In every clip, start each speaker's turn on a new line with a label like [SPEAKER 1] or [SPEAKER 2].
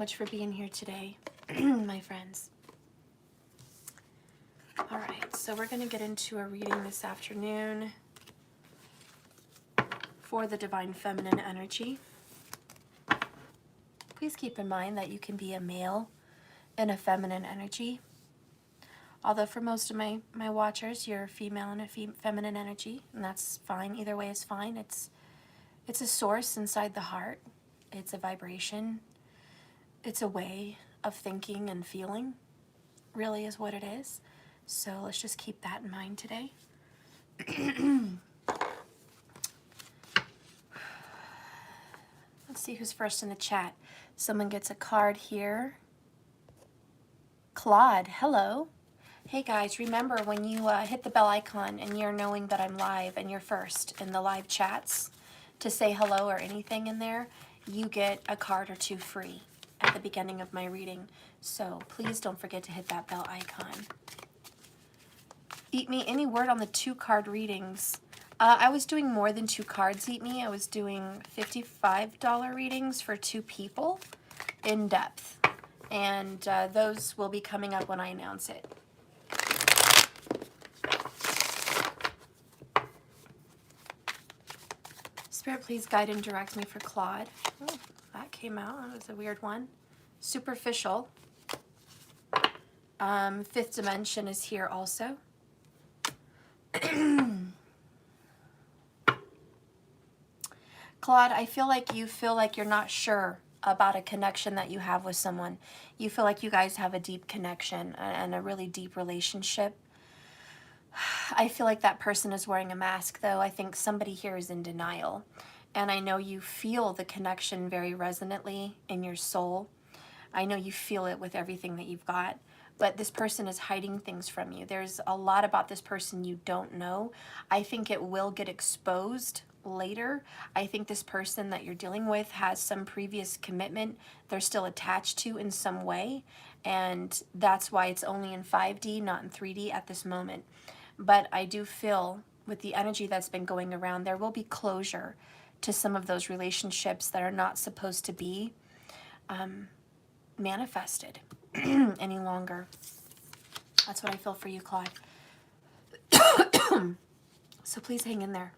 [SPEAKER 1] Much for being here today, my friends. All right, so we're going to get into a reading this afternoon for the Divine Feminine energy. Please keep in mind that you can be a male in a feminine energy. Although for most of my watchers, you're female in a feminine energy, and that's fine. Either way is fine. It's a source inside the heart. It's a vibration. It's a way of thinking and feeling, really is what it is. So let's just keep that in mind today. Let's see who's first in the chat. Someone gets a card here. Claude, hello. Hey guys, remember when you hit the bell icon and you're knowing that I'm live and you're first in the live chats to say hello or anything in there, you get a card or two free at the beginning of my reading. So please don't forget to hit that bell icon. Eat Me, any word on the 2-card readings? I was doing more than 2 cards, Eat Me. I was doing $55 readings for 2 people in depth. And those will be coming up when I announce it. Spirit, please guide and direct me for Claude. Oh, that came out. That was a weird one. Superficial. 5th dimension is here also. Claude, I feel like you're not sure about a connection that you have with someone. You feel like you guys have a deep connection and a really deep relationship. I feel like that person is wearing a mask, though. I think somebody here is in denial. And I know you feel the connection very resonantly in your soul. I know you feel it with everything that you've got. But this person is hiding things from you. There's a lot about this person you don't know. I think it will get exposed later. I think this person that you're dealing with has some previous commitment they're still attached to in some way. And that's why it's only in 5D, not in 3D at this moment. But I do feel with the energy that's been going around, there will be closure to some of those relationships that are not supposed to be manifested any longer. That's what I feel for you, Claude. So please hang in there.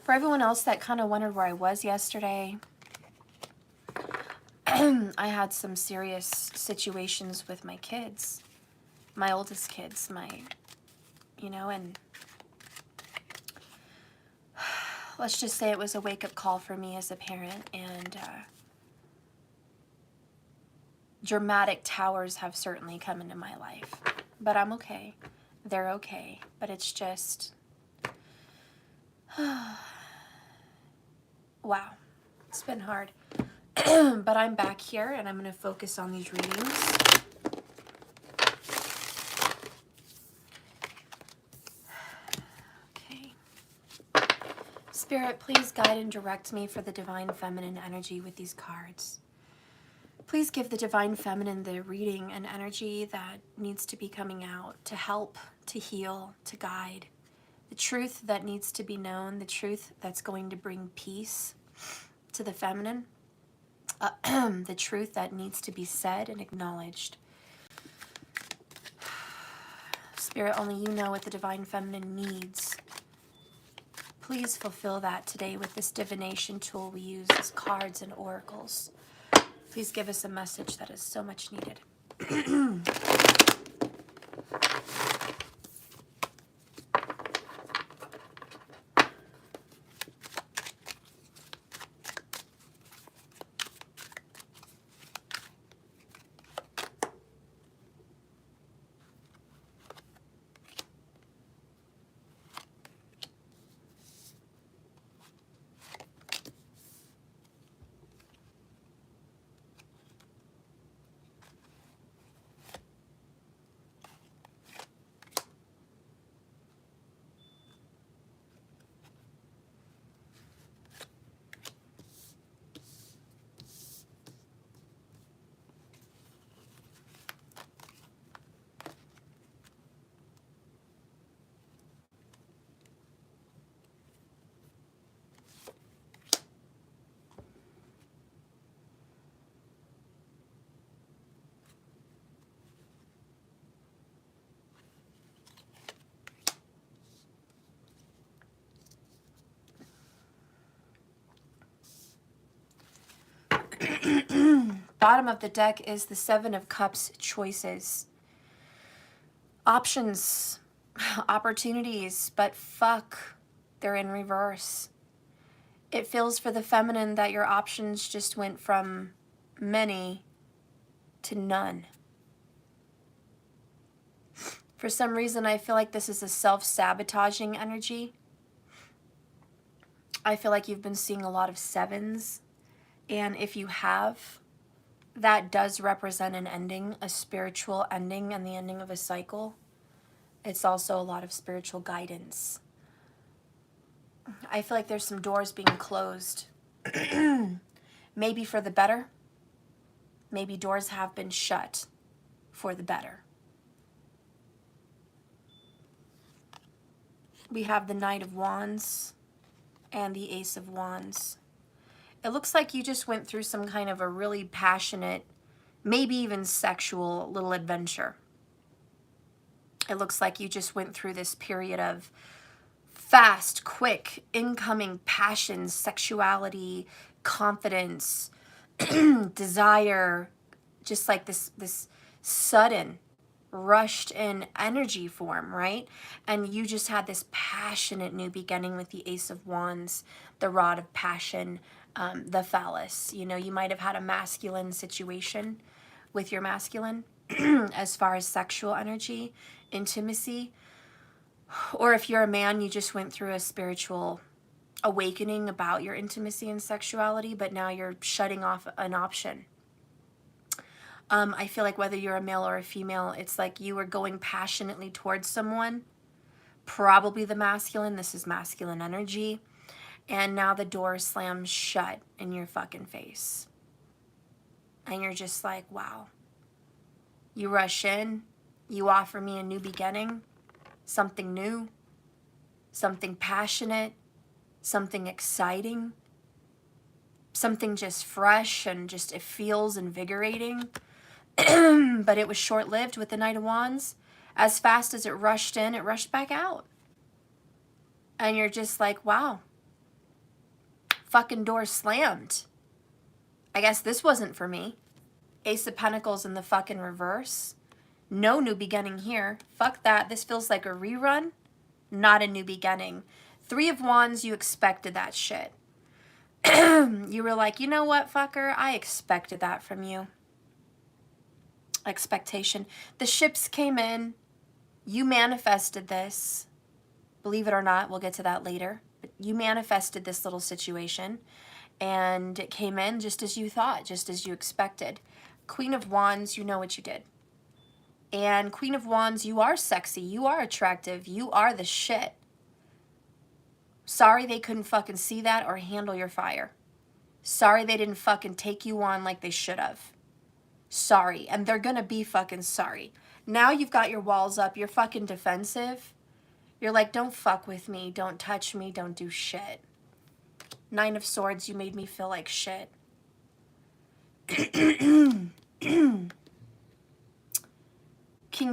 [SPEAKER 1] For everyone else that kind of wondered where I was yesterday, I had some serious situations with my kids. My oldest kids, and let's just say it was a wake-up call for me as a parent, and dramatic towers have certainly come into my life. But I'm okay. They're okay. But it's just, wow, it's been hard. But I'm back here, and I'm going to focus on these readings. Spirit, please guide and direct me for the Divine Feminine energy with these cards. Please give the Divine Feminine the reading and energy that needs to be coming out to help, to heal, to guide. The truth that needs to be known, the truth that's going to bring peace to the feminine. The truth that needs to be said and acknowledged. Spirit, only you know what the Divine Feminine needs. Please fulfill that today with this divination tool we use as cards and oracles. Please give us a message that is so much needed. Bottom of the deck is the Seven of Cups, choices. Options, opportunities, but fuck, they're in reverse. It feels for the feminine that your options just went from many to none. For some reason, I feel like this is a self-sabotaging energy. I feel like you've been seeing a lot of sevens. And if you have, that does represent an ending, a spiritual ending and the ending of a cycle. It's also a lot of spiritual guidance. I feel like there's some doors being closed. Maybe for the better. Maybe doors have been shut for the better. We have the Knight of Wands and the Ace of Wands. It looks like you just went through some kind of a really passionate, maybe even sexual little adventure. It looks like you just went through this period of fast, quick, incoming passion, sexuality, confidence, desire, just like this sudden, rushed in energy form, right? And you just had this passionate new beginning with the Ace of Wands, the rod of passion, the phallus. You know, you might have had a masculine situation with your masculine as far as sexual energy, intimacy. Or if you're a man, you just went through a spiritual awakening about your intimacy and sexuality, but now you're shutting off an option. I feel like whether you're a male or a female, it's like you were going passionately towards someone, probably the masculine. This is masculine energy. And now the door slams shut in your fucking face. And you're just like, wow. You rush in, you offer me a new beginning, something new, something passionate, something exciting, something just fresh and just it feels invigorating. But it was short-lived with the Knight of Wands. As fast as it rushed in, it rushed back out. And you're just like, wow. Fucking door slammed. I guess this wasn't for me. Ace of Pentacles in the fucking reverse. No new beginning here. Fuck that. This feels like a rerun, not a new beginning. Three of Wands, you expected that shit. You were like, you know what, fucker? I expected that from you. Expectation. The ships came in. You manifested this. Believe it or not, we'll get to that later. But you manifested this little situation. And it came in just as you thought, just as you expected. Queen of Wands, you know what you did. And Queen of Wands, you are sexy. You are attractive. You are the shit. Sorry they couldn't fucking see that or handle your fire. Sorry they didn't fucking take you on like they should have. Sorry. And they're gonna be fucking sorry. Now you've got your walls up. You're fucking defensive. You're like, don't fuck with me. Don't touch me. Don't do shit. Nine of Swords, you made me feel like shit. King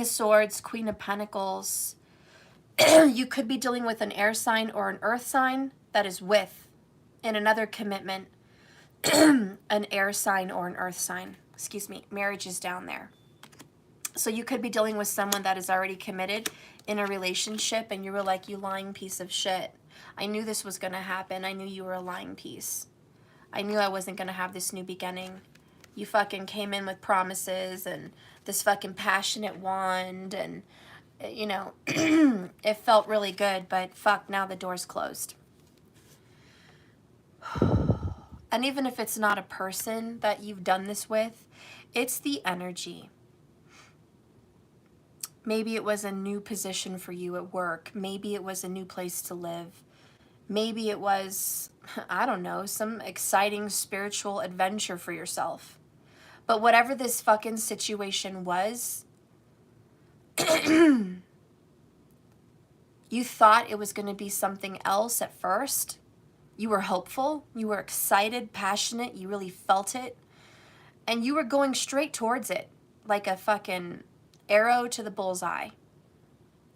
[SPEAKER 1] of Swords, Queen of Pentacles. You could be dealing with an air sign or an earth sign that is with, in another commitment, an air sign or an earth sign. Excuse me, marriage is down there. So you could be dealing with someone that is already committed in a relationship and you were like, you lying piece of shit. I knew this was going to happen. I knew you were a lying piece. I knew I wasn't going to have this new beginning. You fucking came in with promises and this fucking passionate wand and, you know, it felt really good, but fuck, now the door's closed. And even if it's not a person that you've done this with, it's the energy. Maybe it was a new position for you at work. Maybe it was a new place to live. Maybe it was, I don't know, some exciting spiritual adventure for yourself. But whatever this fucking situation was, you thought it was going to be something else at first. You were hopeful. You were excited, passionate. You really felt it. And you were going straight towards it like a fucking arrow to the bullseye.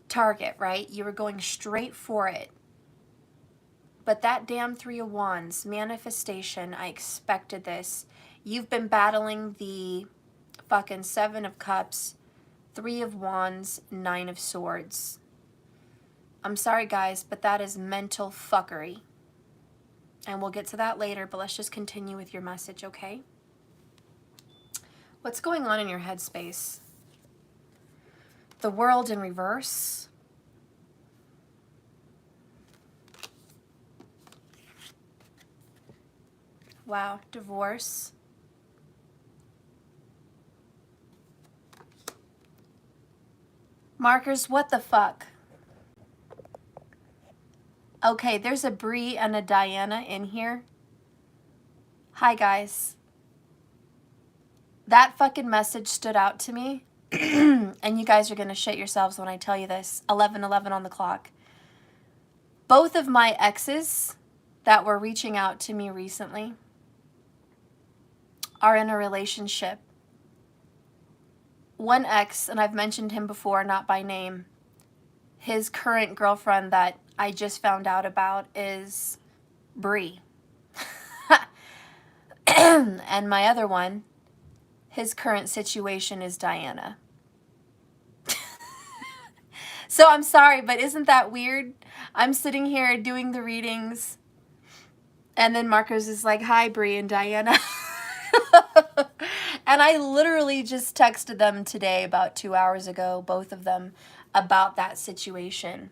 [SPEAKER 1] Target, right? You were going straight for it. But that damn Three of Wands, manifestation, I expected this. You've been battling the fucking Seven of Cups, Three of Wands, Nine of Swords. I'm sorry, guys, but that is mental fuckery. And we'll get to that later, but let's just continue with your message, okay? What's going on in your headspace? The World in reverse. Wow, divorce. Markers, what the fuck? Okay, there's a Bree and a Diana in here. Hi, guys. That fucking message stood out to me. And you guys are going to shit yourselves when I tell you this. 11:11 on the clock. Both of my exes that were reaching out to me recently are in a relationship. One ex, and I've mentioned him before, not by name, his current girlfriend that I just found out about is Bree. And my other one, his current situation is Diana. So I'm sorry, but isn't that weird? I'm sitting here doing the readings, and then Marcos is like, hi, Bree and Diana. And I literally just texted them today about 2 hours ago, both of them, about that situation.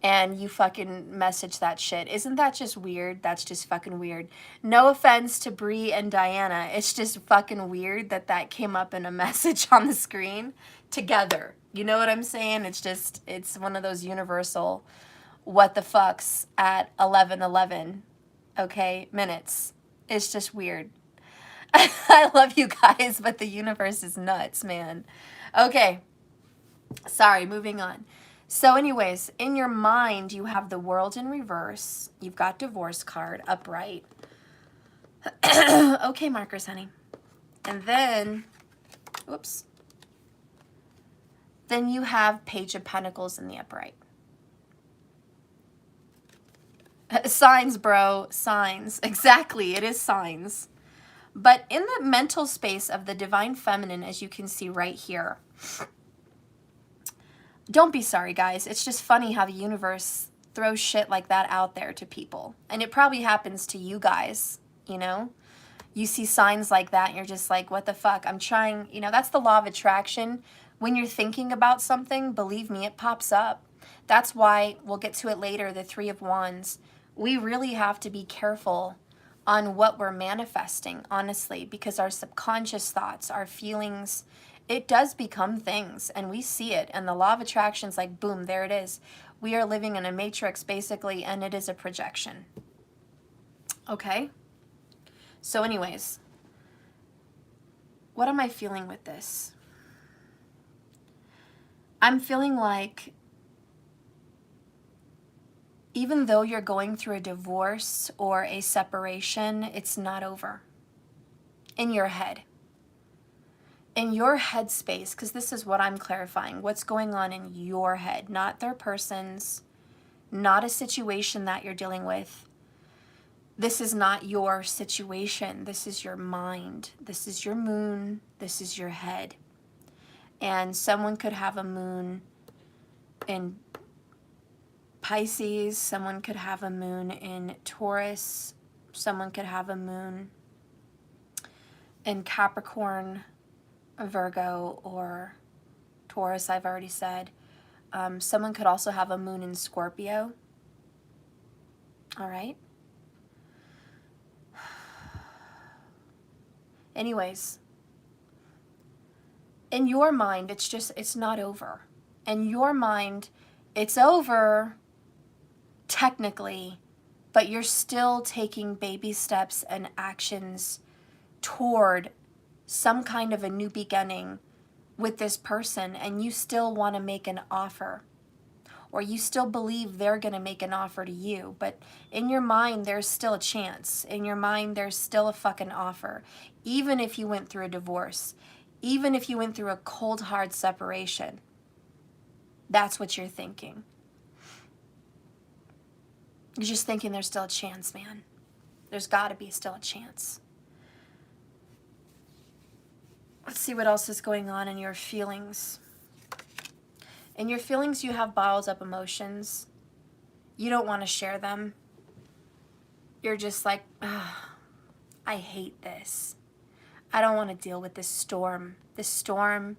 [SPEAKER 1] And you fucking messaged that shit. Isn't that just weird? That's just fucking weird. No offense to Bree and Diana. It's just fucking weird that that came up in a message on the screen together. You know what I'm saying? It's just, it's one of those universal what the fucks at 11:11, okay, minutes. It's just weird. I love you guys, but the universe is nuts, man. Okay. Sorry, moving on. So anyways, in your mind, you have the World in reverse. You've got divorce card upright. Okay, markers, honey. And then, whoops. Then you have Page of Pentacles in the upright. Signs, bro. Signs. Exactly. It is signs. But in the mental space of the Divine Feminine, as you can see right here, don't be sorry, guys. It's just funny how the universe throws shit like that out there to people. And it probably happens to you guys, you know? You see signs like that and you're just like, what the fuck? I'm trying, you know, that's the law of attraction. When you're thinking about something, believe me, it pops up. That's why, we'll get to it later, the Three of Wands. We really have to be careful on what we're manifesting, honestly, because our subconscious thoughts, our feelings, it does become things, and we see it. And the law of attraction is like, boom, there it is. We are living in a matrix, basically, and it is a projection. Okay? So anyways, what am I feeling with this? I'm feeling like even though you're going through a divorce or a separation, it's not over. In your head. In your head space, because this is what I'm clarifying. What's going on in your head, not their person's, not a situation that you're dealing with. This is not your situation. This is your mind. This is your moon. This is your head. And someone could have a moon in Pisces. Someone could have a moon in Taurus. Someone could have a moon in Capricorn, Virgo, or Taurus, I've already said. Someone could also have a moon in Scorpio. All right. Anyways, in your mind, it's not over. In your mind, it's over, technically, but you're still taking baby steps and actions toward some kind of a new beginning with this person, and you still want to make an offer, or you still believe they're going to make an offer to you, but in your mind, there's still a chance. In your mind, there's still a fucking offer. Even if you went through a divorce, even if you went through a cold, hard separation, that's what you're thinking. You're just thinking there's still a chance, man. There's got to be still a chance. Let's see what else is going on in your feelings. In your feelings, you have bottled up emotions. You don't want to share them. You're just like, ugh, I hate this. I don't want to deal with this storm. This storm,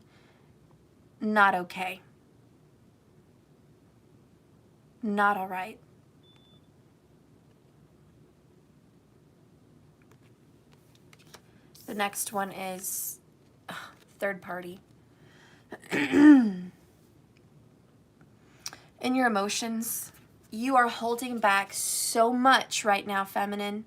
[SPEAKER 1] not okay. Not all right. The next one is third party. In your emotions, you are holding back so much right now, feminine.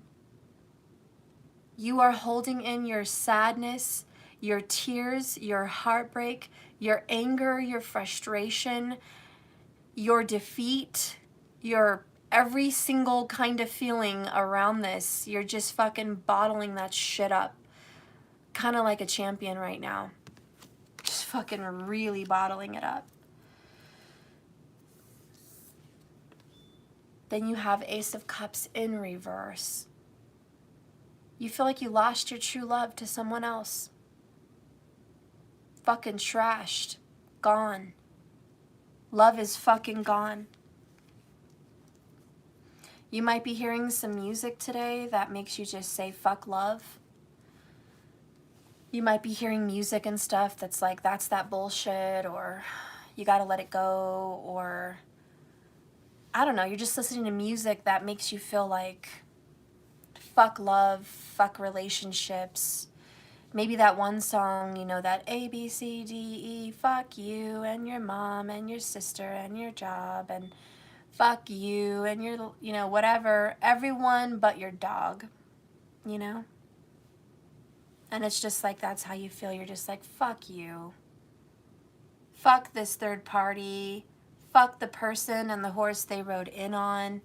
[SPEAKER 1] You are holding in your sadness, your tears, your heartbreak, your anger, your frustration, your defeat, your every single kind of feeling around this. You're just fucking bottling that shit up. Kind of like a champion right now. Just fucking really bottling it up. Then you have Ace of Cups in reverse. You feel like you lost your true love to someone else. Fucking trashed. Gone. Love is fucking gone. You might be hearing some music today that makes you just say fuck love. You might be hearing music and stuff that's like, that's that bullshit, or you gotta let it go, or I don't know, you're just listening to music that makes you feel like fuck love, fuck relationships. Maybe that one song, you know, that A, B, C, D, E, fuck you and your mom and your sister and your job and fuck you and your, you know, whatever, everyone but your dog, you know? And it's just like, that's how you feel. You're just like, fuck you. Fuck this third party. Fuck the person and the horse they rode in on.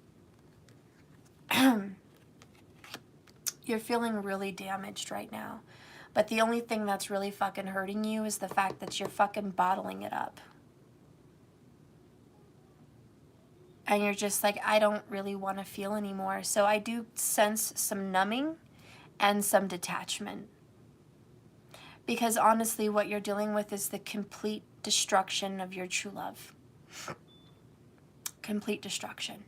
[SPEAKER 1] You're feeling really damaged right now. But the only thing that's really fucking hurting you is the fact that you're fucking bottling it up. And you're just like, I don't really want to feel anymore. So I do sense some numbing and some detachment. Because honestly, what you're dealing with is the complete destruction of your true love. Complete destruction.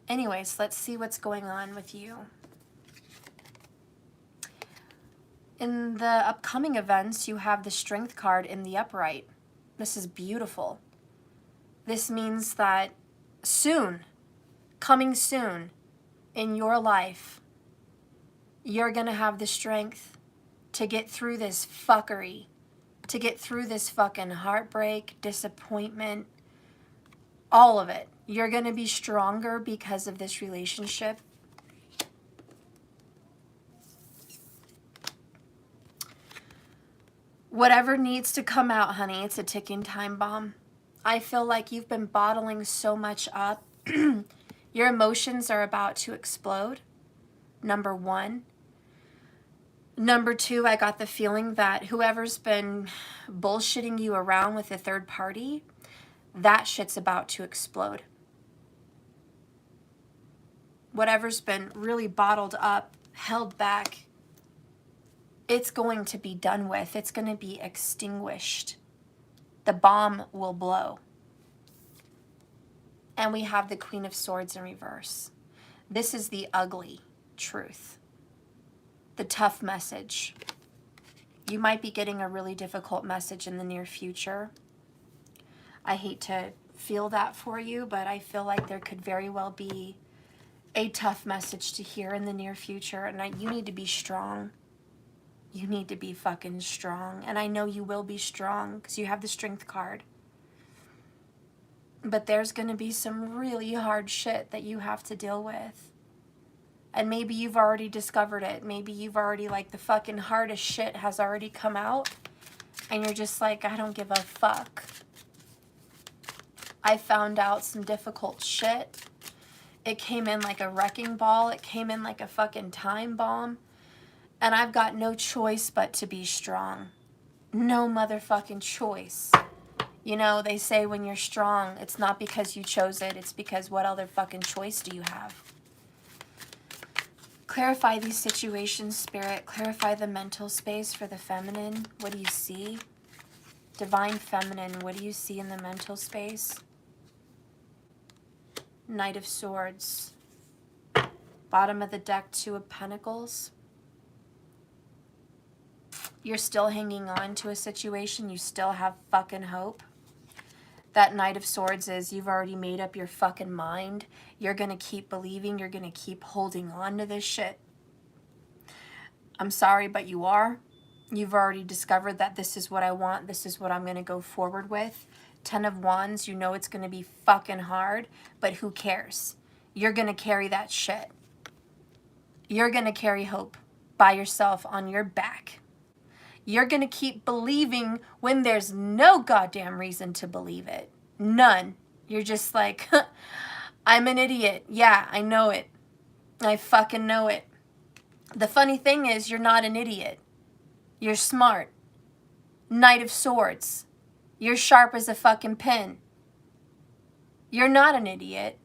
[SPEAKER 1] Anyways, let's see what's going on with you. In the upcoming events, you have the Strength card in the upright. This is beautiful. This means that soon, coming soon in your life, you're going to have the strength to get through this fuckery, to get through this fucking heartbreak, disappointment, all of it. You're going to be stronger because of this relationship. Whatever needs to come out, honey, it's a ticking time bomb. I feel like you've been bottling so much up. Your emotions are about to explode, number one. Number two, I got the feeling that whoever's been bullshitting you around with a third party, that shit's about to explode. Whatever's been really bottled up, held back, it's going to be done with. It's going to be extinguished. The bomb will blow. And we have the Queen of Swords in reverse. This is the ugly truth. The tough message. You might be getting a really difficult message in the near future. I hate to feel that for you, but I feel like there could very well be a tough message to hear in the near future. And you need to be strong. You need to be fucking strong. And I know you will be strong because you have the Strength card. But there's going to be some really hard shit that you have to deal with. And maybe you've already discovered it. Maybe you've already, like, the fucking hardest shit has already come out. And you're just like, I don't give a fuck. I found out some difficult shit. It came in like a wrecking ball. It came in like a fucking time bomb. And I've got no choice but to be strong. No motherfucking choice. You know, they say when you're strong, it's not because you chose it. It's because what other fucking choice do you have? Clarify these situations, Spirit. Clarify the mental space for the feminine. What do you see? Divine Feminine, what do you see in the mental space? Knight of Swords. Bottom of the deck, Two of Pentacles. You're still hanging on to a situation. You still have fucking hope. That Knight of Swords is you've already made up your fucking mind. You're going to keep believing. You're going to keep holding on to this shit. I'm sorry, but you are. You've already discovered that this is what I want. This is what I'm going to go forward with. 10 of Wands, you know it's going to be fucking hard, but who cares? You're going to carry that shit. You're going to carry hope by yourself on your back. You're going to keep believing when there's no goddamn reason to believe it. None. You're just like, I'm an idiot. Yeah, I know it. I fucking know it. The funny thing is, you're not an idiot. You're smart. Knight of Swords. You're sharp as a fucking pin. You're not an idiot.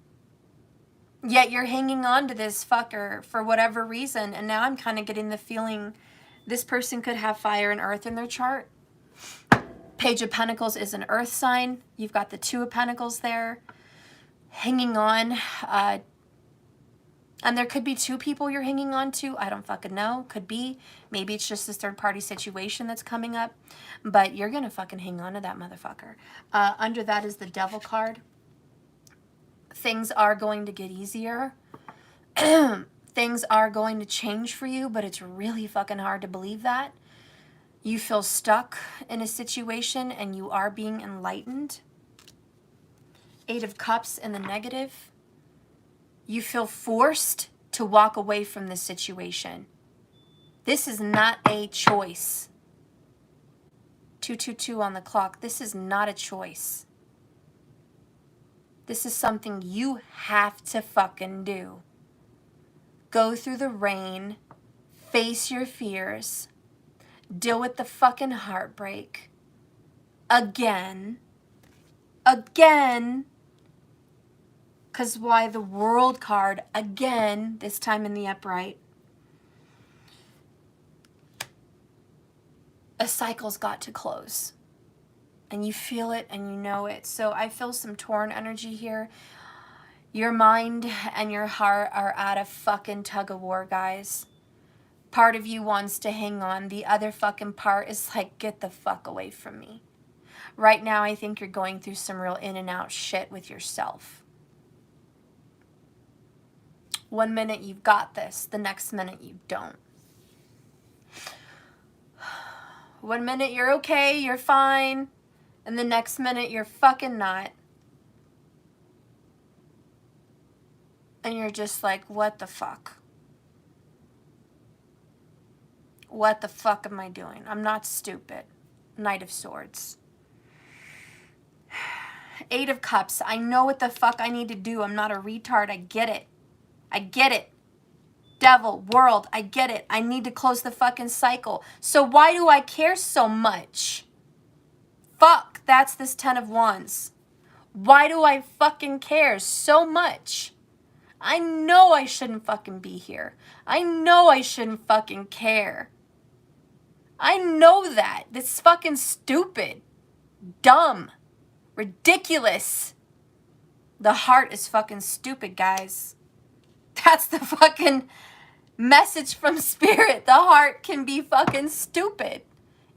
[SPEAKER 1] Yet you're hanging on to this fucker for whatever reason. And now I'm kind of getting the feeling this person could have fire and earth in their chart. Page of Pentacles is an earth sign. You've got the Two of Pentacles there. Hanging on. And there could be two people you're hanging on to. I don't fucking know. Could be. Maybe it's just this third party situation that's coming up. But you're going to fucking hang on to that motherfucker. Under that is the Devil card. Things are going to get easier. Things are going to change for you, but it's really fucking hard to believe that. You feel stuck in a situation and you are being enlightened. 8 of Cups in the negative. You feel forced to walk away from this situation. This is not a choice. 222 on the clock. This is not a choice. This is something you have to fucking do. Go through the rain, face your fears, deal with the fucking heartbreak. Again. Because why the World card again, this time in the upright. A cycle's got to close. And you feel it and you know it. So I feel some torn energy here. Your mind and your heart are at a fucking tug of war, guys. Part of you wants to hang on. The other fucking part is like, get the fuck away from me. Right now, I think you're going through some real in and out shit with yourself. 1 minute you've got this. The next minute you don't. 1 minute you're okay, you're fine. And the next minute you're fucking not. And you're just like, what the fuck? What the fuck am I doing? I'm not stupid. Knight of Swords. 8 of Cups. I know what the fuck I need to do. I'm not a retard. I get it. I get it. Devil, World, I get it. I need to close the fucking cycle. So why do I care so much? Fuck, that's this 10 of Wands. Why do I fucking care so much? I know I shouldn't fucking be here. I know I shouldn't fucking care. I know that. This is fucking stupid. Dumb. Ridiculous. The heart is fucking stupid, guys. That's the fucking message from Spirit. The heart can be fucking stupid.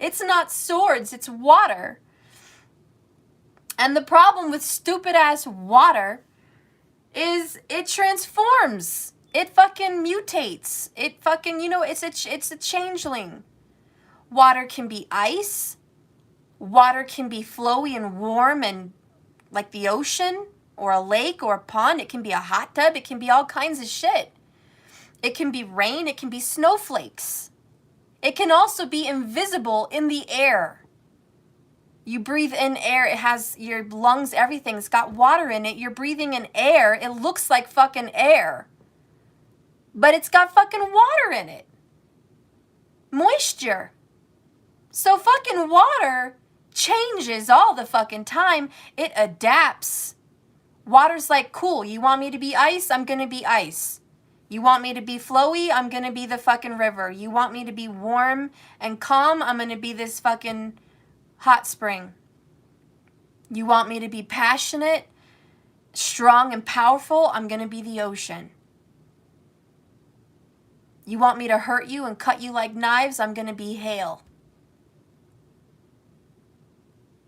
[SPEAKER 1] It's not swords, it's water. And the problem with stupid ass water is it transforms. It fucking mutates. It fucking, you know, it's a changeling. Water can be ice. Water can be flowy and warm and like the ocean or a lake or a pond. It can be a hot tub. It can be all kinds of shit. It can be rain. It can be snowflakes. It can also be invisible in the air. You breathe in air. It has your lungs, everything. It's got water in it. You're breathing in air. It looks like fucking air. But it's got fucking water in it. Moisture. So fucking water changes all the fucking time. It adapts. Water's like, cool, you want me to be ice? I'm going to be ice. You want me to be flowy? I'm going to be the fucking river. You want me to be warm and calm? I'm going to be this fucking hot spring. You want me to be passionate, strong, and powerful? I'm going to be the ocean. You want me to hurt you and cut you like knives? I'm going to be hail.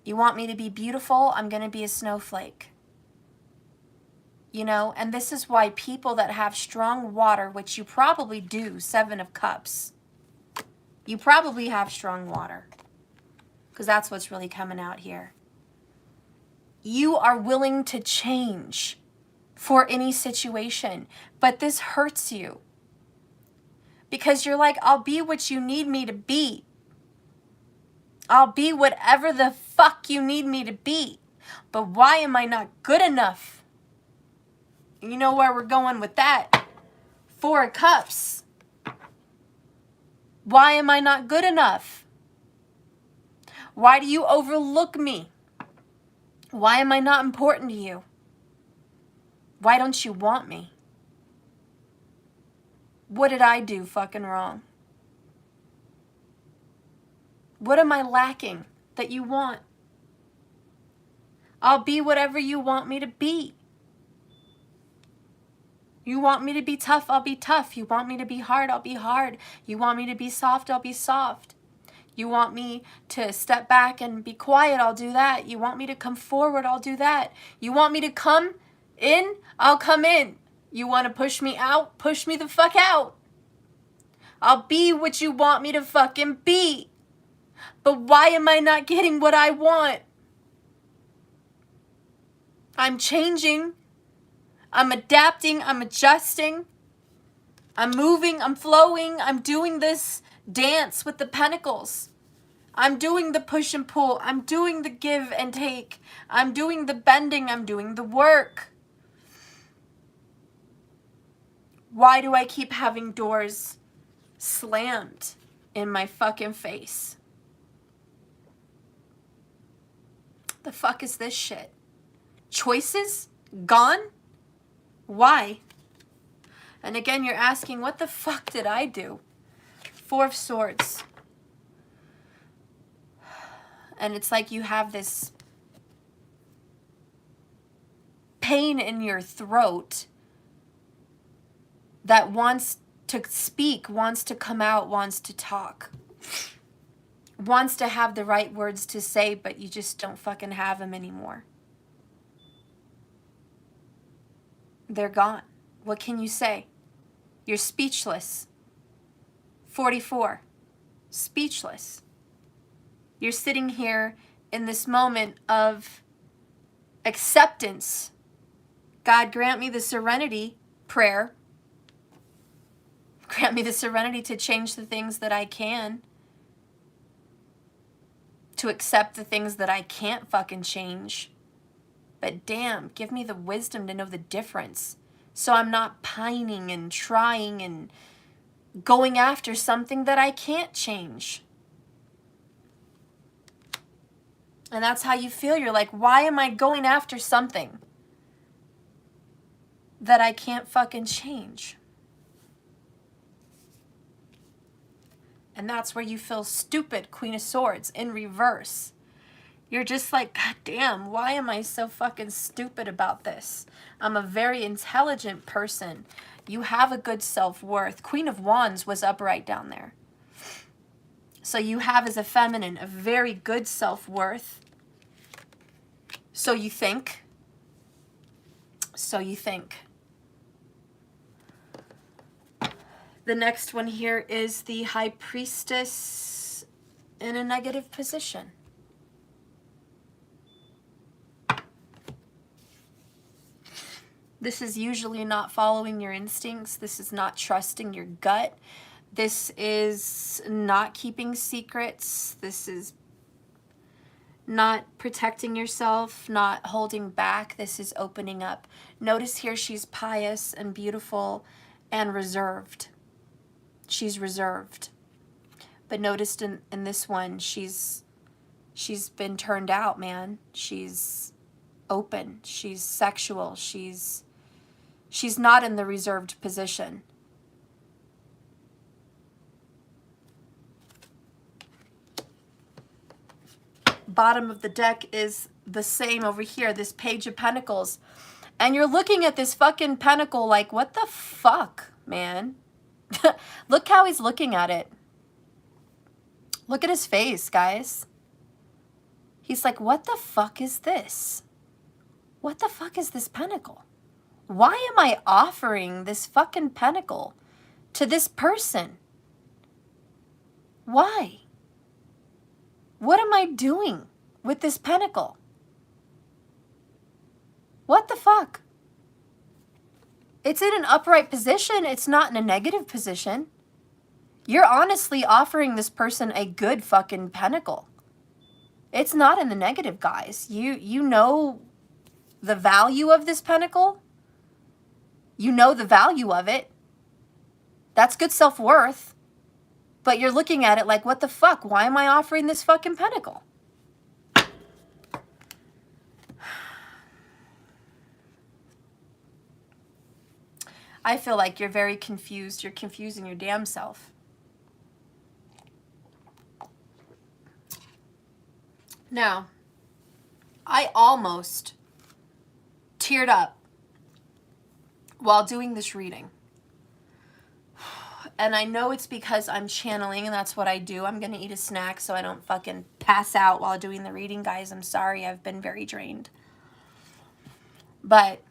[SPEAKER 1] You want me to be beautiful? I'm going to be a snowflake. You know, and this is why people that have strong water, which you probably do, 7 of Cups, you probably have strong water, because that's what's really coming out here. You are willing to change for any situation, but this hurts you. Because you're like, I'll be what you need me to be. I'll be whatever the fuck you need me to be. But why am I not good enough? You know where we're going with that? 4 of Cups. Why am I not good enough? Why do you overlook me? Why am I not important to you? Why don't you want me? What did I do fucking wrong? What am I lacking that you want? I'll be whatever you want me to be. You want me to be tough, I'll be tough. You want me to be hard, I'll be hard. You want me to be soft, I'll be soft. You want me to step back and be quiet, I'll do that. You want me to come forward, I'll do that. You want me to come in, I'll come in. You want to push me out, push me the fuck out. I'll be what you want me to fucking be. But why am I not getting what I want? I'm changing. I'm adapting, I'm adjusting, I'm moving, I'm flowing, I'm doing this dance with the pentacles. I'm doing the push and pull, I'm doing the give and take, I'm doing the bending, I'm doing the work. Why do I keep having doors slammed in my fucking face? The fuck is this shit? Choices? Gone? Why? And again, you're asking, what the fuck did I do? 4 of Swords. And it's like you have this pain in your throat that wants to speak, wants to come out, wants to talk. Wants to have the right words to say, but you just don't fucking have them anymore. They're gone. What can you say? You're speechless. 44. Speechless. You're sitting here in this moment of acceptance. God, grant me the serenity, prayer. Grant me the serenity to change the things that I can. To accept the things that I can't fucking change. But damn, give me the wisdom to know the difference. So I'm not pining and trying and going after something that I can't change. And that's how you feel. You're like, why am I going after something that I can't fucking change? And that's where you feel stupid, Queen of Swords, in reverse. You're just like, God damn, why am I so fucking stupid about this? I'm a very intelligent person. You have a good self-worth. Queen of Wands was upright down there. So you have, as a feminine, a very good self-worth. So you think. So you think. The next one here is the High Priestess in a negative position. This is usually not following your instincts. This is not trusting your gut. This is not keeping secrets. This is not protecting yourself, not holding back. This is opening up. Notice here she's pious and beautiful and reserved. She's reserved. But notice in this one, she's been turned out, man. She's open. She's sexual. She's She's not in the reserved position. Bottom of the deck is the same over here, this Page of Pentacles. And you're looking at this fucking pentacle like, what the fuck, man? Look how he's looking at it. Look at his face, guys. He's like, what the fuck is this? What the fuck is this pentacle? Why am I offering this fucking pentacle to this person? Why? What am I doing with this pentacle? What the fuck? It's in an upright position. It's not in a negative position. You're honestly offering this person a good fucking pentacle. It's not in the negative, guys. You know the value of this pentacle. You know the value of it. That's good self-worth. But you're looking at it like, what the fuck? Why am I offering this fucking pentacle? I feel like you're very confused. You're confusing your damn self. Now, I almost teared up while doing this reading. And I know it's because I'm channeling and that's what I do. I'm going to eat a snack so I don't fucking pass out while doing the reading, guys. I'm sorry. I've been very drained. But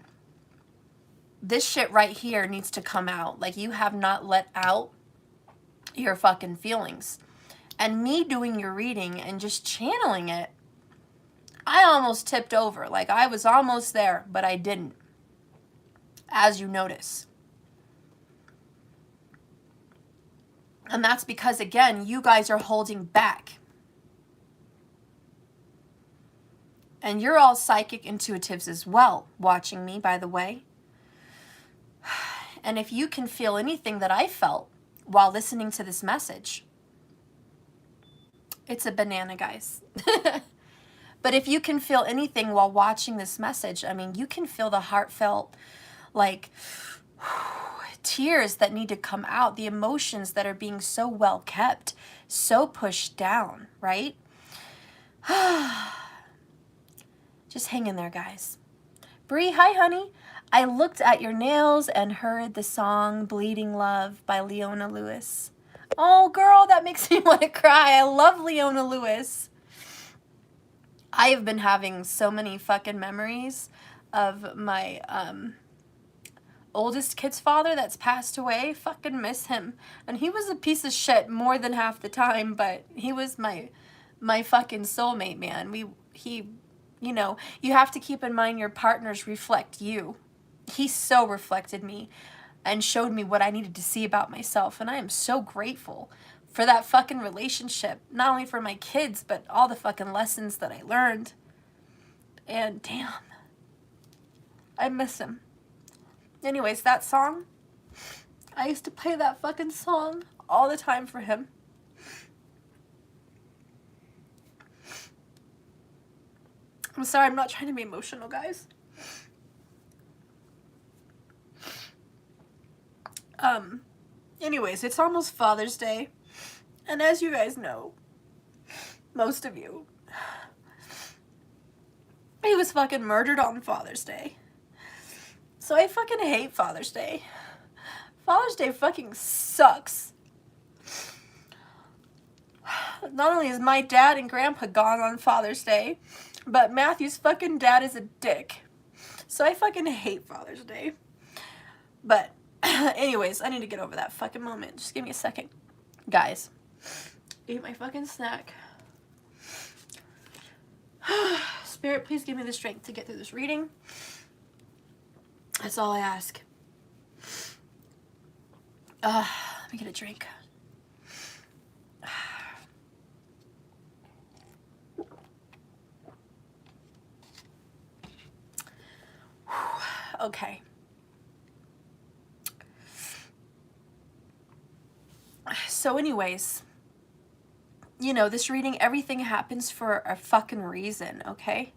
[SPEAKER 1] this shit right here needs to come out. Like, you have not let out your fucking feelings. And me doing your reading and just channeling it, I almost tipped over. Like, I was almost there, but I didn't. As you notice. And that's because, again, you guys are holding back. And you're all psychic intuitives as well, watching me, by the way. And if you can feel anything that I felt while listening to this message, it's a banana, guys. But if you can feel anything while watching this message, I mean, you can feel the heartfelt, like, tears that need to come out, the emotions that are being so well kept, so pushed down, right? Just hang in there, guys. Bree, hi, honey. I looked at your nails and heard the song Bleeding Love by Leona Lewis. Oh, girl, that makes me want to cry. I love Leona Lewis. I have been having so many fucking memories of my oldest kid's father that's passed away. Fucking miss him. And he was a piece of shit more than half the time, but he was my fucking soulmate, man. You know, you have to keep in mind your partners reflect you. He so reflected me and showed me what I needed to see about myself. And I am so grateful for that fucking relationship. Not only for my kids, but all the fucking lessons that I learned. And damn, I miss him. Anyways, that song, I used to play that fucking song all the time for him. I'm sorry, I'm not trying to be emotional, guys. Anyways, it's almost Father's Day. And as you guys know, most of you, he was fucking murdered on Father's Day. So I fucking hate Father's Day. Father's Day fucking sucks. Not only is my dad and grandpa gone on Father's Day, but Matthew's fucking dad is a dick. So I fucking hate Father's Day. But anyways, I need to get over that fucking moment. Just give me a second. Guys, eat my fucking snack. Spirit, please give me the strength to get through this reading. That's all I ask. Let me get a drink. Okay. So anyways, you know, this reading, everything happens for a fucking reason, okay?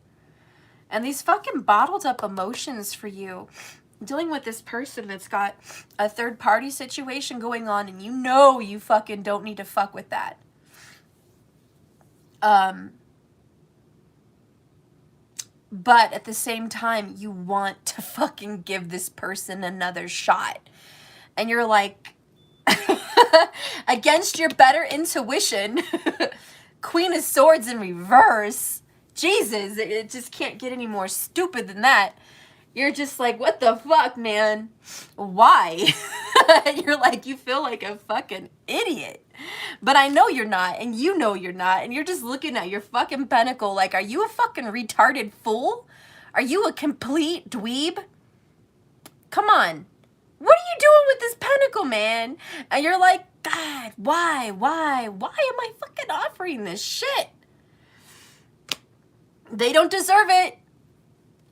[SPEAKER 1] And these fucking bottled up emotions for you, dealing with this person that's got a third party situation going on, and you know you fucking don't need to fuck with that. But at the same time, you want to fucking give this person another shot. And you're like, against your better intuition, Queen of Swords in reverse. Jesus, it just can't get any more stupid than that. You're just like, what the fuck, man? Why? You're like, you feel like a fucking idiot. But I know you're not, and you know you're not, and you're just looking at your fucking pentacle like, are you a fucking retarded fool? Are you a complete dweeb? Come on. What are you doing with this pentacle, man? And you're like, God, why am I fucking offering this shit? They don't deserve it.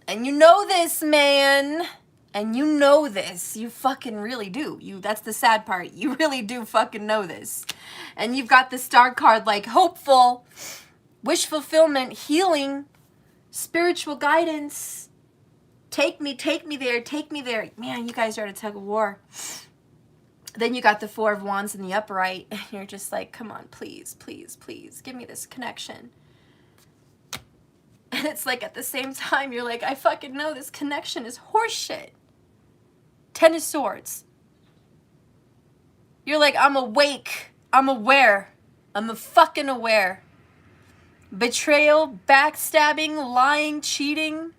[SPEAKER 1] And you know this, man. And you know this. You fucking really do. That's the sad part. You really do fucking know this. And you've got the star card like hopeful, wish fulfillment, healing, spiritual guidance. Take me there, take me there. Man, you guys are at a tug of war. Then you got the Four of Wands in the upright. And you're just like, come on, please, please, please. Give me this connection. And it's like at the same time, you're like, I fucking know this connection is horseshit. Ten of Swords. You're like, I'm awake. I'm aware. I'm fucking aware. Betrayal, backstabbing, lying, cheating.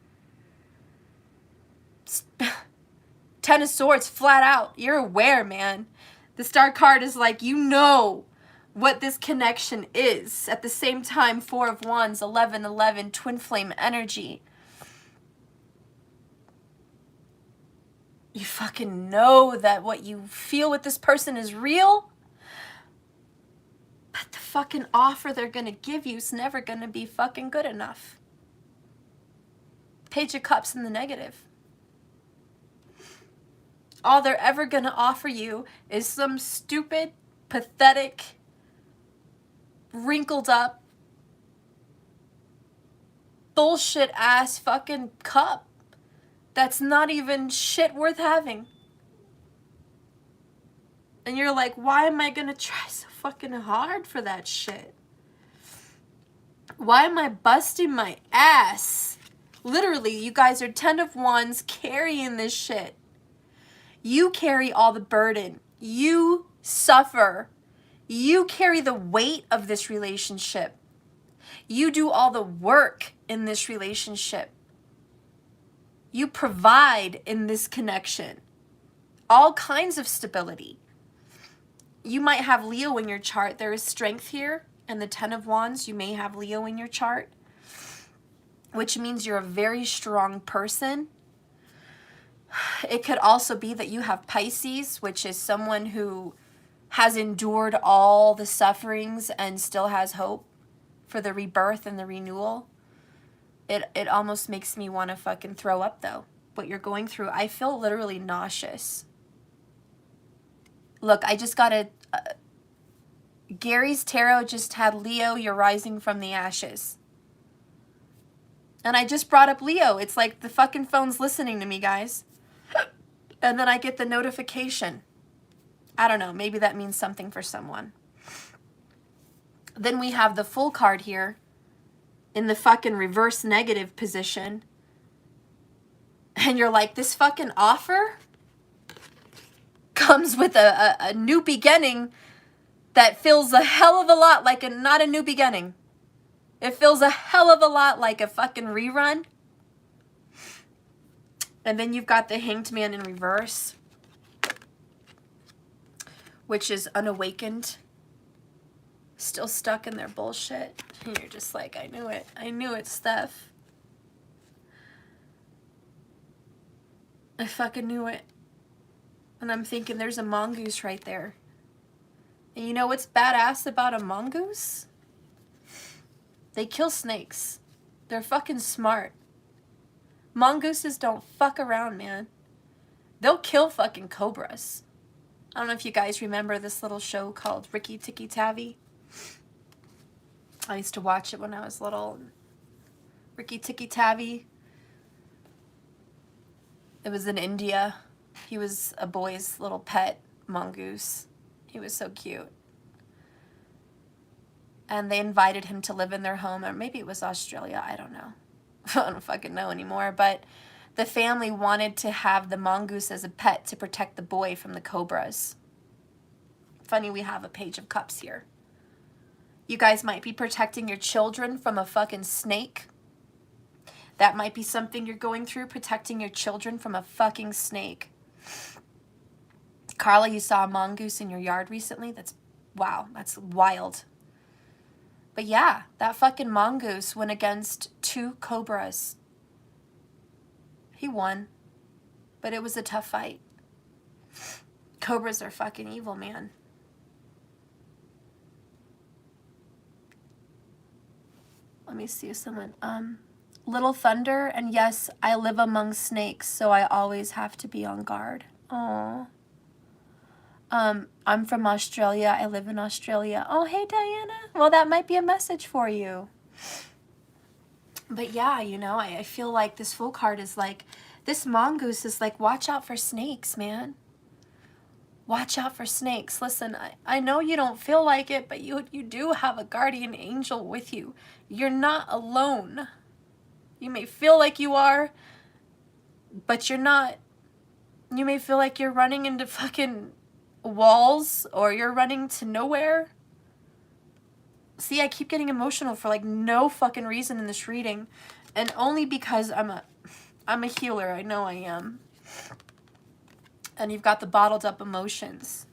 [SPEAKER 1] Ten of Swords, flat out. You're aware, man. The star card is like, you know what this connection is. At the same time, Four of Wands, 11-11, twin flame energy. You fucking know that what you feel with this person is real, but the fucking offer they're gonna give you is never gonna be fucking good enough. Page of Cups in the negative. All they're ever gonna offer you is some stupid, pathetic, wrinkled up, bullshit ass fucking cup that's not even shit worth having. And you're like, why am I gonna try so fucking hard for that shit? Why am I busting my ass? Literally, you guys are 10 of Wands carrying this shit. You carry all the burden. You suffer. You carry the weight of this relationship. You do all the work in this relationship. You provide in this connection. All kinds of stability. You might have Leo in your chart. There is strength here. And the 10 of Wands, you may have Leo in your chart, which means you're a very strong person. It could also be that you have Pisces, which is someone who has endured all the sufferings and still has hope for the rebirth and the renewal. It almost makes me want to fucking throw up, though, what you're going through. I feel literally nauseous. Look, I just got Gary's tarot just had Leo, you're rising from the ashes. And I just brought up Leo. It's like the fucking phone's listening to me, guys. And then I get the notification. I don't know. Maybe that means something for someone. Then we have the Full card here in the fucking reverse negative position. And you're like, this fucking offer comes with a new beginning that feels a hell of a lot like not a new beginning. It feels a hell of a lot like a fucking rerun. And then you've got the Hanged Man in reverse, which is unawakened, still stuck in their bullshit. And you're just like, I knew it. I knew it, Steph. I fucking knew it. And I'm thinking there's a mongoose right there. And you know what's badass about a mongoose? They kill snakes. They're fucking smart. Mongooses don't fuck around, man. They'll kill fucking cobras. I don't know if you guys remember this little show called Rikki Tikki Tavi. I used to watch it when I was little. Rikki Tikki Tavi. It was in India. He was a boy's little pet mongoose. He was so cute. And they invited him to live in their home, or maybe it was Australia, I don't know. I don't fucking know anymore, but the family wanted to have the mongoose as a pet to protect the boy from the cobras. Funny, we have a Page of Cups here. You guys might be protecting your children from a fucking snake. That might be something you're going through, protecting your children from a fucking snake. Carla, you saw a mongoose in your yard recently? That's, wow, that's wild. But yeah, that fucking mongoose went against 2 cobras. He won, but it was a tough fight. Cobras are fucking evil, man. Let me see if someone, Little Thunder, and yes, I live among snakes, so I always have to be on guard. Aww. I'm from Australia. I live in Australia. Oh, hey, Diana. Well, that might be a message for you. But yeah, you know, I feel like this Fool card is like, this mongoose is like, watch out for snakes, man. Watch out for snakes. Listen, I know you don't feel like it, but you do have a guardian angel with you. You're not alone. You may feel like you are, but you're not. You may feel like you're running into fucking walls or you're running to nowhere. See, I keep getting emotional for like no fucking reason in this reading, and only because I'm a healer. I know I am. And you've got the bottled up emotions.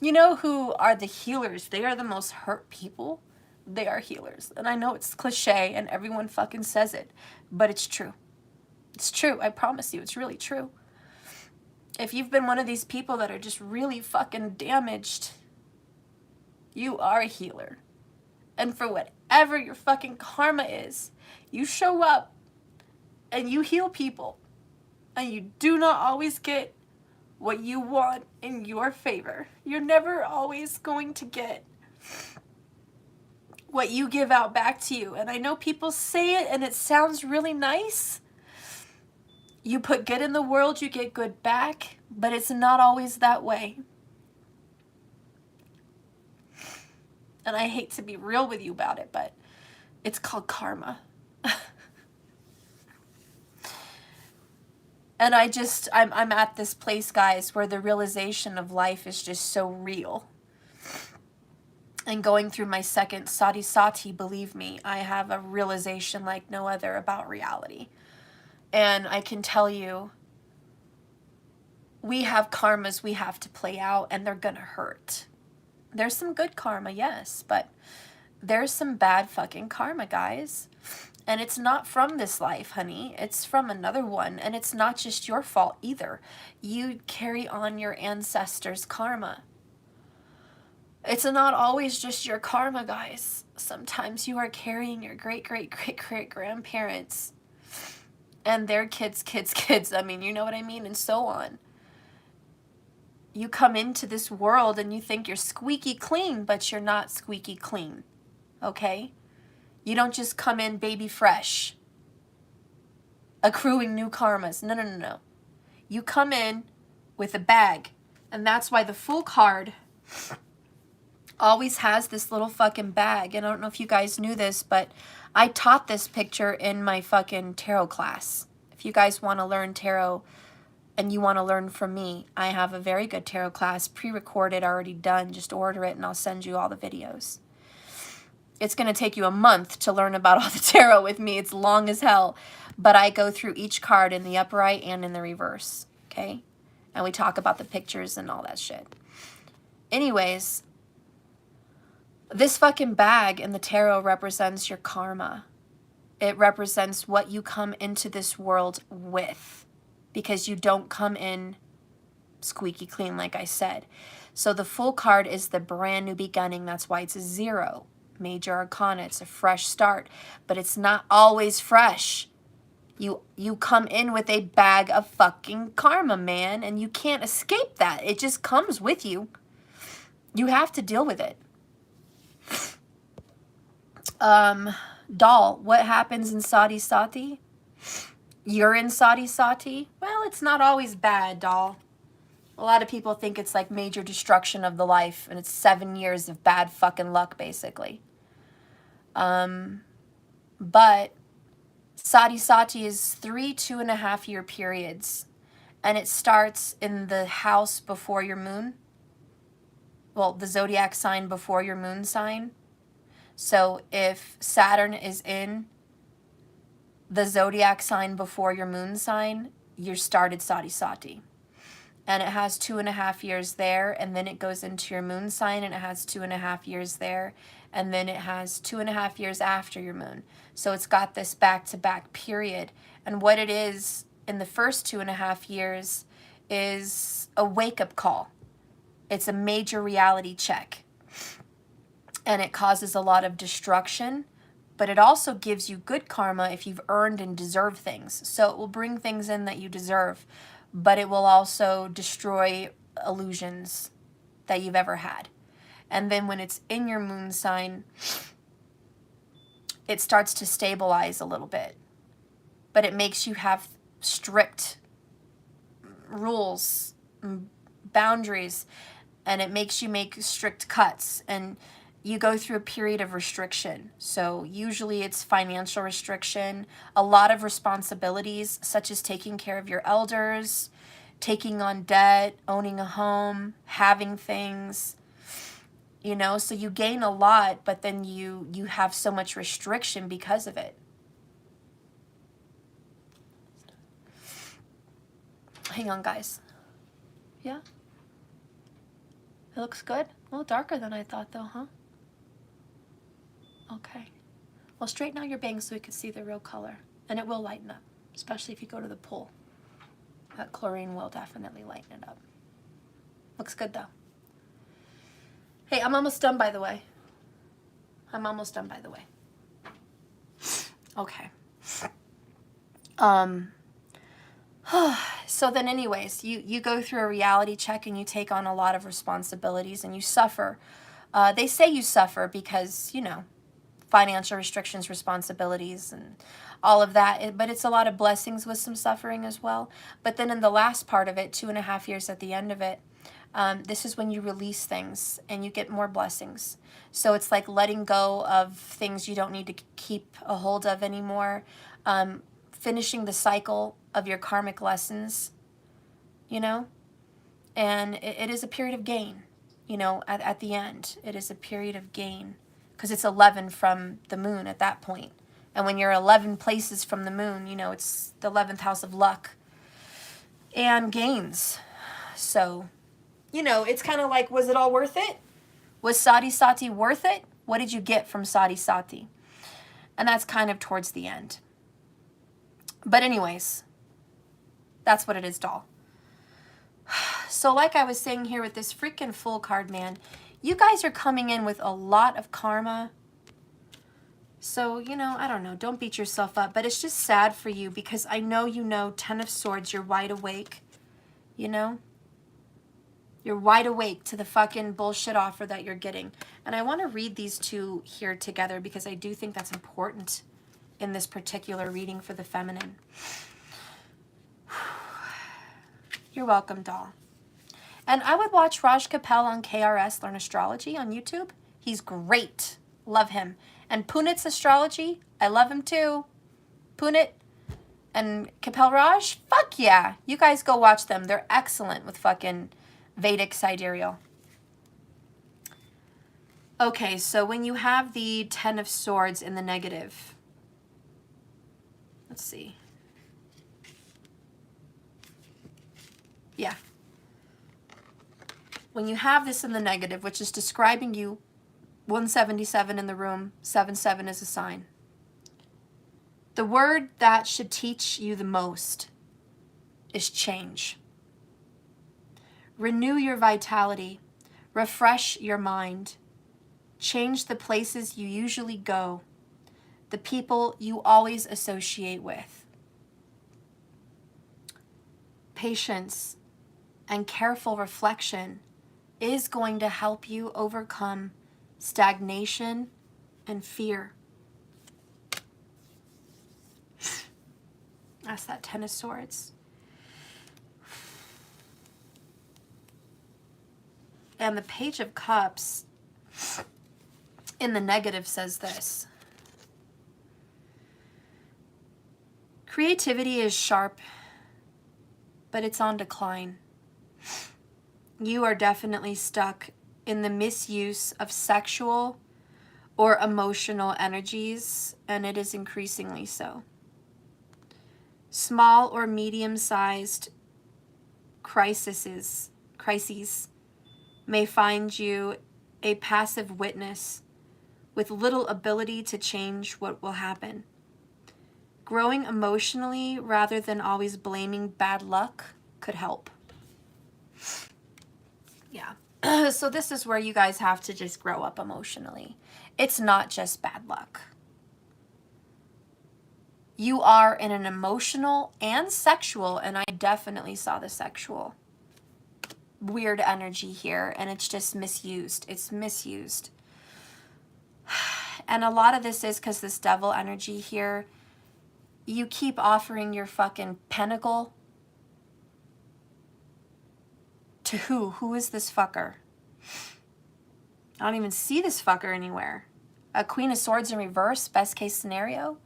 [SPEAKER 1] You know who are the healers? They are the most hurt people. They are healers. And I know it's cliche and everyone fucking says it, but it's true. It's true. I promise you, it's really true. If you've been one of these people that are just really fucking damaged, you are a healer. And for whatever your fucking karma is, you show up and you heal people. And you do not always get what you want in your favor. You're never always going to get what you give out back to you. And I know people say it and it sounds really nice. You put good in the world, you get good back, but it's not always that way. And I hate to be real with you about it, but it's called karma. And I'm at this place, guys, where the realization of life is just so real. And going through my second sati sati, believe me, I have a realization like no other about reality. And I can tell you, we have karmas we have to play out, and they're gonna hurt. There's some good karma, yes, but there's some bad fucking karma, guys. And it's not from this life, honey. It's from another one. And it's not just your fault either. You carry on your ancestors' karma. It's not always just your karma, guys. Sometimes you are carrying your great-great-great-great-grandparents and their kids. I mean, you know what I mean? And so on. You come into this world and you think you're squeaky clean, but you're not squeaky clean. Okay? You don't just come in baby fresh, accruing new karmas. No. You come in with a bag. And that's why the Fool card always has this little fucking bag. And I don't know if you guys knew this, but I taught this picture in my fucking tarot class. If you guys want to learn tarot and you want to learn from me, I have a very good tarot class, pre-recorded, already done. Just order it and I'll send you all the videos. It's going to take you a month to learn about all the tarot with me. It's long as hell. But I go through each card in the upright and in the reverse. Okay? And we talk about the pictures and all that shit. Anyways, this fucking bag in the tarot represents your karma. It represents what you come into this world with. Because you don't come in squeaky clean, like I said. So the Fool card is the brand new beginning. That's why it's a 0. Major arcana, it's a fresh start, but it's not always fresh. You come in with a bag of fucking karma, man, and you can't escape that. It just comes with you. You have to deal with it. Doll, what happens in Sati Sati? You're in Sati Sati? Well, it's not always bad, doll. A lot of people think it's like major destruction of the life, and it's 7 years of bad fucking luck, basically. But Sati Sati is 3 2.5 year periods, and it starts in the house before your moon. Well, the zodiac sign before your moon sign. So if Saturn is in the zodiac sign before your moon sign, you started Sati Sati. And it has 2.5 years there, and then it goes into your moon sign, and it has 2.5 years there, and then it has 2.5 years after your moon. So it's got this back-to-back period. And what it is in the first 2.5 years is a wake-up call. It's a major reality check. And it causes a lot of destruction, but it also gives you good karma if you've earned and deserved things. So it will bring things in that you deserve, but it will also destroy illusions that you've ever had. And then when it's in your moon sign, it starts to stabilize a little bit, but it makes you have strict rules, boundaries, and it makes you make strict cuts, and you go through a period of restriction. So usually it's financial restriction, a lot of responsibilities, such as taking care of your elders, taking on debt, owning a home, having things, you know, so you gain a lot, but then you have so much restriction because of it. Hang on, guys. Yeah? It looks good? A little darker than I thought, though, huh? Okay. Well, straighten out your bangs so we can see the real color. And it will lighten up, especially if you go to the pool. That chlorine will definitely lighten it up. Looks good, though. Hey, I'm almost done, by the way. I'm almost done, by the way. Okay. So then anyways, you go through a reality check and you take on a lot of responsibilities and you suffer. They say you suffer because, you know, financial restrictions, responsibilities, and all of that. But it's a lot of blessings with some suffering as well. But then in the last part of it, 2.5 years at the end of it, this is when you release things and you get more blessings. So it's like letting go of things you don't need to keep a hold of anymore. Finishing the cycle of your karmic lessons, you know, and it is a period of gain, you know, at the end. It is a period of gain because it's 11 from the moon at that point. And when you're 11 places from the moon, you know, it's the 11th house of luck and gains. So, you know, it's kind of like, was it all worth it? Was Sati Sati worth it? What did you get from Sati Sati? And that's kind of towards the end. But anyways, that's what it is, doll. So like I was saying here with this freaking Fool card, man, you guys are coming in with a lot of karma. So, you know, I don't know, don't beat yourself up, but it's just sad for you because I know you know 10 of Swords, you're wide awake, you know? You're wide awake to the fucking bullshit offer that you're getting. And I want to read these two here together because I do think that's important in this particular reading for the feminine. You're welcome, doll. And I would watch Raj Kapel on KRS Learn Astrology on YouTube. He's great. Love him. And Punit's Astrology, I love him too. Punit and Kapel Raj, fuck yeah. You guys go watch them. They're excellent with fucking Vedic sidereal. Okay, so when you have the 10 of Swords in the negative, let's see. Yeah. When you have this in the negative, which is describing you, 177 in the room, 77 is a sign. The word that should teach you the most is change. Renew your vitality. Refresh your mind. Change the places you usually go. The people you always associate with. patience and careful reflection is going to help you overcome stagnation and fear. That's that Ten of Swords. And the Page of Cups in the negative says this. Creativity is sharp, but it's on decline. You are definitely stuck in the misuse of sexual or emotional energies, and it is increasingly so. Small or medium-sized crises may find you a passive witness with little ability to change what will happen. Growing emotionally rather than always blaming bad luck could help. Yeah. So this is where you guys have to just grow up emotionally. It's not just bad luck. You are in an emotional and sexual, and I definitely saw the sexual weird energy here, and it's just misused. It's misused. And a lot of this is because this devil energy here, you keep offering your fucking pentacle to who? Who is this fucker? I don't even see this fucker anywhere. A Queen of Swords in reverse, best case scenario.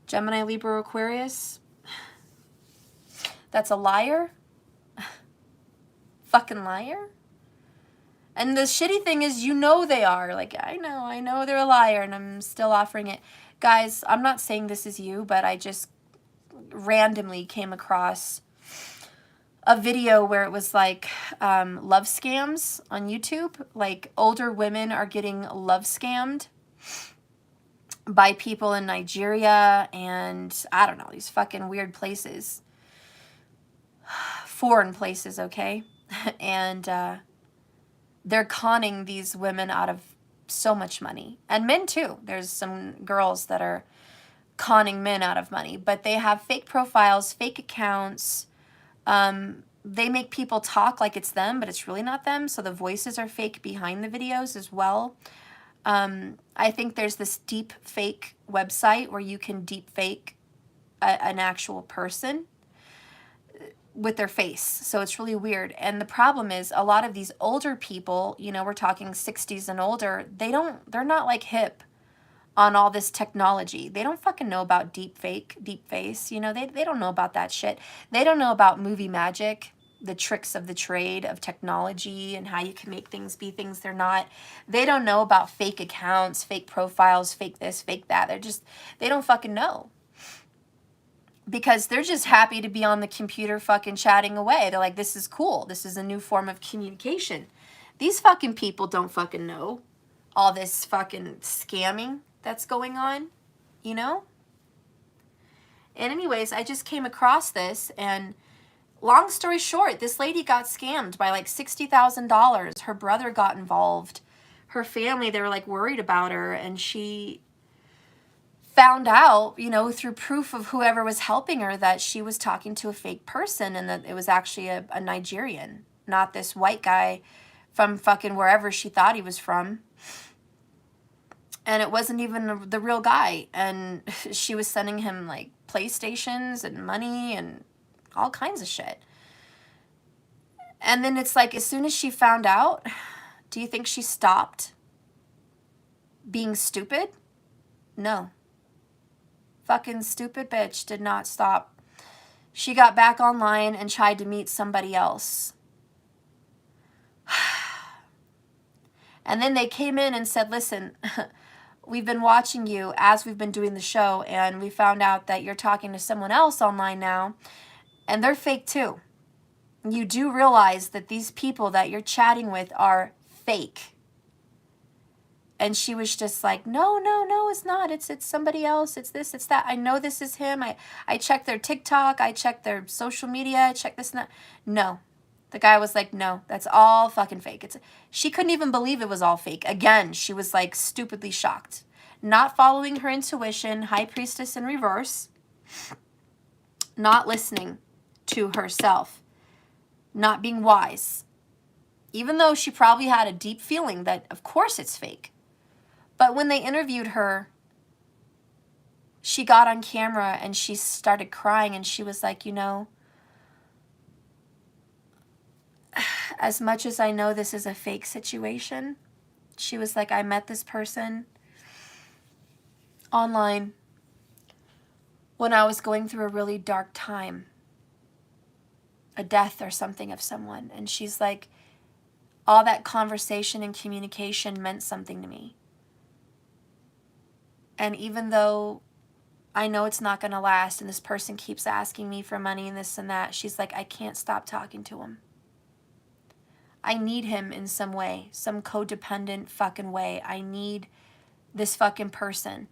[SPEAKER 1] Gemini, Libra, Aquarius. That's a liar. Fucking liar. And the shitty thing is, you know they are. Like, I know they're a liar, and I'm still offering it. Guys, I'm not saying this is you, but I just randomly came across a video where it was like love scams on YouTube. Like, older women are getting love scammed by people in Nigeria and, I don't know, these fucking weird places. Foreign places, okay? And they're conning these women out of so much money. And men too. There's some girls that are conning men out of money. But they have fake profiles, fake accounts. They make people talk like it's them, but it's really not them. So the voices are fake behind the videos as well. I think there's this deep fake website where you can deep fake an actual person with their face. So it's really weird. And the problem is a lot of these older people, you know, we're talking 60s and older, they're not like hip on all this technology. They don't fucking know about deep face, you know, they don't know about that shit. They don't know about movie magic, the tricks of the trade of technology and how you can make things be things they're not. They don't know about fake accounts, fake profiles, fake this, fake that. They don't fucking know. Because they're just happy to be on the computer fucking chatting away. They're like, this is cool. This is a new form of communication. These fucking people don't fucking know all this fucking scamming that's going on, you know? And anyways, I just came across this, and long story short, this lady got scammed by like $60,000. Her brother got involved. Her family, they were like worried about her, and she found out, you know, through proof of whoever was helping her, that she was talking to a fake person, and that it was actually a Nigerian, not this white guy from fucking wherever she thought he was from. And it wasn't even the real guy. And she was sending him like PlayStations and money and all kinds of shit. And then it's like, as soon as she found out, do you think she stopped being stupid? No. Fucking stupid bitch did not stop. She got back online and tried to meet somebody else. And then they came in and said, listen, we've been watching you as we've been doing the show, and we found out that you're talking to someone else online now, and they're fake too. You do realize that these people that you're chatting with are fake. And she was just like, no, it's not. It's somebody else. It's this, it's that. I know this is him. I checked their TikTok. I checked their social media. I checked this and that. No. The guy was like, no, that's all fucking fake. She couldn't even believe it was all fake. Again, she was like stupidly shocked. Not following her intuition, High Priestess in reverse. Not listening to herself, not being wise, even though she probably had a deep feeling that, of course, it's fake. But when they interviewed her, she got on camera and she started crying, and she was like, you know, as much as I know this is a fake situation, she was like, I met this person online when I was going through a really dark time, a death or something of someone. And she's like, all that conversation and communication meant something to me. And even though I know it's not going to last and this person keeps asking me for money and this and that, she's like, I can't stop talking to him. I need him in some way, some codependent fucking way. I need this fucking person.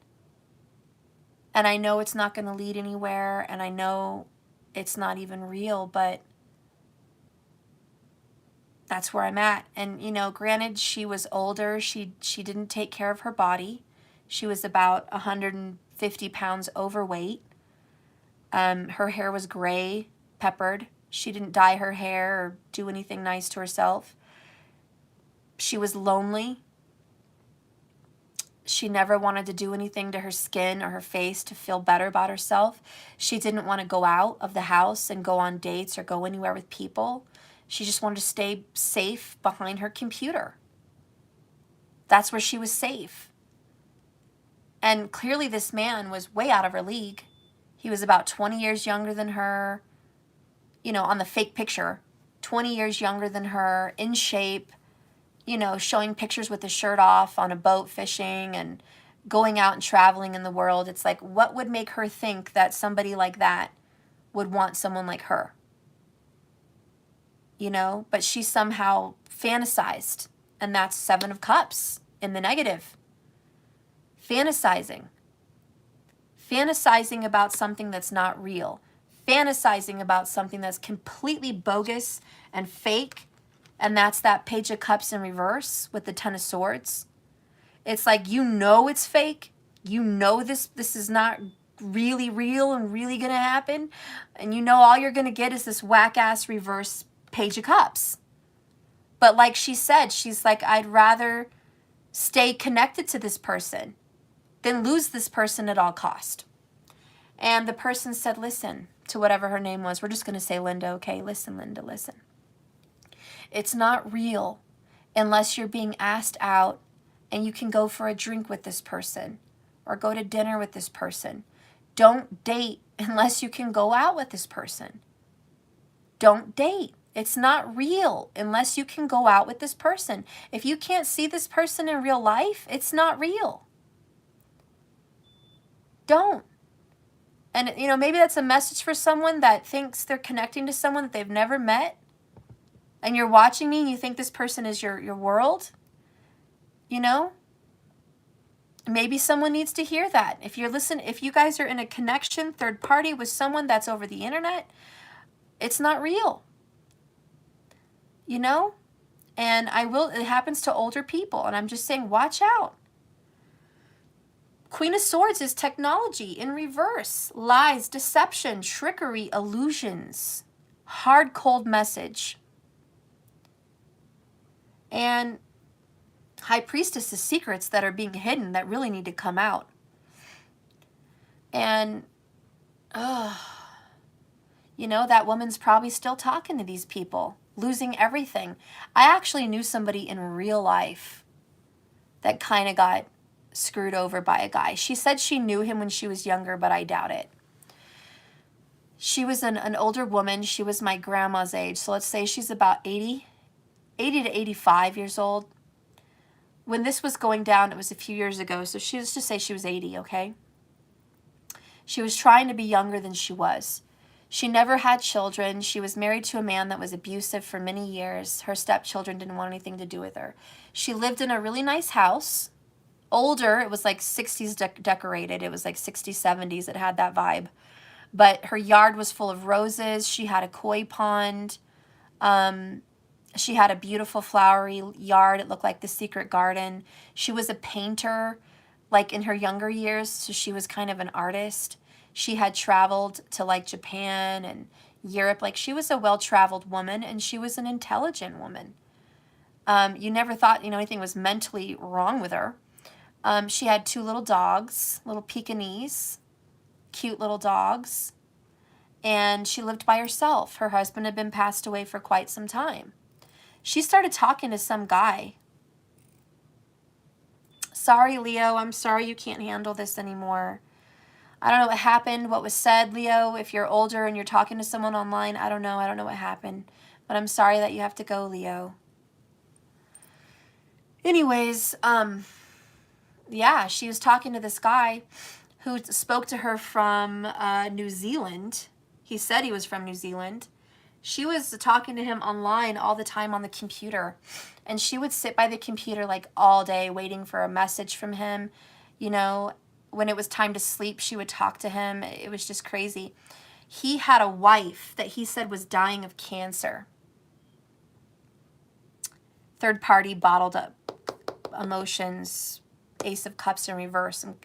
[SPEAKER 1] And I know it's not going to lead anywhere, and I know it's not even real, but that's where I'm at. And, you know, granted, she was older. She didn't take care of her body. She was about 150 pounds overweight. Her hair was gray, peppered. She didn't dye her hair or do anything nice to herself. She was lonely. She never wanted to do anything to her skin or her face to feel better about herself. She didn't want to go out of the house and go on dates or go anywhere with people. She just wanted to stay safe behind her computer. That's where she was safe. And clearly this man was way out of her league. He was about 20 years younger than her, you know, on the fake picture, 20 years younger than her, in shape, you know, showing pictures with his shirt off on a boat fishing and going out and traveling in the world. It's like, what would make her think that somebody like that would want someone like her? You know, but she somehow fantasized, and that's 7 of Cups in the negative. Fantasizing about something that's not real, fantasizing about something that's completely bogus and fake. And that's that Page of Cups in reverse with the 10 of Swords. It's like, you know it's fake. You know this is not really real and really going to happen. And you know all you're going to get is this whack-ass reverse Page of Cups. But like she said, she's like, I'd rather stay connected to this person than lose this person at all cost. And the person said, listen, to whatever her name was. We're just going to say Linda, okay? Listen, Linda, listen. It's not real unless you're being asked out and you can go for a drink with this person or go to dinner with this person. Don't date unless you can go out with this person. Don't date. It's not real unless you can go out with this person. If you can't see this person in real life, it's not real. Don't. And, you know, maybe that's a message for someone that thinks they're connecting to someone that they've never met. And you're watching me and you think this person is your world, you know? Maybe someone needs to hear that. If you guys are in a connection, third party with someone that's over the internet, it's not real. You know? And it happens to older people. And I'm just saying, watch out. Queen of Swords is technology in reverse. Lies, deception, trickery, illusions. Hard, cold message. And High Priestess is secrets that are being hidden that really need to come out. And, you know, that woman's probably still talking to these people, losing everything. I actually knew somebody in real life that kind of got screwed over by a guy. She said she knew him when she was younger, but I doubt it. She was an older woman. She was my grandma's age. So let's say she's about 80 to 85 years old. When this was going down, it was a few years ago. So let's just say she was 80, okay? She was trying to be younger than she was. She never had children. She was married to a man that was abusive for many years. Her stepchildren didn't want anything to do with her. She lived in a really nice house. Older, it was like 60s decorated. It was like 60s, 70s. It had that vibe. But her yard was full of roses. She had a koi pond. She had a beautiful flowery yard. It looked like the secret garden. She was a painter, like in her younger years, so she was kind of an artist. She had traveled to like Japan and, Europe. Like, she was a well-traveled woman, and she was an intelligent woman. You never thought, you know, anything was mentally wrong with her. She had 2 little dogs, little Pekingese, cute little dogs, and she lived by herself. Her husband had been passed away for quite some time. She started talking to some guy. Sorry, Leo, I'm sorry you can't handle this anymore. I don't know what happened, what was said, Leo. If you're older and you're talking to someone online, I don't know what happened. But I'm sorry that you have to go, Leo. Anyways, yeah, she was talking to this guy who spoke to her from New Zealand. He said he was from New Zealand. She was talking to him online all the time on the computer. And she would sit by the computer like all day waiting for a message from him. You know, when it was time to sleep, she would talk to him. It was just crazy. He had a wife that he said was dying of cancer. Third party, bottled up emotions, Ace of Cups in reverse. I'm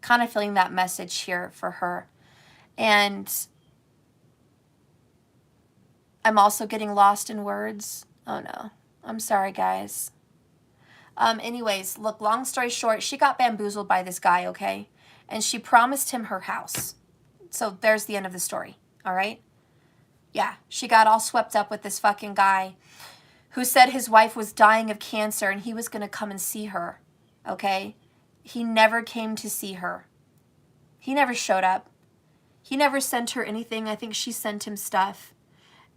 [SPEAKER 1] kind of feeling that message here for her. And I'm also getting lost in words. Oh no. I'm sorry, guys. Anyways, look, long story short, she got bamboozled by this guy, okay? And she promised him her house. So there's the end of the story, all right? Yeah, she got all swept up with this fucking guy who said his wife was dying of cancer and he was going to come and see her, okay? He never came to see her. He never showed up. He never sent her anything. I think she sent him stuff.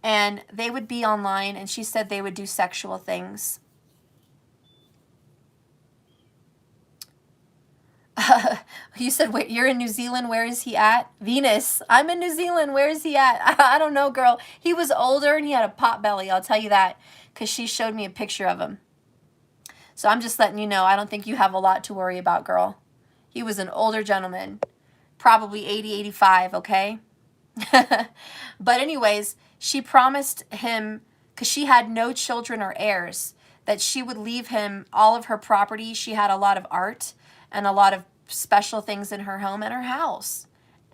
[SPEAKER 1] And they would be online, and she said they would do sexual things. You said, wait, you're in New Zealand, where is he at? Venus, I'm in New Zealand, where is he at? I don't know, girl. He was older, and he had a pot belly, I'll tell you that, because she showed me a picture of him. So I'm just letting you know, I don't think you have a lot to worry about, girl. He was an older gentleman, probably 80, 85, okay? But anyways, she promised him, because she had no children or heirs, that she would leave him all of her property. She had a lot of art and a lot of special things in her home and her house.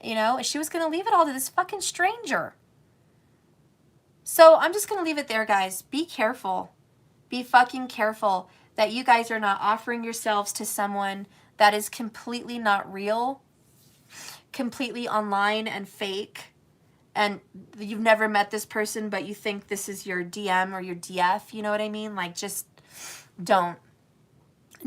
[SPEAKER 1] You know, and she was going to leave it all to this fucking stranger. So I'm just going to leave it there, guys. Be careful. Be fucking careful that you guys are not offering yourselves to someone that is completely not real, completely online and fake, and you've never met this person, but you think this is your DM or your DF, you know what I mean? Like, just don't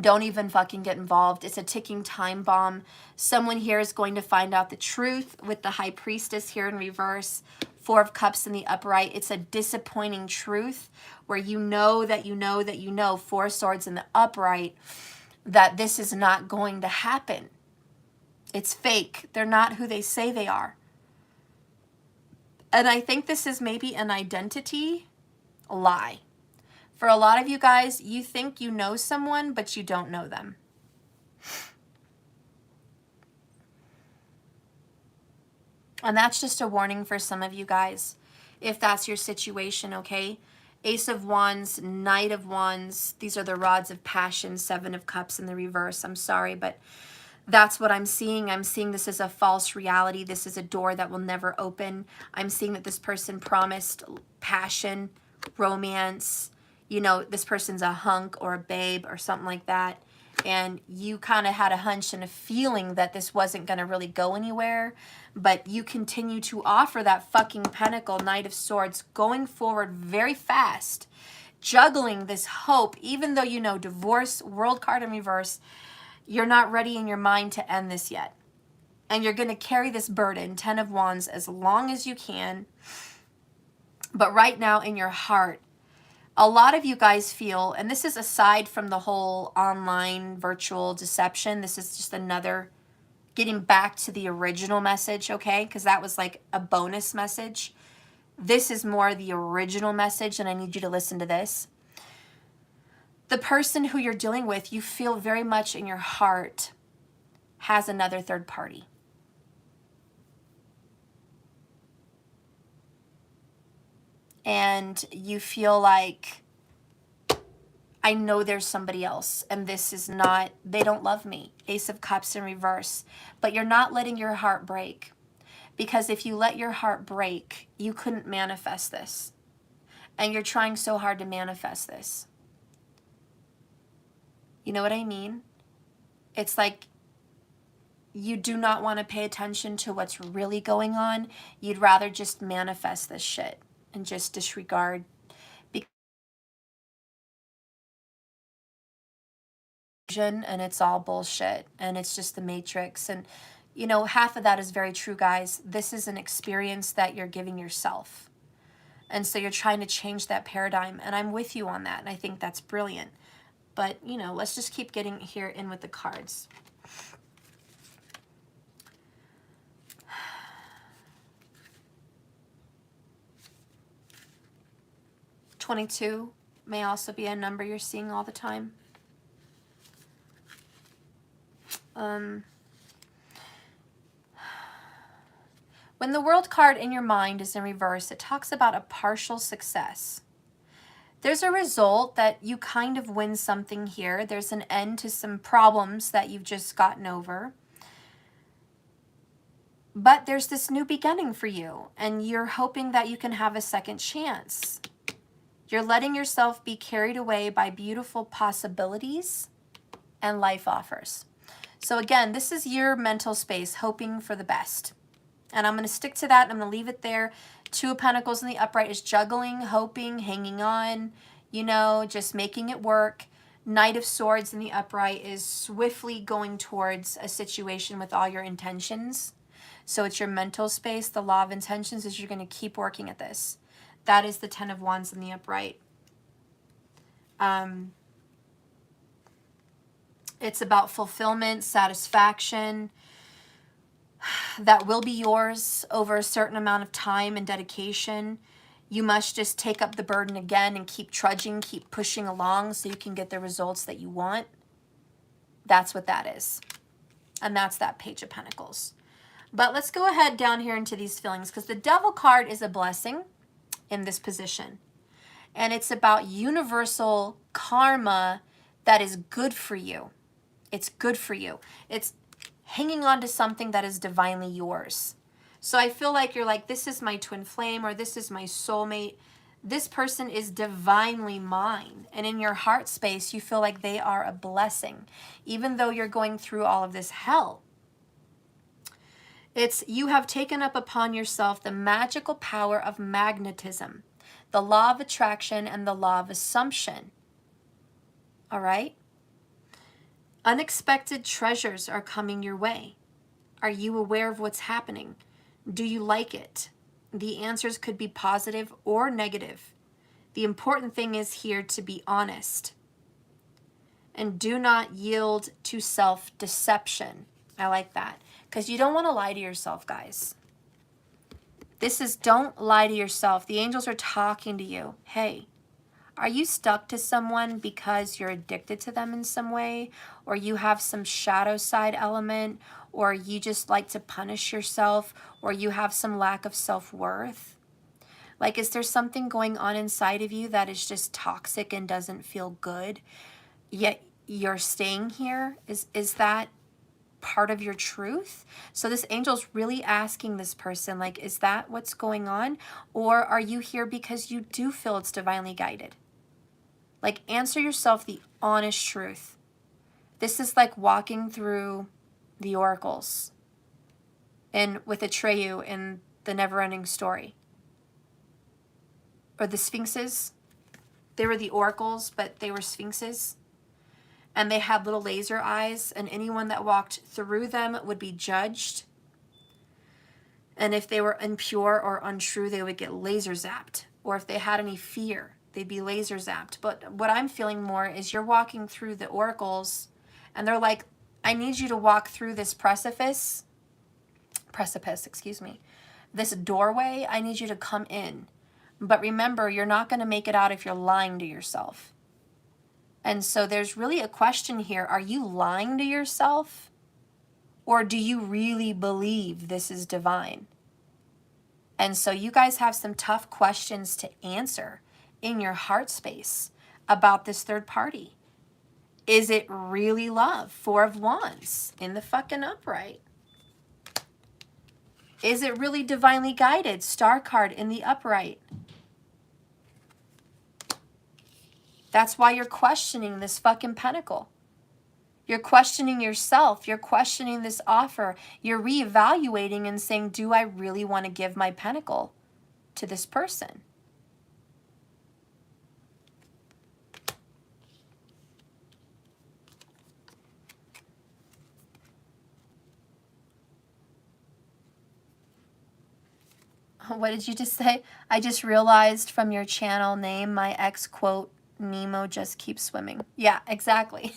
[SPEAKER 1] even fucking get involved. It's a ticking time bomb. Someone here is going to find out the truth with the High Priestess here in reverse, 4 of Cups in the upright. It's a disappointing truth where you know that you know that you know, 4 Swords in the upright, that this is not going to happen. It's fake. They're not who they say they are. And I think this is maybe an identity lie. For a lot of you guys, you think you know someone, but you don't know them. And that's just a warning for some of you guys, if that's your situation, okay? Ace of Wands, Knight of Wands. These are the rods of passion, 7 of Cups in the reverse. I'm sorry, but that's what I'm seeing. I'm seeing this as a false reality. This is a door that will never open. I'm seeing that this person promised passion, romance. You know, this person's a hunk or a babe or something like that. And you kind of had a hunch and a feeling that this wasn't going to really go anywhere. But you continue to offer that fucking Pentacle, Knight of Swords, going forward very fast, juggling this hope, even though you know divorce, World card in reverse. You're not ready in your mind to end this yet. And you're going to carry this burden, 10 of Wands, as long as you can. But right now in your heart, a lot of you guys feel, and this is aside from the whole online virtual deception, this is just another getting back to the original message, okay? Because that was like a bonus message. This is more the original message, and I need you to listen to this. The person who you're dealing with, you feel very much in your heart has another third party. And you feel like, I know there's somebody else, and this is not, they don't love me. Ace of Cups in reverse. But you're not letting your heart break. Because if you let your heart break, you couldn't manifest this. And you're trying so hard to manifest this. You know what I mean? It's like you do not want to pay attention to what's really going on. You'd rather just manifest this shit and just disregard. And it's all bullshit. And it's just the matrix. And, you know, half of that is very true, guys. This is an experience that you're giving yourself. And so you're trying to change that paradigm. And I'm with you on that. And I think that's brilliant. But, you know, let's just keep getting here in with the cards. $22 may also be a number you're seeing all the time. When the World card in your mind is in reverse, it talks about a partial success. There's a result that you kind of win something here. There's an end to some problems that you've just gotten over. But there's this new beginning for you, and you're hoping that you can have a second chance. You're letting yourself be carried away by beautiful possibilities and life offers. So again, this is your mental space, hoping for the best. And I'm going to stick to that. I'm going to leave it there. Two of Pentacles in the upright is juggling, hoping, hanging on, you know, just making it work. Knight of Swords in the upright is swiftly going towards a situation with all your intentions. So it's your mental space. The law of intentions is you're going to keep working at this. That is the Ten of Wands in the upright. It's about fulfillment, satisfaction. That will be yours over a certain amount of time and dedication. You must just take up the burden again and keep trudging, keep pushing along so you can get the results that you want. That's what that is. And that's that Page of Pentacles. But let's go ahead down here into these feelings, because the Devil card is a blessing in this position. And it's about universal karma that is good for you. It's good for you. It's hanging on to something that is divinely yours. So I feel like you're like, this is my twin flame, or this is my soulmate. This person is divinely mine. And in your heart space, you feel like they are a blessing, even though you're going through all of this hell. It's you have taken up upon yourself the magical power of magnetism, the law of attraction, and the law of assumption. All right? Unexpected treasures are coming your way. Are you aware of what's happening? Do you like it? The answers could be positive or negative. The important thing is here to be honest. And do not yield to self-deception. I like that. Because you don't want to lie to yourself, guys. This is don't lie to yourself. The angels are talking to you. Hey, are you stuck to someone because you're addicted to them in some way? Or you have some shadow side element? Or you just like to punish yourself? Or you have some lack of self-worth? Like, is there something going on inside of you that is just toxic and doesn't feel good? Yet you're staying here? Is that part of your truth? So this angel's really asking this person, like, is that what's going on? Or are you here because you do feel it's divinely guided? Like, answer yourself the honest truth. This is like walking through the oracles and with Atreyu in the Never-Ending Story. Or the Sphinxes. They were the oracles, but they were sphinxes. And they had little laser eyes, and anyone that walked through them would be judged. And if they were impure or untrue, they would get laser zapped. Or if they had any fear, they'd be laser zapped. But what I'm feeling more is you're walking through the oracles, and they're like, I need you to walk through this precipice, this doorway. I need you to come in. But remember, you're not going to make it out if you're lying to yourself. And so there's really a question here. Are you lying to yourself? Or do you really believe this is divine? And so you guys have some tough questions to answer in your heart space about this third party. Is it really love? Four of Wands in the fucking upright. Is it really divinely guided? Star card in the upright. That's why you're questioning this fucking pentacle. You're questioning yourself. You're questioning this offer. You're reevaluating and saying, do I really want to give my pentacle to this person? What did you just say? I just realized from your channel name, my ex quote, Nemo just keeps swimming. Yeah, exactly.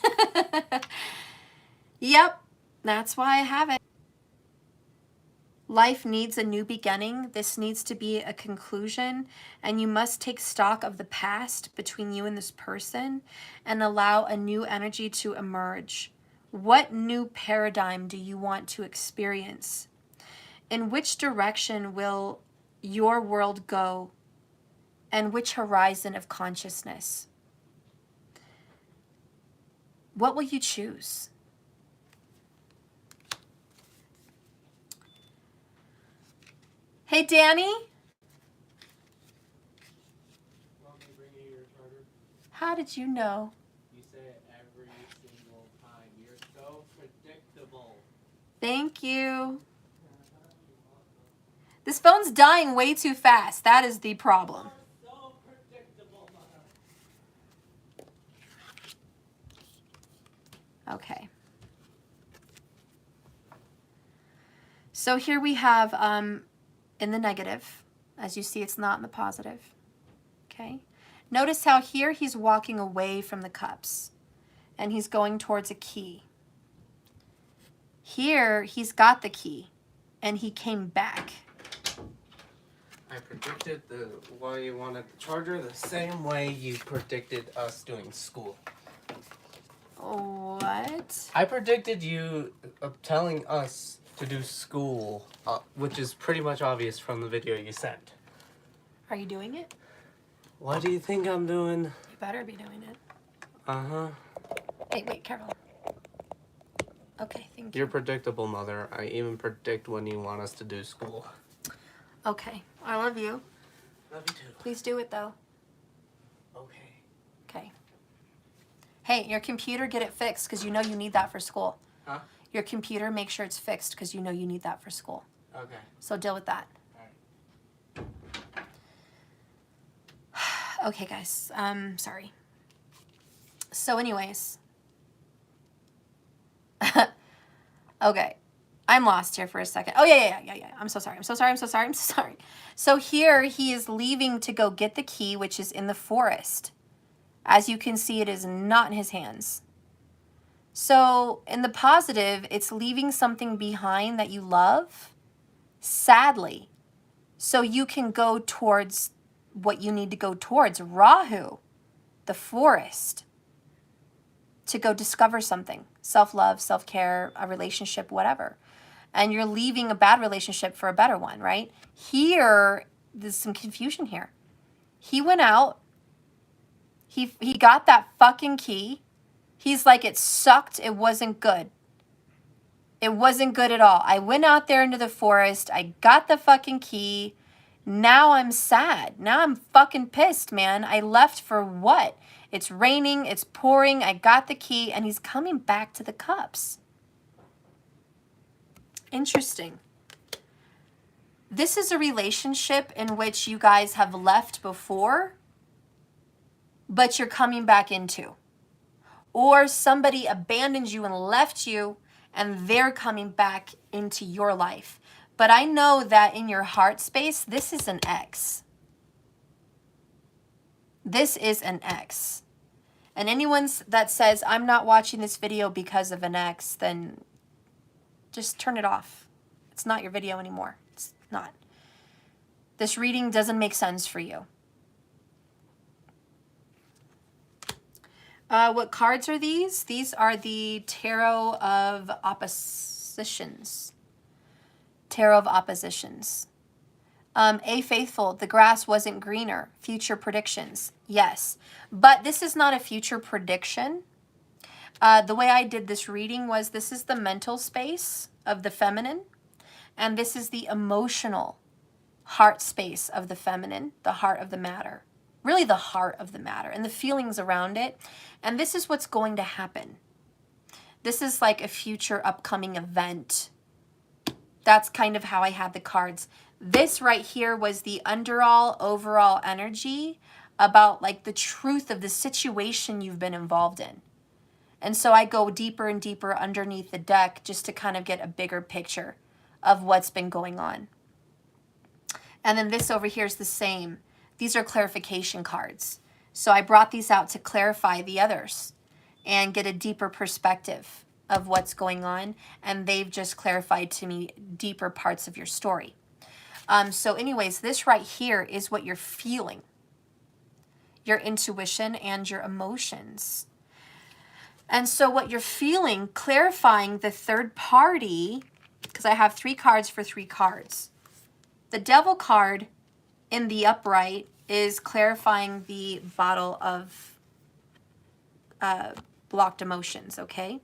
[SPEAKER 1] Yep, that's why I have it. Life needs a new beginning. This needs to be a conclusion, and you must take stock of the past between you and this person and allow a new energy to emerge. What new paradigm do you want to experience? In which direction will your world go, and which horizon of consciousness? What will you choose? Hey, Danny.
[SPEAKER 2] Want me to bring you your charger?
[SPEAKER 1] How did you know?
[SPEAKER 2] You say it every single time. You're so predictable.
[SPEAKER 1] Thank you. This phone's dying way too fast. That is the problem.
[SPEAKER 2] You're so predictable, mother.
[SPEAKER 1] Okay. So here we have in the negative. As you see, it's not in the positive. Okay. Notice how here he's walking away from the cups and he's going towards a key. Here he's got the key and he came back.
[SPEAKER 2] I predicted why you wanted the charger the same way you predicted us doing school.
[SPEAKER 1] What?
[SPEAKER 2] I predicted you telling us to do school, which is pretty much obvious from the video you sent.
[SPEAKER 1] Are you doing it?
[SPEAKER 2] What do you think I'm doing?
[SPEAKER 1] You better be doing it.
[SPEAKER 2] Uh-huh.
[SPEAKER 1] Hey, wait, careful. Okay, thank you.
[SPEAKER 2] You're predictable, mother. I even predict when you want us to do school.
[SPEAKER 1] Okay, I love you.
[SPEAKER 2] Love you too.
[SPEAKER 1] Please do it though.
[SPEAKER 2] Okay.
[SPEAKER 1] Okay. Hey, your computer, get it fixed because you know you need that for school.
[SPEAKER 2] Huh?
[SPEAKER 1] Your computer, make sure it's fixed because you know you need that for school.
[SPEAKER 2] Okay.
[SPEAKER 1] So deal with that.
[SPEAKER 2] Alright.
[SPEAKER 1] Okay, guys. Sorry. So anyways. Okay. I'm lost here for a second. Oh, yeah. I'm so sorry. So here he is leaving to go get the key, which is in the forest. As you can see, it is not in his hands. So in the positive, it's leaving something behind that you love, sadly, so you can go towards what you need to go towards. Rahu, the forest, to go discover something. Self-love, self-care, a relationship, whatever. And you're leaving a bad relationship for a better one, right? Here, there's some confusion here. He went out. He got that fucking key. He's like, it sucked. It wasn't good. It wasn't good at all. I went out there into the forest. I got the fucking key. Now I'm sad. Now I'm fucking pissed, man. I left for what? It's raining. It's pouring. I got the key. And he's coming back to the cups. Interesting. This is a relationship in which you guys have left before, but you're coming back into. Or somebody abandoned you and left you, and they're coming back into your life. But I know that in your heart space, this is an ex. This is an ex. And anyone that says, I'm not watching this video because of an ex, then just turn it off. It's not your video anymore. It's not. This reading doesn't make sense for you. What cards are these? These are the Tarot of Oppositions. Tarot of Oppositions. A Faithful, the grass wasn't greener. Future predictions. Yes. But this is not a future prediction. The way I did this reading was this is the mental space of the feminine. And this is the emotional heart space of the feminine, the heart of the matter. Really the heart of the matter and the feelings around it. And this is what's going to happen. This is like a future upcoming event. That's kind of how I had the cards. This right here was the overall energy about like the truth of the situation you've been involved in. And so I go deeper and deeper underneath the deck just to kind of get a bigger picture of what's been going on. And then this over here is the same. These are clarification cards. So I brought these out to clarify the others and get a deeper perspective of what's going on. And they've just clarified to me deeper parts of your story. So anyways, this right here is what you're feeling. Your intuition and your emotions. And so what you're feeling, clarifying the third party, because I have 3 cards for 3 cards. The Devil card in the upright is clarifying the bottle of blocked emotions, okay?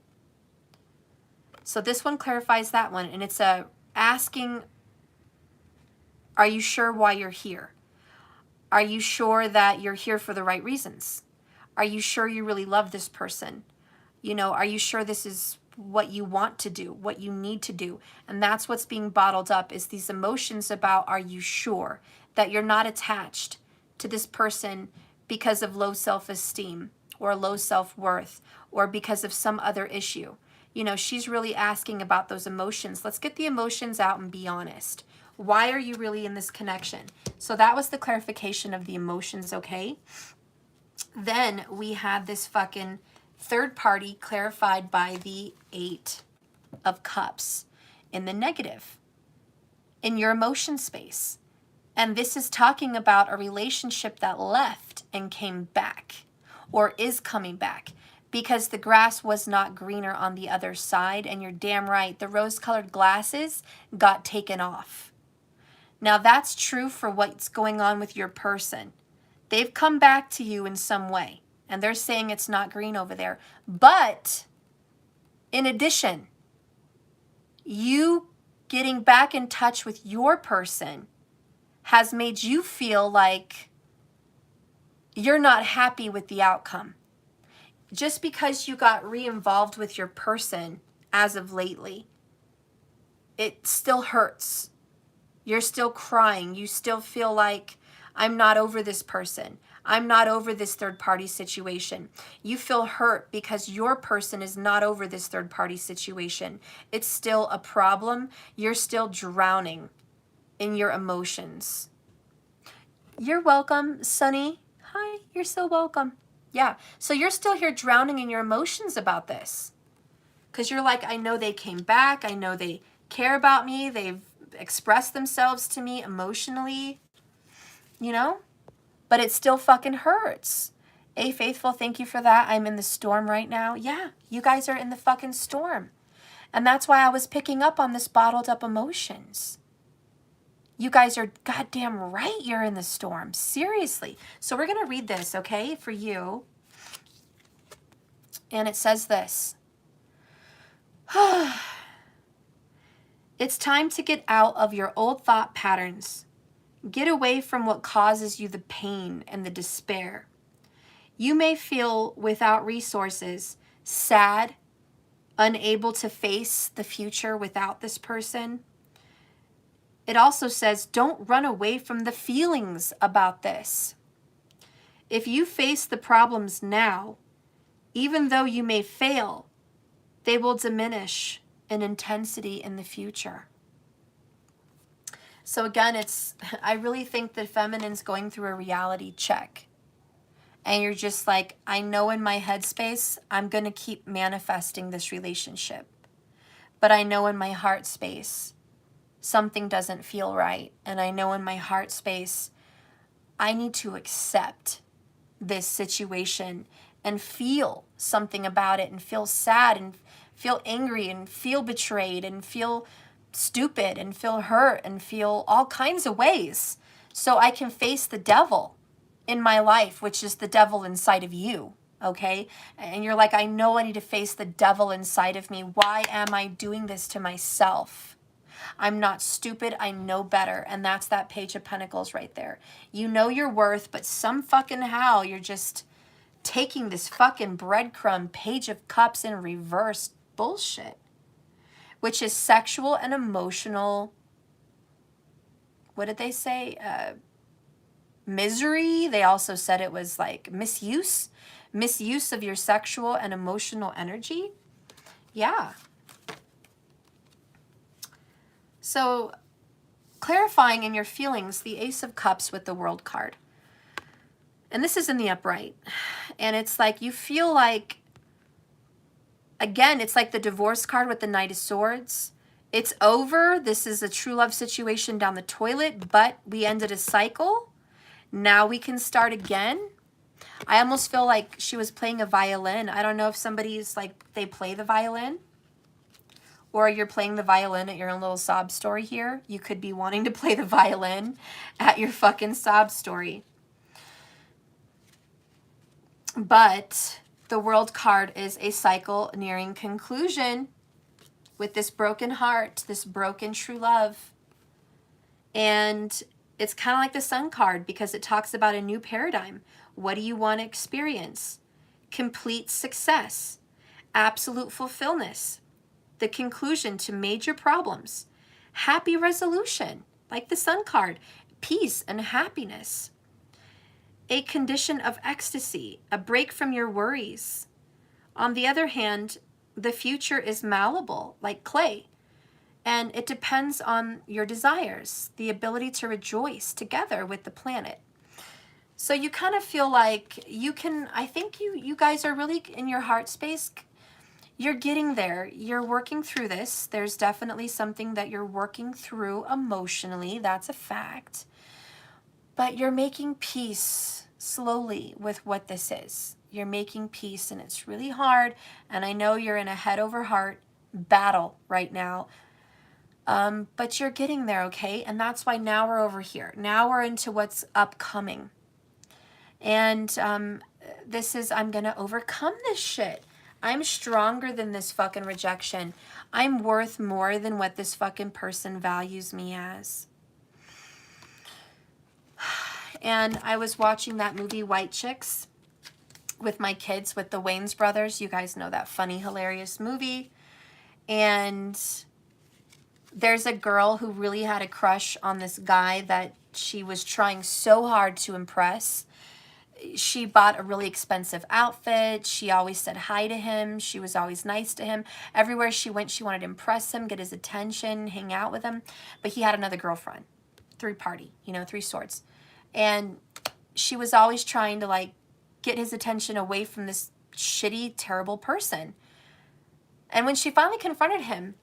[SPEAKER 1] So this one clarifies that one, and it's asking, are you sure why you're here? Are you sure that you're here for the right reasons? Are you sure you really love this person? You know, are you sure this is what you want to do, what you need to do? And that's what's being bottled up, is these emotions about, are you sure that you're not attached to this person because of low self-esteem or low self-worth or because of some other issue? You know, she's really asking about those emotions. Let's get the emotions out and be honest. Why are you really in this connection? So that was the clarification of the emotions, okay? Then we had this fucking third party clarified by the 8 of Cups in the negative, in your emotion space. And this is talking about a relationship that left and came back, or is coming back, because the grass was not greener on the other side. And you're damn right, the rose-colored glasses got taken off. Now that's true for what's going on with your person. They've come back to you in some way, and they're saying it's not green over there. But in addition, you getting back in touch with your person has made you feel like you're not happy with the outcome. Just because you got re-involved with your person as of lately, it still hurts. You're still crying. You still feel like, I'm not over this person. I'm not over this third-party situation. You feel hurt because your person is not over this third-party situation. It's still a problem. You're still drowning in your emotions. You're welcome, Sunny. Hi, you're so welcome. Yeah, so you're still here drowning in your emotions about this. Because you're like, I know they came back. I know they care about me. They've expressed themselves to me emotionally, you know? But it still fucking hurts. A Faithful, thank you for that. I'm in the storm right now. Yeah, you guys are in the fucking storm. And that's why I was picking up on this bottled up emotions. You guys are goddamn right you're in the storm. Seriously. So we're going to read this, okay, for you. And it says this. It's time to get out of your old thought patterns. Get away from what causes you the pain and the despair. You may feel without resources, sad, unable to face the future without this person. It also says, don't run away from the feelings about this. If you face the problems now, even though you may fail, they will diminish in intensity in the future. So again, I really think the feminine's going through a reality check. And you're just like, I know in my headspace, I'm going to keep manifesting this relationship. But I know in my heart space, something doesn't feel right. And I know in my heart space, I need to accept this situation and feel something about it and feel sad and feel angry and feel betrayed and feel stupid and feel hurt and feel all kinds of ways so I can face the devil in my life, which is the devil inside of you, okay? And you're like, I know I need to face the devil inside of me. Why am I doing this to myself? I'm not stupid. I know better. And that's that Page of Pentacles right there. You know your worth, but some fucking how you're just taking this fucking breadcrumb Page of Cups in reverse bullshit, which is sexual and emotional, what did they say? Misery. They also said it was like misuse of your sexual and emotional energy. Yeah. So clarifying in your feelings, the Ace of Cups with the World card. And this is in the upright. And it's like you feel like, again, it's like the divorce card with the Knight of Swords. It's over. This is a true love situation down the toilet, but we ended a cycle. Now we can start again. I almost feel like she was playing a violin. I don't know if somebody's like, they play the violin, or you're playing the violin at your own little sob story here. You could be wanting to play the violin at your fucking sob story. But the World card is a cycle nearing conclusion with this broken heart, this broken true love. And it's kind of like the Sun card because it talks about a new paradigm. What do you want to experience? Complete success, absolute fulfillment, the conclusion to major problems, happy resolution, like the Sun card, peace and happiness, a condition of ecstasy, a break from your worries. On the other hand, the future is malleable, like clay, and it depends on your desires, the ability to rejoice together with the planet. So you kind of feel like you can, I think you guys are really in your heart space. You're getting there. You're working through this. There's definitely something that you're working through emotionally. That's a fact. But you're making peace slowly with what this is. You're making peace, and it's really hard. And I know you're in a head over heart battle right now. But you're getting there, okay? And that's why now we're over here. Now we're into what's upcoming. And this is, I'm going to overcome this shit. I'm stronger than this fucking rejection. I'm worth more than what this fucking person values me as. And I was watching that movie White Chicks with my kids, with the Wayans brothers. You guys know that funny, hilarious movie. And there's a girl who really had a crush on this guy that she was trying so hard to impress. She bought a really expensive outfit. She always said hi to him. She was always nice to him. Everywhere she went, she wanted to impress him, get his attention, hang out with him. But he had another girlfriend. Three-party, you know, three swords. And she was always trying to, like, get his attention away from this shitty, terrible person. And when she finally confronted him,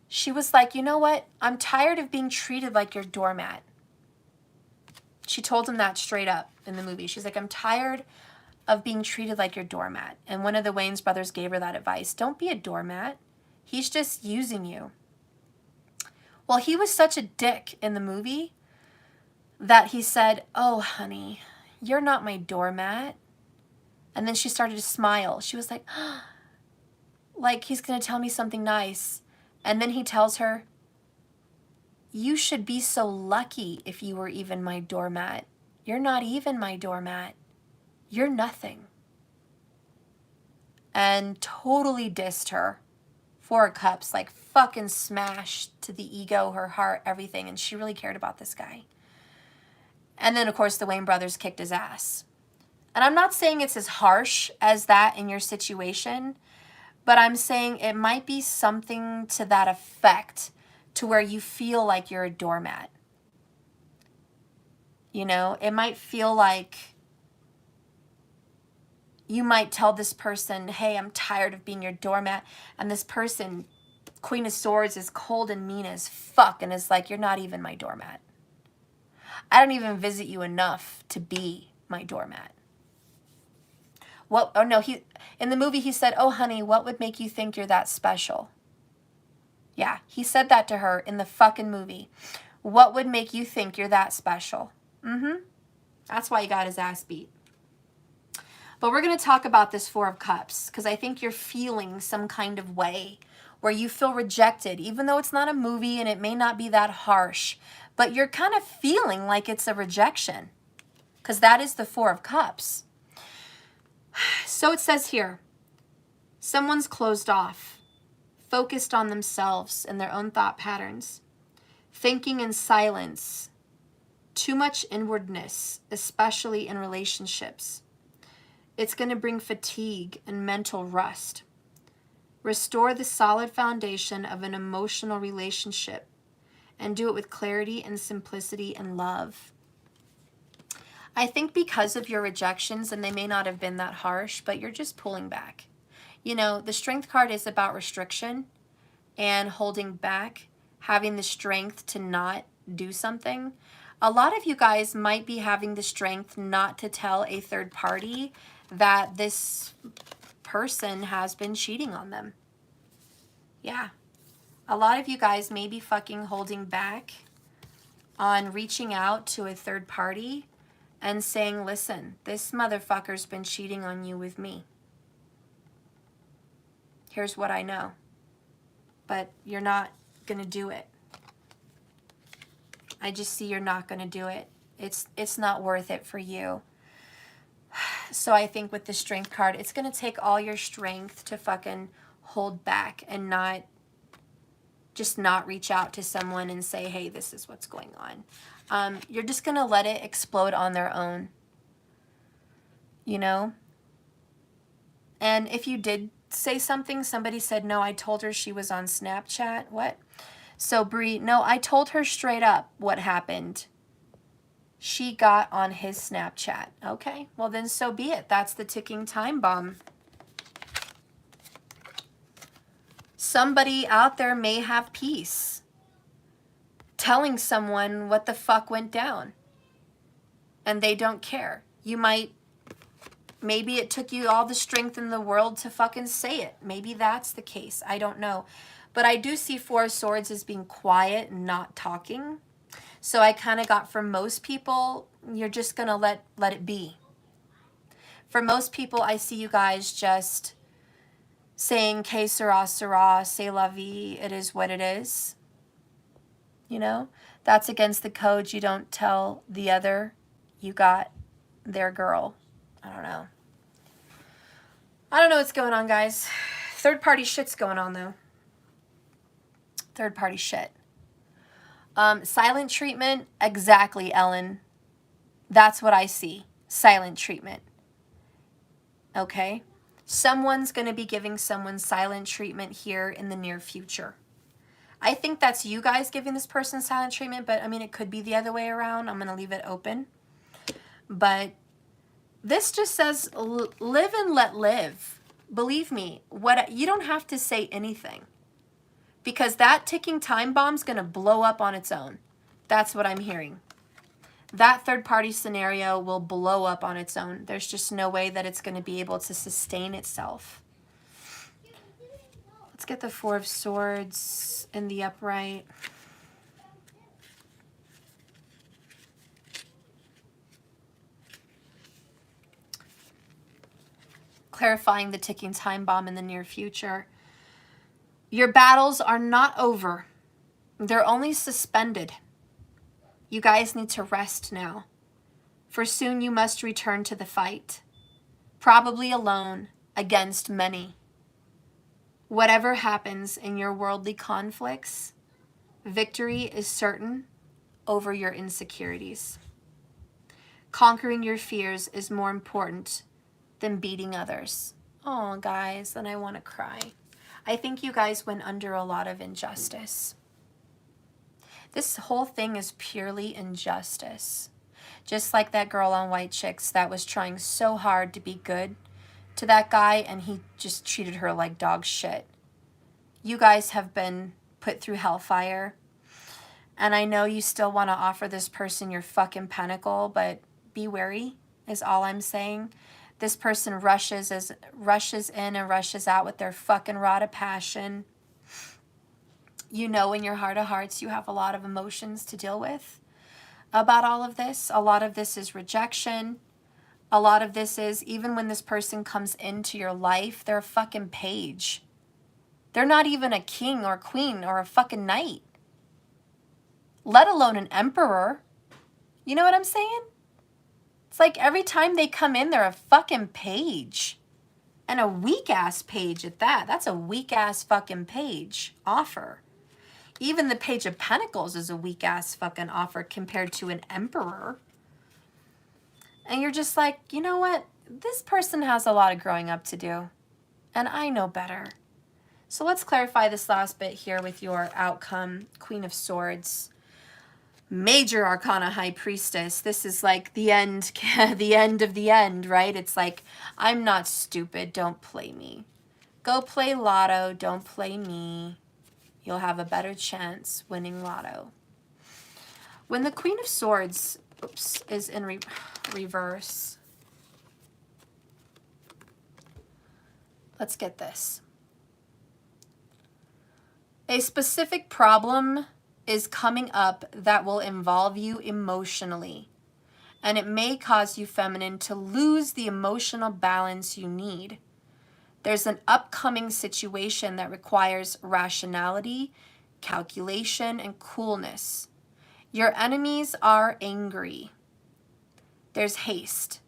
[SPEAKER 1] she was like, you know what? I'm tired of being treated like your doormat. She told him that straight up in the movie. She's like, I'm tired of being treated like your doormat. And one of the Wayans brothers gave her that advice. Don't be a doormat. He's just using you. Well, he was such a dick in the movie that he said, oh, honey, you're not my doormat. And then she started to smile. She was like, oh, like he's going to tell me something nice. And then he tells her, you should be so lucky if you were even my doormat. You're not even my doormat. You're nothing. And totally dissed her. Four of Cups, like fucking smashed to the ego, her heart, everything. And she really cared about this guy. And then, of course, the Wayans brothers kicked his ass. And I'm not saying it's as harsh as that in your situation, but I'm saying it might be something to that effect, to where you feel like you're a doormat. You know, it might feel like you might tell this person, hey, I'm tired of being your doormat. And this person, Queen of Swords, is cold and mean as fuck and is like, you're not even my doormat. I don't even visit you enough to be my doormat. Well, oh no, in the movie he said, oh honey, what would make you think you're that special? Yeah, he said that to her in the fucking movie. What would make you think you're that special? That's why he got his ass beat. But we're going to talk about this Four of Cups because I think you're feeling some kind of way where you feel rejected, even though it's not a movie and it may not be that harsh, but you're kind of feeling like it's a rejection, because that is the Four of Cups. So it says here, someone's closed off, focused on themselves and their own thought patterns, thinking in silence, too much inwardness, especially in relationships. It's going to bring fatigue and mental rust. Restore the solid foundation of an emotional relationship and do it with clarity and simplicity and love. I think because of your rejections, and they may not have been that harsh, but you're just pulling back. You know, the Strength card is about restriction and holding back, having the strength to not do something. A lot of you guys might be having the strength not to tell a third party that this person has been cheating on them. Yeah. A lot of you guys may be fucking holding back on reaching out to a third party and saying, listen, this motherfucker's been cheating on you with me. Here's what I know. But you're not going to do it. I just see you're not going to do it. It's not worth it for you. So I think with the Strength card, it's going to take all your strength to fucking hold back and not reach out to someone and say, hey, this is what's going on. You're just going to let it explode on their own. You know? And if you did say something, somebody said, no, I told her she was on Snapchat. What? So Bree, no, I told her straight up what happened. She got on his Snapchat. Okay, well then so be it. That's the ticking time bomb. Somebody out there may have peace telling someone what the fuck went down, and they don't care. Maybe it took you all the strength in the world to fucking say it. Maybe that's the case. I don't know. But I do see Four of Swords as being quiet and not talking. So I kind of got, for most people, you're just going to let it be. For most people, I see you guys just saying, que sera, sera, c'est la vie, it is what it is. You know? That's against the code. You don't tell the other you got their girl. I don't know. I don't know what's going on, guys. Third party shit's going on, though. Third party shit. Silent treatment. Exactly, Ellen. That's what I see. Silent treatment. Okay? Someone's going to be giving someone silent treatment here in the near future. I think that's you guys giving this person silent treatment, but I mean, it could be the other way around. I'm going to leave it open. But this just says live and let live. Believe me, you don't have to say anything, because that ticking time bomb's going to blow up on its own. That's what I'm hearing. That third party scenario will blow up on its own. There's just no way that it's going to be able to sustain itself. Let's get the Four of Swords in the upright. Clarifying the ticking time bomb in the near future. Your battles are not over. They're only suspended. You guys need to rest now, for soon you must return to the fight, probably alone against many. Whatever happens in your worldly conflicts, victory is certain over your insecurities. Conquering your fears is more important than beating others. Oh, guys, then I want to cry. I think you guys went under a lot of injustice. This whole thing is purely injustice. Just like that girl on White Chicks that was trying so hard to be good to that guy, and he just treated her like dog shit. You guys have been put through hellfire, and I know you still want to offer this person your fucking pentacle, but be wary is all I'm saying. This person rushes in and rushes out with their fucking rod of passion. You know, in your heart of hearts, you have a lot of emotions to deal with about all of this. A lot of this is rejection. A lot of this is, even when this person comes into your life, they're a fucking page. They're not even a king or queen or a fucking knight, let alone an emperor. You know what I'm saying? It's like every time they come in, they're a fucking page. And a weak-ass page at that. That's a weak-ass fucking page offer. Even the Page of Pentacles is a weak-ass fucking offer compared to an emperor. And you're just like, you know what? This person has a lot of growing up to do. And I know better. So let's clarify this last bit here with your outcome. Queen of Swords. Major Arcana High Priestess. This is like the end, the end of the end, right? It's like, I'm not stupid. Don't play me. Go play lotto. Don't play me. You'll have a better chance winning lotto. When the Queen of Swords, oops, is in reverse. Let's get this. A specific problem is coming up that will involve you emotionally. And it may cause you, feminine, to lose the emotional balance you need. There's an upcoming situation that requires rationality, calculation, and coolness. Your enemies are angry. There's haste.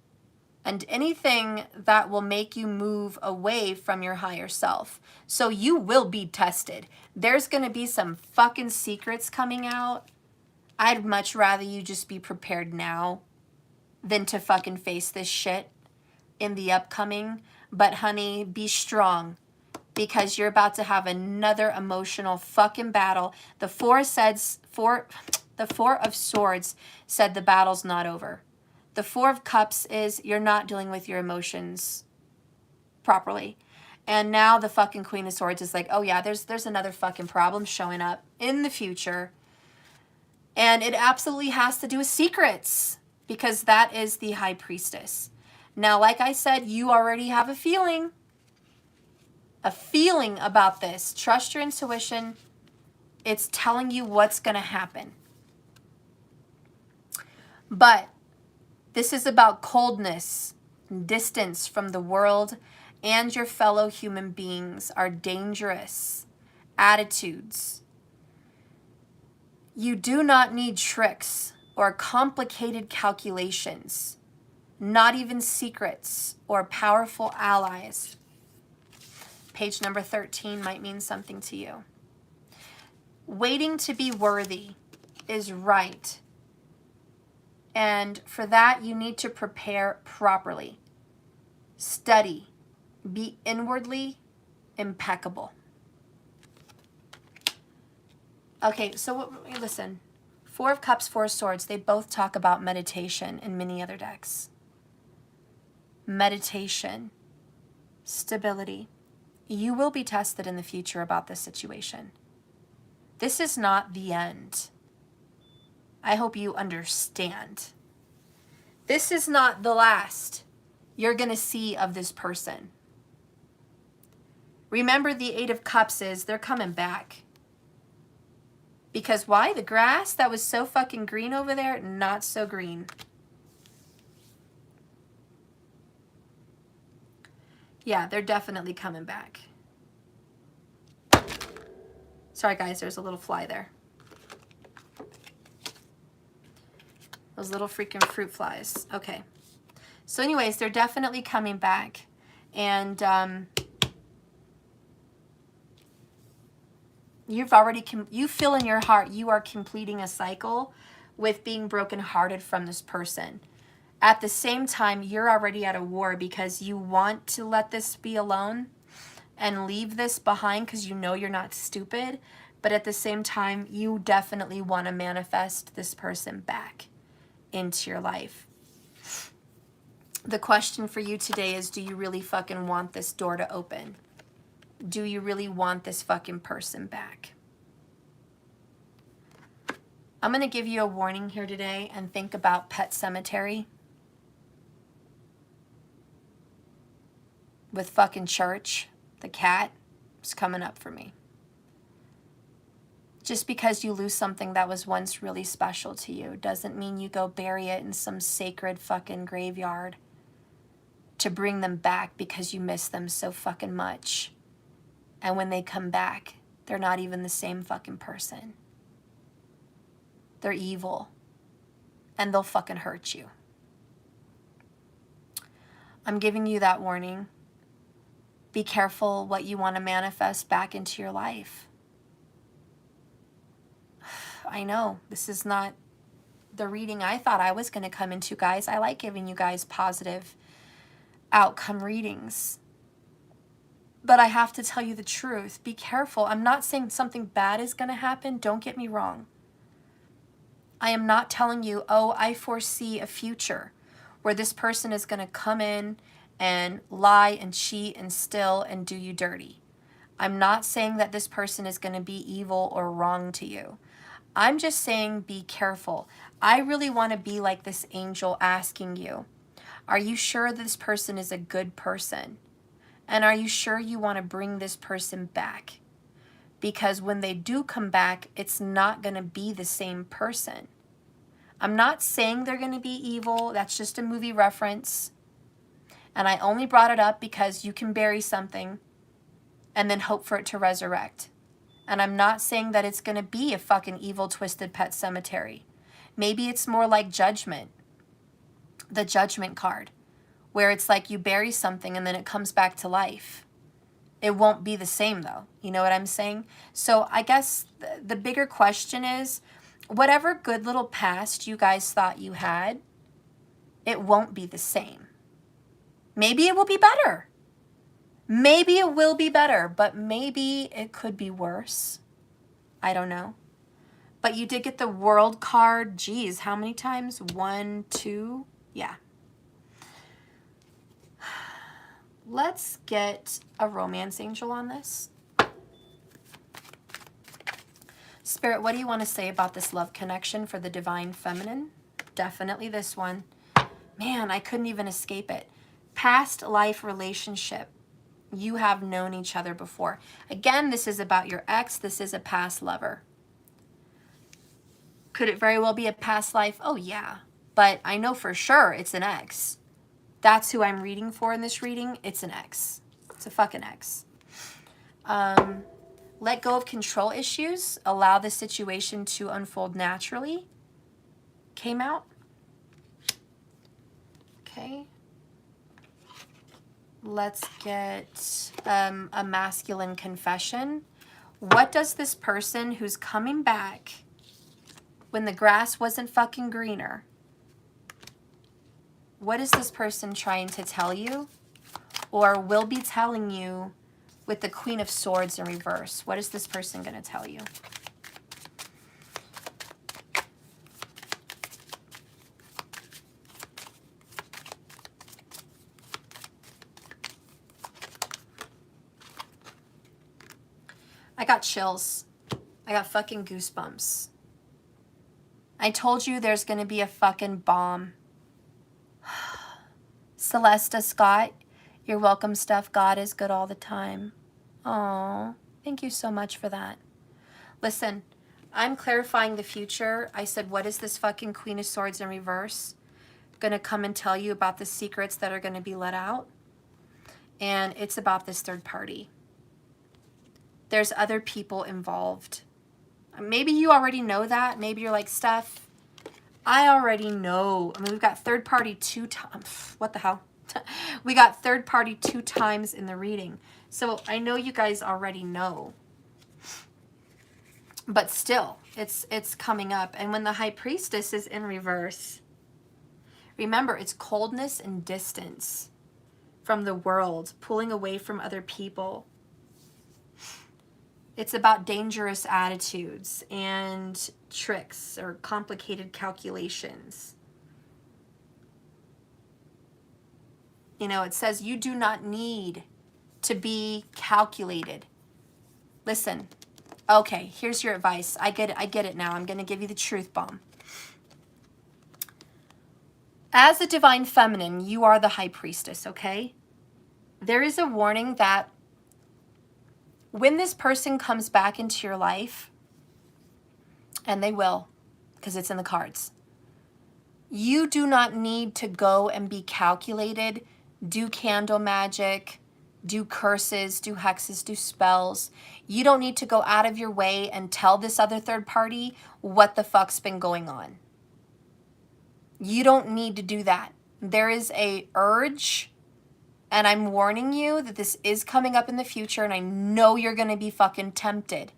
[SPEAKER 1] And anything that will make you move away from your higher self. So you will be tested. There's going to be some fucking secrets coming out. I'd much rather you just be prepared now than to fucking face this shit in the upcoming. But honey, be strong, because you're about to have another emotional fucking battle. The Four of Swords said the battle's not over. The Four of Cups is you're not dealing with your emotions properly. And now the fucking Queen of Swords is like, oh yeah, there's another fucking problem showing up in the future. And it absolutely has to do with secrets, because that is the High Priestess. Now, like I said, you already have a feeling about this. Trust your intuition. It's telling you what's going to happen. But this is about coldness, distance from the world, and your fellow human beings are dangerous attitudes. You do not need tricks or complicated calculations, not even secrets or powerful allies. Page number 13 might mean something to you. Waiting to be worthy is right. And for that, you need to prepare properly. Study. Be inwardly impeccable. Okay, so listen. Four of Cups, Four of Swords, they both talk about meditation in many other decks. Meditation. Stability. You will be tested in the future about this situation. This is not the end. I hope you understand. This is not the last you're going to see of this person. Remember, the Eight of Cups is they're coming back. Because why? The grass that was so fucking green over there, not so green. Yeah, they're definitely coming back. Sorry guys, there's a little fly there. Those little freaking fruit flies. Okay. So anyways, they're definitely coming back. And you feel in your heart you are completing a cycle with being brokenhearted from this person. At the same time, you're already at a war because you want to let this be alone and leave this behind because you know you're not stupid. But at the same time, you definitely want to manifest this person back into your life. The question for you today is, do you really fucking want this door to open? Do you really want this fucking person back? I'm going to give you a warning here today and think about Pet Cemetery with fucking church. The cat is coming up for me. Just because you lose something that was once really special to you doesn't mean you go bury it in some sacred fucking graveyard to bring them back because you miss them so fucking much. And when they come back, they're not even the same fucking person. They're evil. And they'll fucking hurt you. I'm giving you that warning. Be careful what you want to manifest back into your life. I know this is not the reading I thought I was going to come into, guys. I like giving you guys positive outcome readings. But I have to tell you the truth. Be careful. I'm not saying something bad is going to happen. Don't get me wrong. I am not telling you, oh, I foresee a future where this person is going to come in and lie and cheat and steal and do you dirty. I'm not saying that this person is going to be evil or wrong to you. I'm just saying be careful. I really want to be like this angel asking you, are you sure this person is a good person? And are you sure you want to bring this person back? Because when they do come back, it's not going to be the same person. I'm not saying they're going to be evil. That's just a movie reference. And I only brought it up because you can bury something and then hope for it to resurrect. And I'm not saying that it's going to be a fucking evil, twisted pet cemetery. Maybe it's more like Judgment, the Judgment card, where it's like you bury something and then it comes back to life. It won't be the same though. You know what I'm saying? So I guess the bigger question is, whatever good little past you guys thought you had, it won't be the same. Maybe it will be better. Maybe it will be better, but maybe it could be worse. I don't know. But you did get the World card. Geez, how many times? 1, 2? Yeah. Let's get a romance angel on this. Spirit, what do you want to say about this love connection for the divine feminine? Definitely this one. Man, I couldn't even escape it. Past life relationship. You have known each other before. Again, this is about your ex. This is a past lover. Could it very well be a past life? Oh, yeah. But I know for sure it's an ex. That's who I'm reading for in this reading. It's an ex. It's a fucking ex. Let go of control issues. Allow the situation to unfold naturally. Came out. Okay. Let's get a masculine confession. What does this person who's coming back when the grass wasn't fucking greener, what is this person trying to tell you or will be telling you with the Queen of Swords in reverse? What is this person going to tell you? I got chills. I got fucking goosebumps. I told you there's going to be a fucking bomb. Celesta Scott, you're welcome, Steph. God is good all the time. Aw, thank you so much for that. Listen, I'm clarifying the future. I said, what is this fucking Queen of Swords in reverse going to come and tell you about the secrets that are going to be let out? And it's about this third party. There's other people involved. Maybe you already know that. Maybe you're like, Steph, I already know. I mean, we've got third party 2 times. What the hell? We got third party 2 times in the reading. So I know you guys already know. But still, it's coming up. And when the High Priestess is in reverse, remember, it's coldness and distance from the world, pulling away from other people. It's about dangerous attitudes and tricks or complicated calculations. You know, it says you do not need to be calculated. Listen, okay, here's your advice. I get it now. I'm going to give you the truth bomb. As a divine feminine, you are the High Priestess, okay? There is a warning that when this person comes back into your life, and they will, because it's in the cards, you do not need to go and be calculated, do candle magic, do curses, do hexes, do spells. You don't need to go out of your way and tell this other third party what the fuck's been going on. You don't need to do that. There is a urge, and I'm warning you that this is coming up in the future, and I know you're going to be fucking tempted.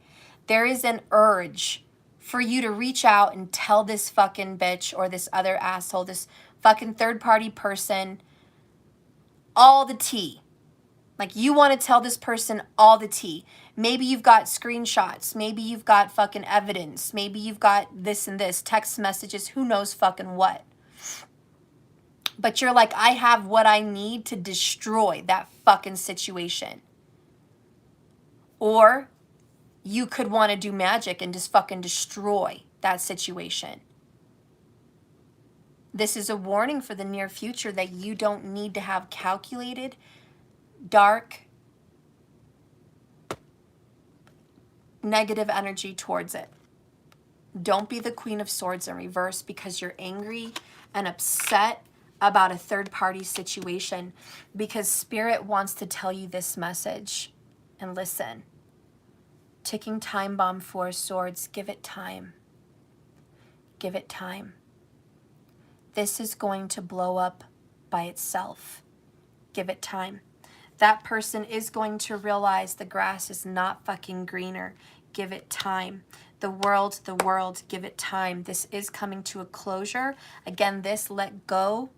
[SPEAKER 1] There is an urge for you to reach out and tell this fucking bitch or this other asshole, this fucking third party person, all the tea. Like, you want to tell this person all the tea. Maybe you've got screenshots. Maybe you've got fucking evidence. Maybe you've got this and this, text messages, who knows fucking what. But you're like, I have what I need to destroy that fucking situation. Or you could want to do magic and just fucking destroy that situation. This is a warning for the near future that you don't need to have calculated, dark, negative energy towards it. Don't be the Queen of Swords in reverse because you're angry and upset about a third-party situation, because Spirit wants to tell you this message. And listen, ticking time bomb, Four of Swords, give it time. Give it time. This is going to blow up by itself. Give it time. That person is going to realize the grass is not fucking greener. Give it time. The world, give it time. This is coming to a closure. Again, this let go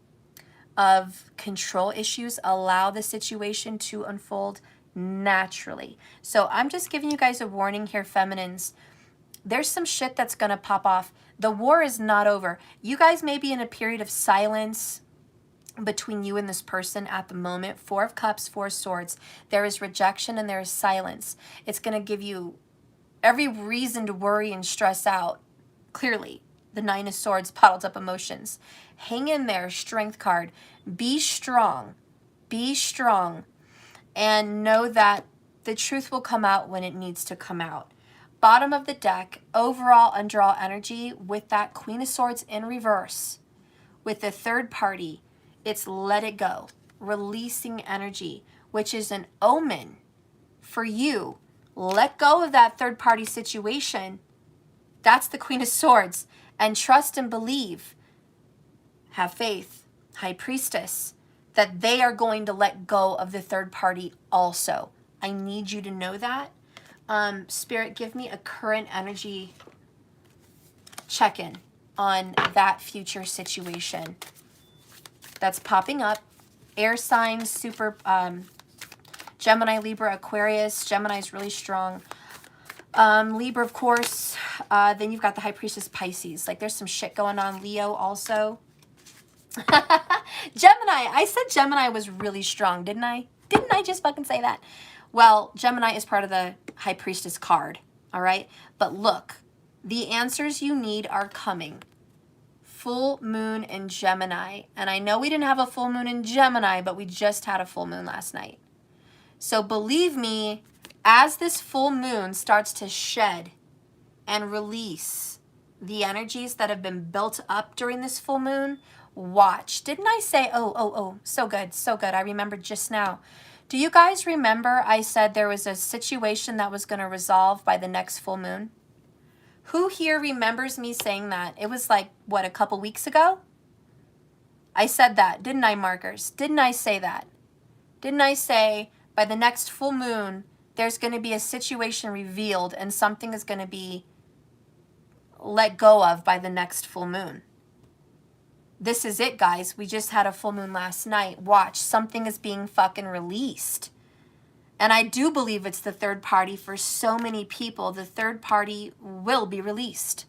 [SPEAKER 1] of control issues. Allow the situation to unfold naturally. So I'm just giving you guys a warning here, feminines. There's some shit that's going to pop off. The war is not over. You guys may be in a period of silence between you and this person at the moment. Four of Cups, Four of Swords. There is rejection and there is silence. It's going to give you every reason to worry and stress out. Clearly, the Nine of Swords, bottled up emotions. Hang in there, Strength card. Be strong. Be strong. And know that the truth will come out when it needs to come out. Bottom of the deck, overall undraw energy with that Queen of Swords in reverse. With the third party, it's let it go. Releasing energy, which is an omen for you. Let go of that third party situation. That's the Queen of Swords. And trust and believe. Have faith, High Priestess, that they are going to let go of the third party also. I need you to know that. Spirit, give me a current energy check-in on that future situation that's popping up. Air signs, super Gemini, Libra, Aquarius. Gemini is really strong. Libra, of course. Then you've got the High Priestess, Pisces. Like, there's some shit going on. Leo also. Gemini. I said Gemini was really strong, didn't I? Didn't I just fucking say that? Well, Gemini is part of the High Priestess card, all right? But look, the answers you need are coming. Full moon in Gemini. And I know we didn't have a full moon in Gemini, but we just had a full moon last night. So believe me, as this full moon starts to shed and release the energies that have been built up during this full moon, watch. Didn't I say, oh, so good, so good. I remembered just now. Do you guys remember I said there was a situation that was going to resolve by the next full moon? Who here remembers me saying that? It was like, what, a couple weeks ago? I said that, didn't I, markers? Didn't I say that? Didn't I say by the next full moon, there's going to be a situation revealed and something is going to be let go of by the next full moon? This is it, guys. We just had a full moon last night. Watch, something is being fucking released. And I do believe it's the third party. For so many people, the third party will be released.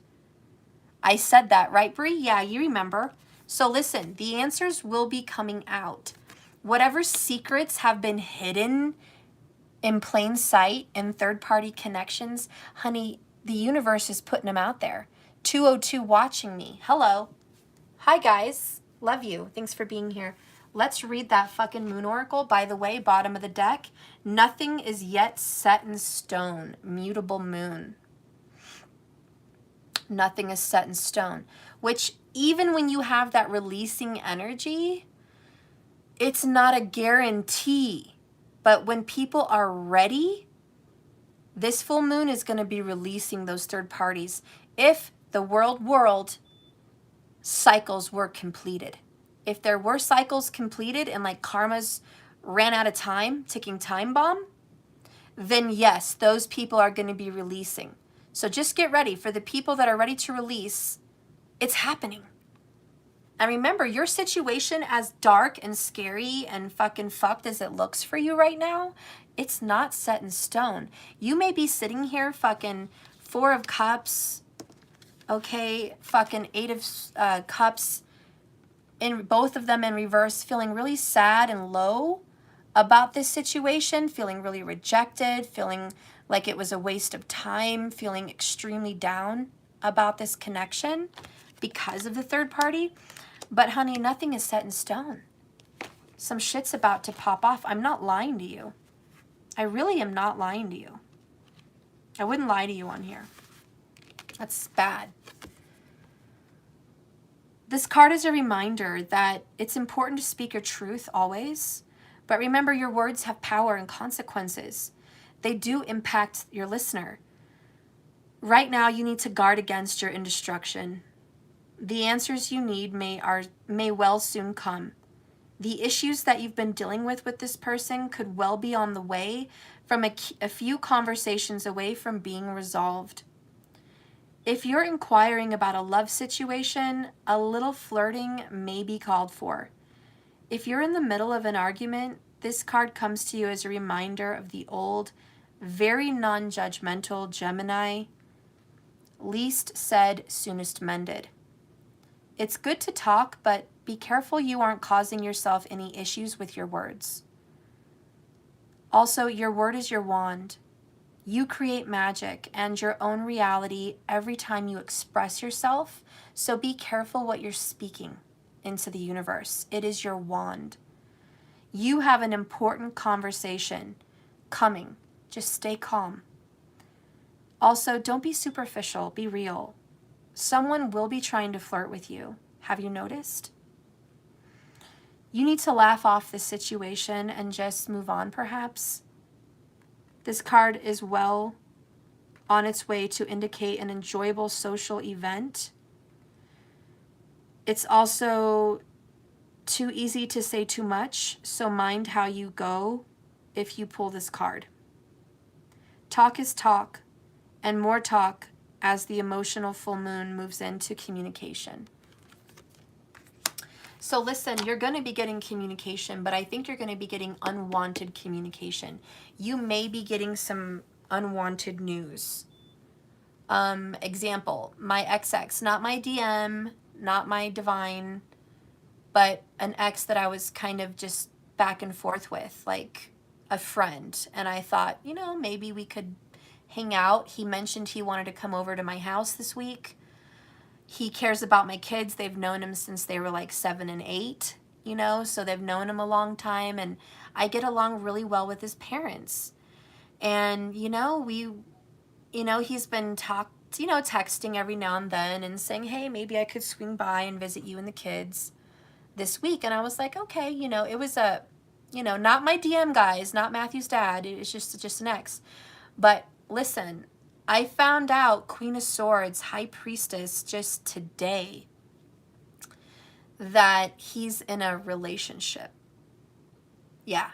[SPEAKER 1] I said that, right, Brie? Yeah, you remember. So listen, the answers will be coming out. Whatever secrets have been hidden in plain sight in third party connections, honey, the universe is putting them out there. 202 watching me. Hello. Hi, guys. Love you. Thanks for being here. Let's read that fucking moon oracle. By the way, bottom of the deck, nothing is yet set in stone. Mutable moon. Nothing is set in stone. Which, even when you have that releasing energy, it's not a guarantee But when people are ready, this full moon is going to be releasing those third parties if the world cycles were completed. If there were cycles completed and like karmas ran out of time, ticking time bomb, then yes, those people are going to be releasing. So just get ready for the people that are ready to release. It's happening. And remember, your situation, as dark and scary and fucking fucked as it looks for you right now, it's not set in stone. You may be sitting here fucking 4 of Cups, okay, fucking 8 of Cups, in both of them in reverse, feeling really sad and low about this situation, feeling really rejected, feeling like it was a waste of time, feeling extremely down about this connection because of the third party. But honey, nothing is set in stone. Some shit's about to pop off. I'm not lying to you. I really am not lying to you. I wouldn't lie to you on here. That's bad. This card is a reminder that it's important to speak your truth always. But remember, your words have power and consequences. They do impact your listener. Right now, you need to guard against your indestruction. The answers you need may well soon come. The issues that you've been dealing with this person could well be on the way from a few conversations away from being resolved. If you're inquiring about a love situation, a little flirting may be called for. If you're in the middle of an argument, this card comes to you as a reminder of the old, very non-judgmental Gemini, least said, soonest mended. It's good to talk, but be careful you aren't causing yourself any issues with your words. Also, your word is your wand. You create magic and your own reality every time you express yourself, so be careful what you're speaking into the universe. It is your wand. You have an important conversation coming. Just stay calm. Also, don't be superficial. Be real. Someone will be trying to flirt with you. Have you noticed? You need to laugh off this situation and just move on, perhaps. This card is well on its way to indicate an enjoyable social event. It's also too easy to say too much, so mind how you go if you pull this card. Talk is talk, and more talk as the emotional full moon moves into communication. So listen, you're going to be getting communication, but I think you're going to be getting unwanted communication. You may be getting some unwanted news. Example, my XX, not my DM, not my divine, but an ex that I was kind of just back and forth with, like a friend. And I thought, you know, maybe we could hang out. He mentioned he wanted to come over to my house this week. He cares about my kids. They've known him since they were like 7 and 8, you know, so they've known him a long time. And I get along really well with his parents. And, you know, he's been texting every now and then and saying, hey, maybe I could swing by and visit you and the kids this week. And I was like, okay, you know, it was not my DM guys, not Matthew's dad. It was just an ex. But listen, I found out Queen of Swords, High Priestess, just today, that he's in a relationship. Yeah,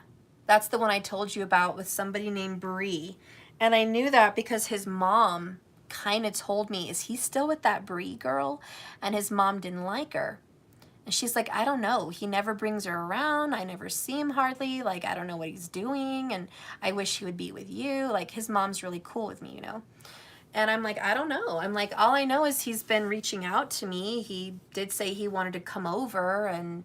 [SPEAKER 1] that's the one I told you about with somebody named Bree. And I knew that because his mom kind of told me, is he still with that Bree girl? And his mom didn't like her. And she's like, I don't know. He never brings her around. I never see him hardly. Like, I don't know what he's doing. And I wish he would be with you. Like, his mom's really cool with me, you know? And I'm like, I don't know. I'm like, all I know is he's been reaching out to me. He did say he wanted to come over and,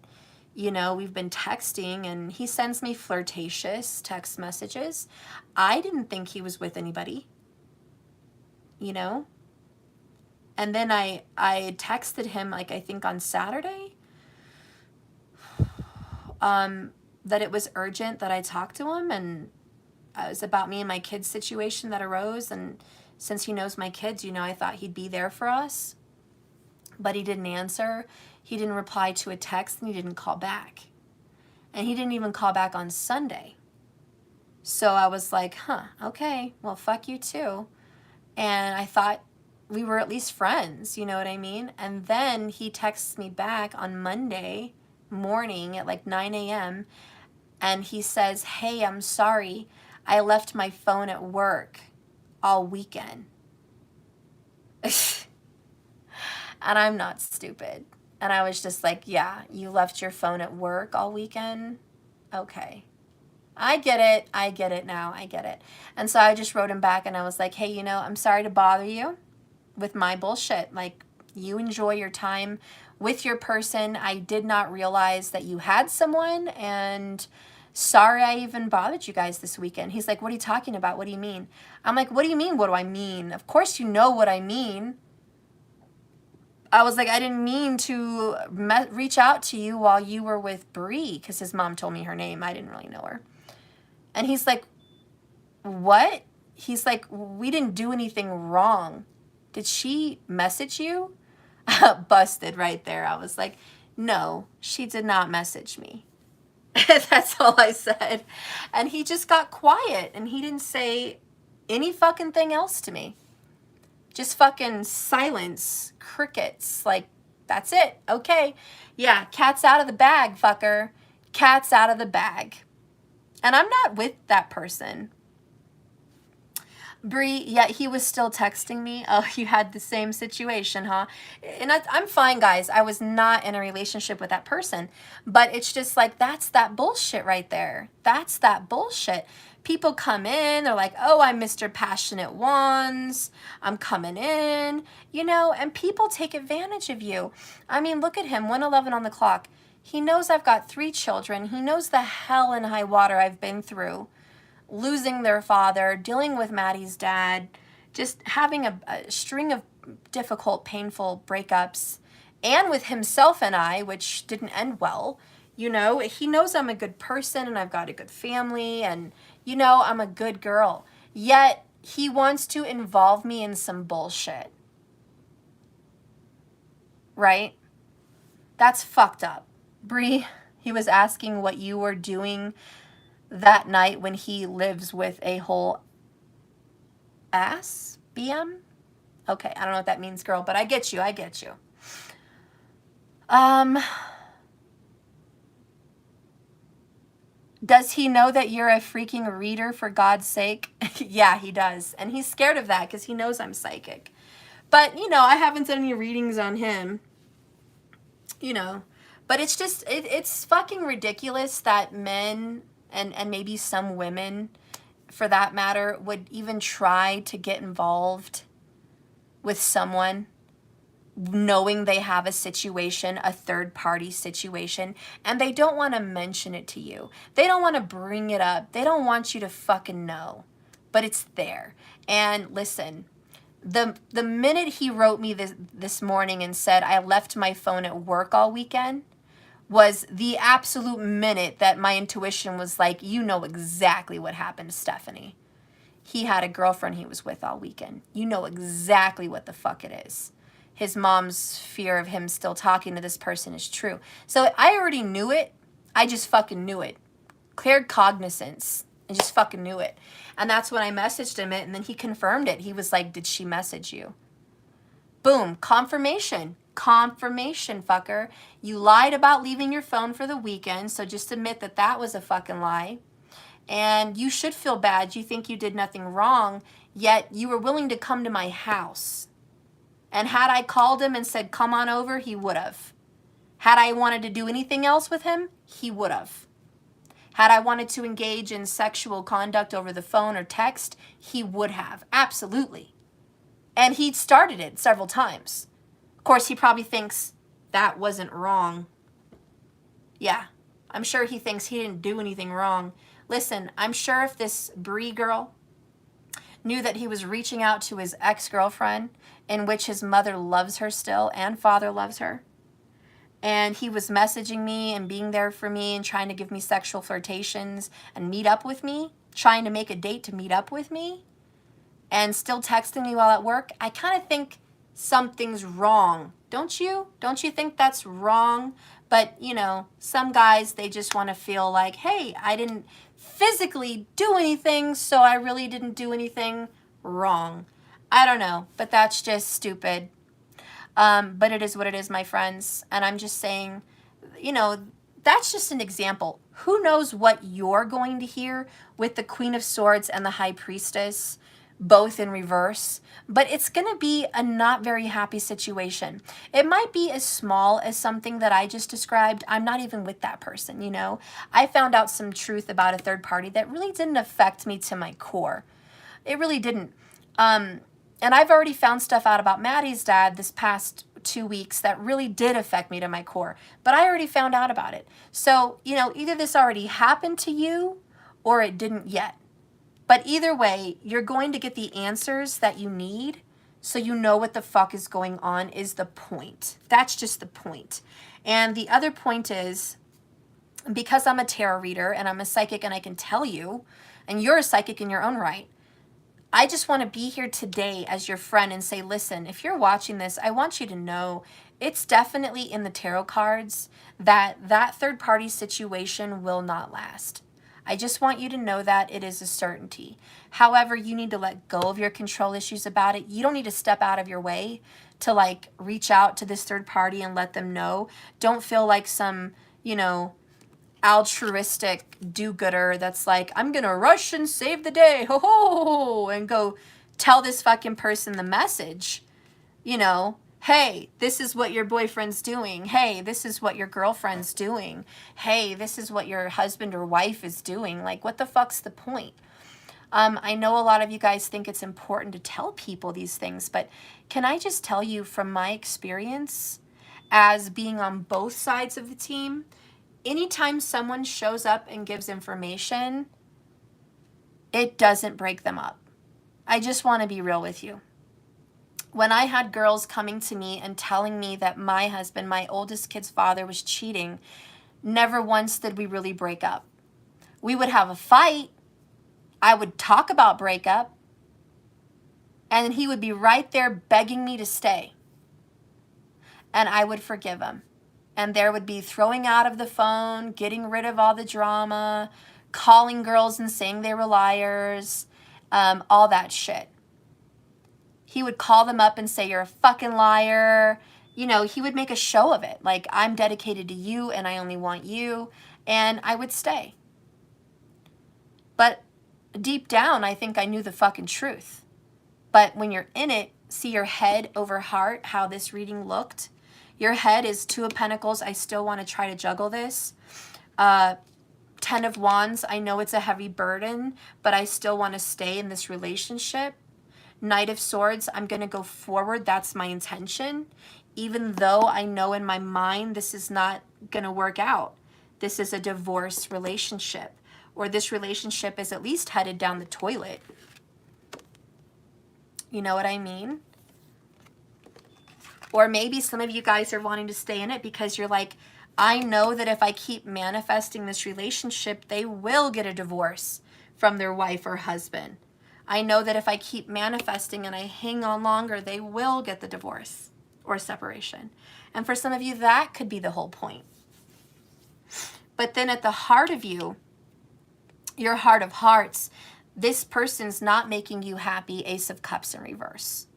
[SPEAKER 1] you know, we've been texting and he sends me flirtatious text messages. I didn't think he was with anybody, you know? And then I texted him, like, I think on Saturday, that it was urgent that I talk to him, and it was about me and my kids' situation that arose. And since he knows my kids, you know, I thought he'd be there for us, but he didn't answer. He didn't reply to a text, and he didn't call back. And he didn't even call back on Sunday. So I was like, huh, okay, well, fuck you too. And I thought we were at least friends, you know what I mean? And then he texts me back on Monday morning at like 9 a.m. and he says, hey, I'm sorry, I left my phone at work all weekend. And I'm not stupid. And I was just like, yeah, you left your phone at work all weekend? Okay. I get it. I get it now. I get it. And so I just wrote him back and I was like, hey, you know, I'm sorry to bother you with my bullshit. Like, you enjoy your time with your person. I did not realize that you had someone, and sorry I even bothered you guys this weekend. He's like, what are you talking about? What do you mean? I'm like, what do you mean? What do I mean? Of course you know what I mean. I was like, I didn't mean to reach out to you while you were with Bree, because his mom told me her name. I didn't really know her. And he's like, what? He's like, we didn't do anything wrong. Did she message you? Busted right there. I was like, no, she did not message me. That's all I said. And he just got quiet and he didn't say any fucking thing else to me. Just fucking silence, crickets. Like, that's it. Okay. Yeah, cat's out of the bag, fucker. Cat's out of the bag. And I'm not with that person. Bree, yeah, he was still texting me. Oh, you had the same situation, huh? And I'm fine, guys. I was not in a relationship with that person. But it's just like, that's that bullshit right there. That's that bullshit. People come in, they're like, oh, I'm Mr. Passionate Ones. I'm coming in, you know, and people take advantage of you. I mean, look at him, 1:11 on the clock. He knows I've got 3 children. He knows the hell and high water I've been through. Losing their father, dealing with Maddie's dad, just having a string of difficult, painful breakups, and with himself and I, which didn't end well. You know, he knows I'm a good person and I've got a good family and, you know, I'm a good girl. Yet he wants to involve me in some bullshit. Right? That's fucked up. Bree, he was asking what you were doing that night when he lives with a whole ass BM. Okay, I don't know what that means, girl, but I get you. I get you. Does he know that you're a freaking reader, for God's sake? Yeah, he does. And he's scared of that because he knows I'm psychic. But, you know, I haven't done any readings on him. You know, but it's just, it's fucking ridiculous that men and maybe some women, for that matter, would even try to get involved with someone knowing they have a situation, a third-party situation, and they don't want to mention it to you. They don't want to bring it up. They don't want you to fucking know, but it's there. And listen, the minute he wrote me this morning and said, I left my phone at work all weekend, was the absolute minute that my intuition was like, you know exactly what happened to Stephanie. He had a girlfriend he was with all weekend. You know exactly what the fuck it is. His mom's fear of him still talking to this person is true. So I already knew it. I just fucking knew it. Cleared cognizance. I just fucking knew it. And that's when I messaged him it, and then he confirmed it. He was like, did she message you? Boom, confirmation. Confirmation, fucker. You lied about leaving your phone for the weekend, so just admit that that was a fucking lie. And you should feel bad. You think you did nothing wrong, yet you were willing to come to my house. And had I called him and said, come on over, he would have. Had I wanted to do anything else with him, he would have. Had I wanted to engage in sexual conduct over the phone or text, he would have. Absolutely. And he'd started it several times. Of course, he probably thinks that wasn't wrong. Yeah, I'm sure he thinks he didn't do anything wrong. Listen, I'm sure if this Bree girl knew that he was reaching out to his ex-girlfriend, in which his mother loves her still and father loves her, and he was messaging me and being there for me and trying to give me sexual flirtations and meet up with me, trying to make a date to meet up with me, and still texting me while at work, I kind of think something's wrong. Don't you? Don't you think that's wrong? But, you know, some guys, they just want to feel like, hey, I didn't physically do anything, so I really didn't do anything wrong. I don't know, but that's just stupid. But it is what it is, my friends. And I'm just saying, you know, that's just an example. Who knows what you're going to hear with the Queen of Swords and the High Priestess, both in reverse. But it's going to be a not very happy situation. It might be as small as something that I just described. I'm not even with that person, you know. I found out some truth about a third party that really didn't affect me to my core. It really didn't. And I've already found stuff out about Maddie's dad this past 2 weeks that really did affect me to my core. But I already found out about it. So, you know, either this already happened to you or it didn't yet. But either way, you're going to get the answers that you need so you know what the fuck is going on is the point. That's just the point. And the other point is, because I'm a tarot reader and I'm a psychic and I can tell you, and you're a psychic in your own right, I just want to be here today as your friend and say, listen, if you're watching this, I want you to know it's definitely in the tarot cards that that third party situation will not last. I just want you to know that it is a certainty. However, you need to let go of your control issues about it. You don't need to step out of your way to like reach out to this third party and let them know. Don't feel like some, you know, altruistic do-gooder that's like, I'm gonna rush and save the day, ho ho, and go tell this fucking person the message, you know, hey, this is what your boyfriend's doing, hey, this is what your girlfriend's doing, hey, this is what your husband or wife is doing. Like, what the fuck's the point? I know a lot of you guys think it's important to tell people these things, but can I just tell you from my experience as being on both sides of the team, anytime someone shows up and gives information, it doesn't break them up. I just want to be real with you. When I had girls coming to me and telling me that my husband, my oldest kid's father, was cheating, never once did we really break up. We would have a fight. I would talk about breakup. And he would be right there begging me to stay. And I would forgive him. And there would be throwing out of the phone, getting rid of all the drama, calling girls and saying they were liars, all that shit. He would call them up and say, you're a fucking liar. You know, he would make a show of it. Like, I'm dedicated to you and I only want you. And I would stay. But deep down, I think I knew the fucking truth. But when you're in it, see your head over heart, how this reading looked. Your head is 2 of Pentacles. I still want to try to juggle this. 10 of Wands. I know it's a heavy burden, but I still want to stay in this relationship. Knight of Swords. I'm going to go forward. That's my intention. Even though I know in my mind this is not going to work out. This is a divorce relationship. Or this relationship is at least headed down the toilet. You know what I mean? Or maybe some of you guys are wanting to stay in it because you're like, I know that if I keep manifesting this relationship, they will get a divorce from their wife or husband. I know that if I keep manifesting and I hang on longer, they will get the divorce or separation. And for some of you, that could be the whole point. But then at the heart of you, your heart of hearts, this person's not making you happy. Ace of Cups in reverse.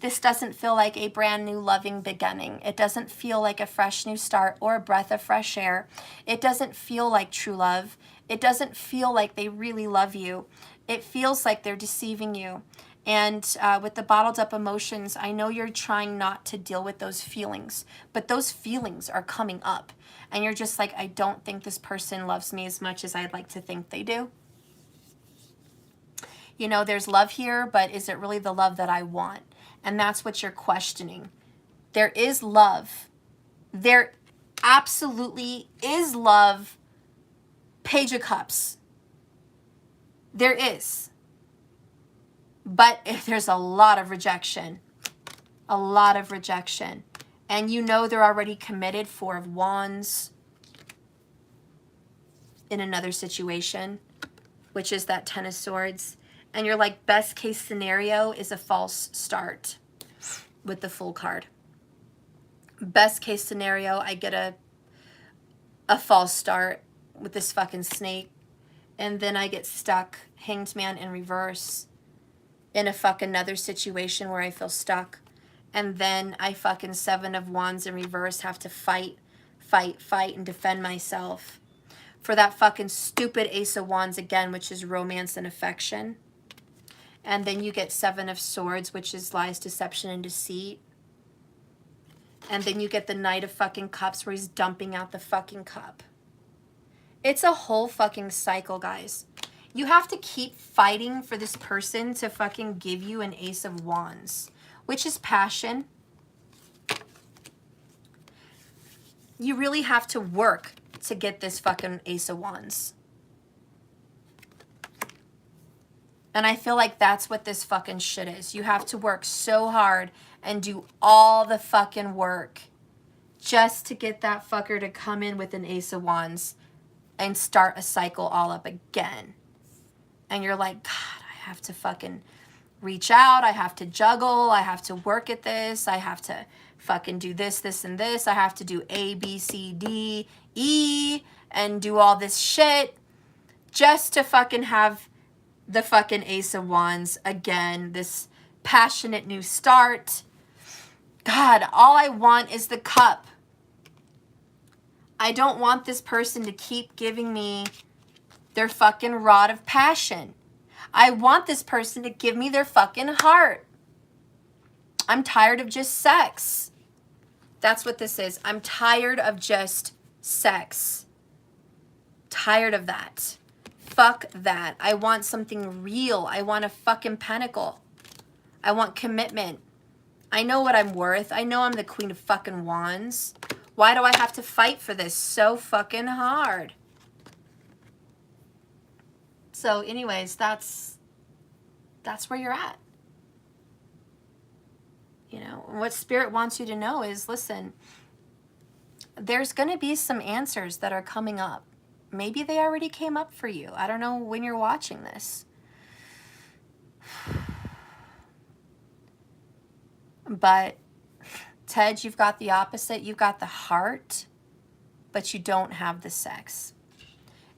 [SPEAKER 1] This doesn't feel like a brand new loving beginning. It doesn't feel like a fresh new start or a breath of fresh air. It doesn't feel like true love. It doesn't feel like they really love you. It feels like they're deceiving you. And with the bottled up emotions, I know you're trying not to deal with those feelings, but those feelings are coming up. And you're just like, I don't think this person loves me as much as I'd like to think they do. You know, there's love here, but is it really the love that I want? And that's what you're questioning. There is love. There absolutely is love. Page of Cups. There is. But there's a lot of rejection. A lot of rejection. And you know they're already committed. 4 of Wands. In another situation. Which is that 10 of Swords. And you're like, best case scenario is a false start with the Fool card. Best case scenario, I get a false start with this fucking snake. And then I get stuck, Hanged Man in reverse, in a fucking another situation where I feel stuck. And then I fucking Seven of Wands in reverse, have to fight, and defend myself for that fucking stupid Ace of Wands again, which is romance and affection. And then you get Seven of Swords, which is lies, deception, and deceit. And then you get the Knight of fucking Cups, where he's dumping out the fucking cup. It's a whole fucking cycle, guys. You have to keep fighting for this person to fucking give you an Ace of Wands, which is passion. You really have to work to get this fucking Ace of Wands. And I feel like that's what this fucking shit is. You have to work so hard and do all the fucking work just to get that fucker to come in with an Ace of Wands and start a cycle all up again. And you're like, God, I have to fucking reach out. I have to juggle. I have to work at this. I have to fucking do this, this, and this. I have to do A, B, C, D, E, and do all this shit just to fucking have the fucking Ace of Wands again. This passionate new start. God, all I want is the cup. I don't want this person to keep giving me their fucking rod of passion. I want this person to give me their fucking heart. I'm tired of just sex. That's what this is. I'm tired of just sex. Tired of that. Fuck that. I want something real. I want a fucking pentacle. I want commitment. I know what I'm worth. I know I'm the Queen of fucking Wands. Why do I have to fight for this so fucking hard? So anyways, that's where you're at. You know, what Spirit wants you to know is, listen, there's going to be some answers that are coming up. Maybe they already came up for you. I don't know when you're watching this. But Ted, you've got the opposite. You've got the heart, but you don't have the sex.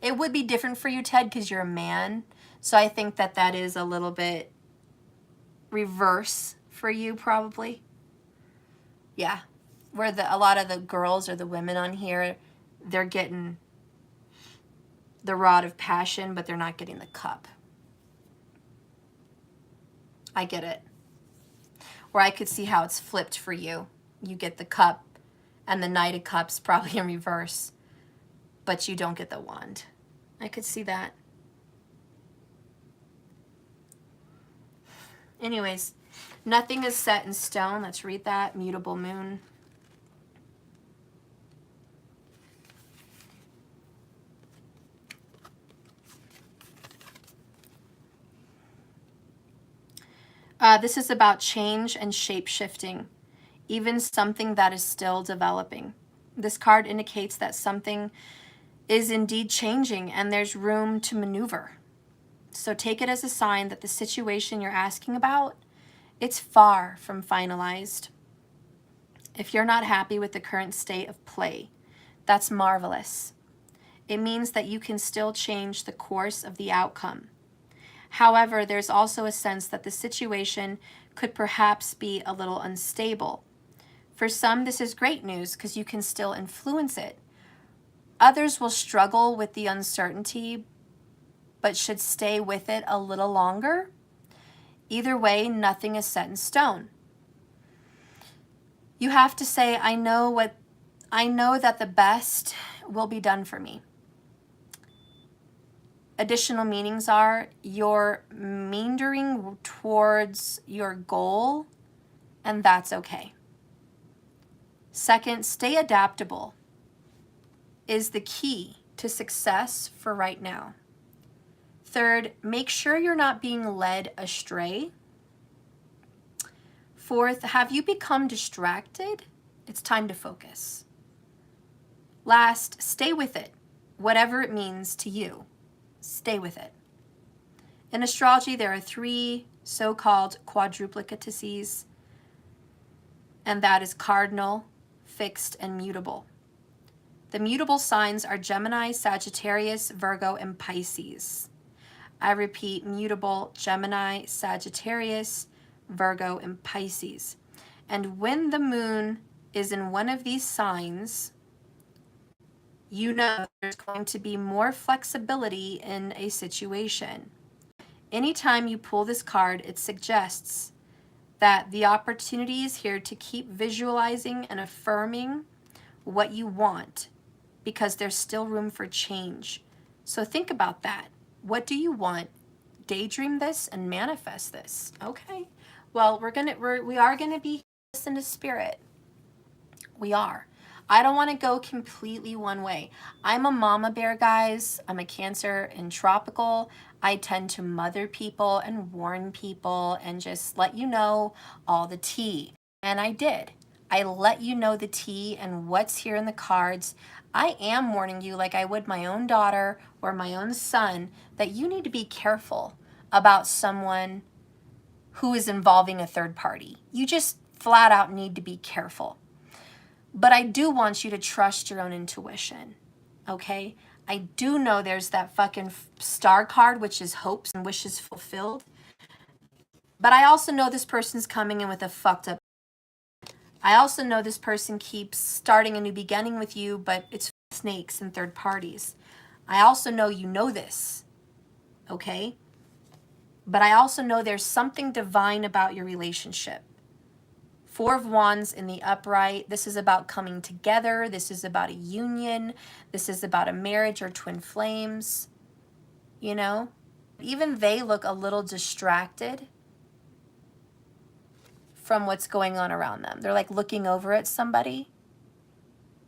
[SPEAKER 1] It would be different for you, Ted, because you're a man. So I think that that is a little bit reverse for you, probably. Yeah. Where a lot of the girls or the women on here, they're getting the rod of passion, but they're not getting the cup. I get it. Where I could see how it's flipped for you. You get the cup and the Knight of Cups probably in reverse, but you don't get the wand. I could see that. Anyways, nothing is set in stone. Let's read that. Mutable moon. This is about change and shape-shifting, even something that is still developing. This card indicates that something is indeed changing and there's room to maneuver. So take it as a sign that the situation you're asking about, it's far from finalized. If you're not happy with the current state of play, that's marvelous. It means that you can still change the course of the outcome. However, there's also a sense that the situation could perhaps be a little unstable. For some, this is great news because you can still influence it. Others will struggle with the uncertainty, but should stay with it a little longer. Either way, nothing is set in stone. You have to say, I know that the best will be done for me. Additional meanings are you're meandering towards your goal, and that's okay. Second, stay adaptable is the key to success for right now. Third, make sure you're not being led astray. Fourth, have you become distracted? It's time to focus. Last, stay with it, whatever it means to you. Stay with it. In astrology, there are 3 so-called quadruplicities, and that is cardinal, fixed, and mutable. The mutable signs are Gemini, Sagittarius, Virgo, and Pisces. I repeat, mutable, Gemini, Sagittarius, Virgo, and Pisces. And when the moon is in one of these signs, you know there's going to be more flexibility in a situation. Anytime you pull this card, it suggests that the opportunity is here to keep visualizing and affirming what you want, because there's still room for change. So think about that. What do you want? Daydream this and manifest this. Okay. Well, we are gonna be listening to spirit. We are. I don't want to go completely one way. I'm a mama bear, guys. I'm a Cancer in tropical. I tend to mother people and warn people and just let you know all the tea. And I did. I let you know the tea and what's here in the cards. I am warning you, like I would my own daughter or my own son, that you need to be careful about someone who is involving a third party. You just flat out need to be careful. But I do want you to trust your own intuition, okay? I do know there's that fucking star card, which is hopes and wishes fulfilled. But I also know this person's coming in with a fucked up. I also know this person keeps starting a new beginning with you, but it's snakes and third parties. I also know you know this, okay? But I also know there's something divine about your relationship. Four of Wands in the upright. This is about coming together. This is about a union. This is about a marriage or twin flames. You know? Even they look a little distracted from what's going on around them. They're like looking over at somebody.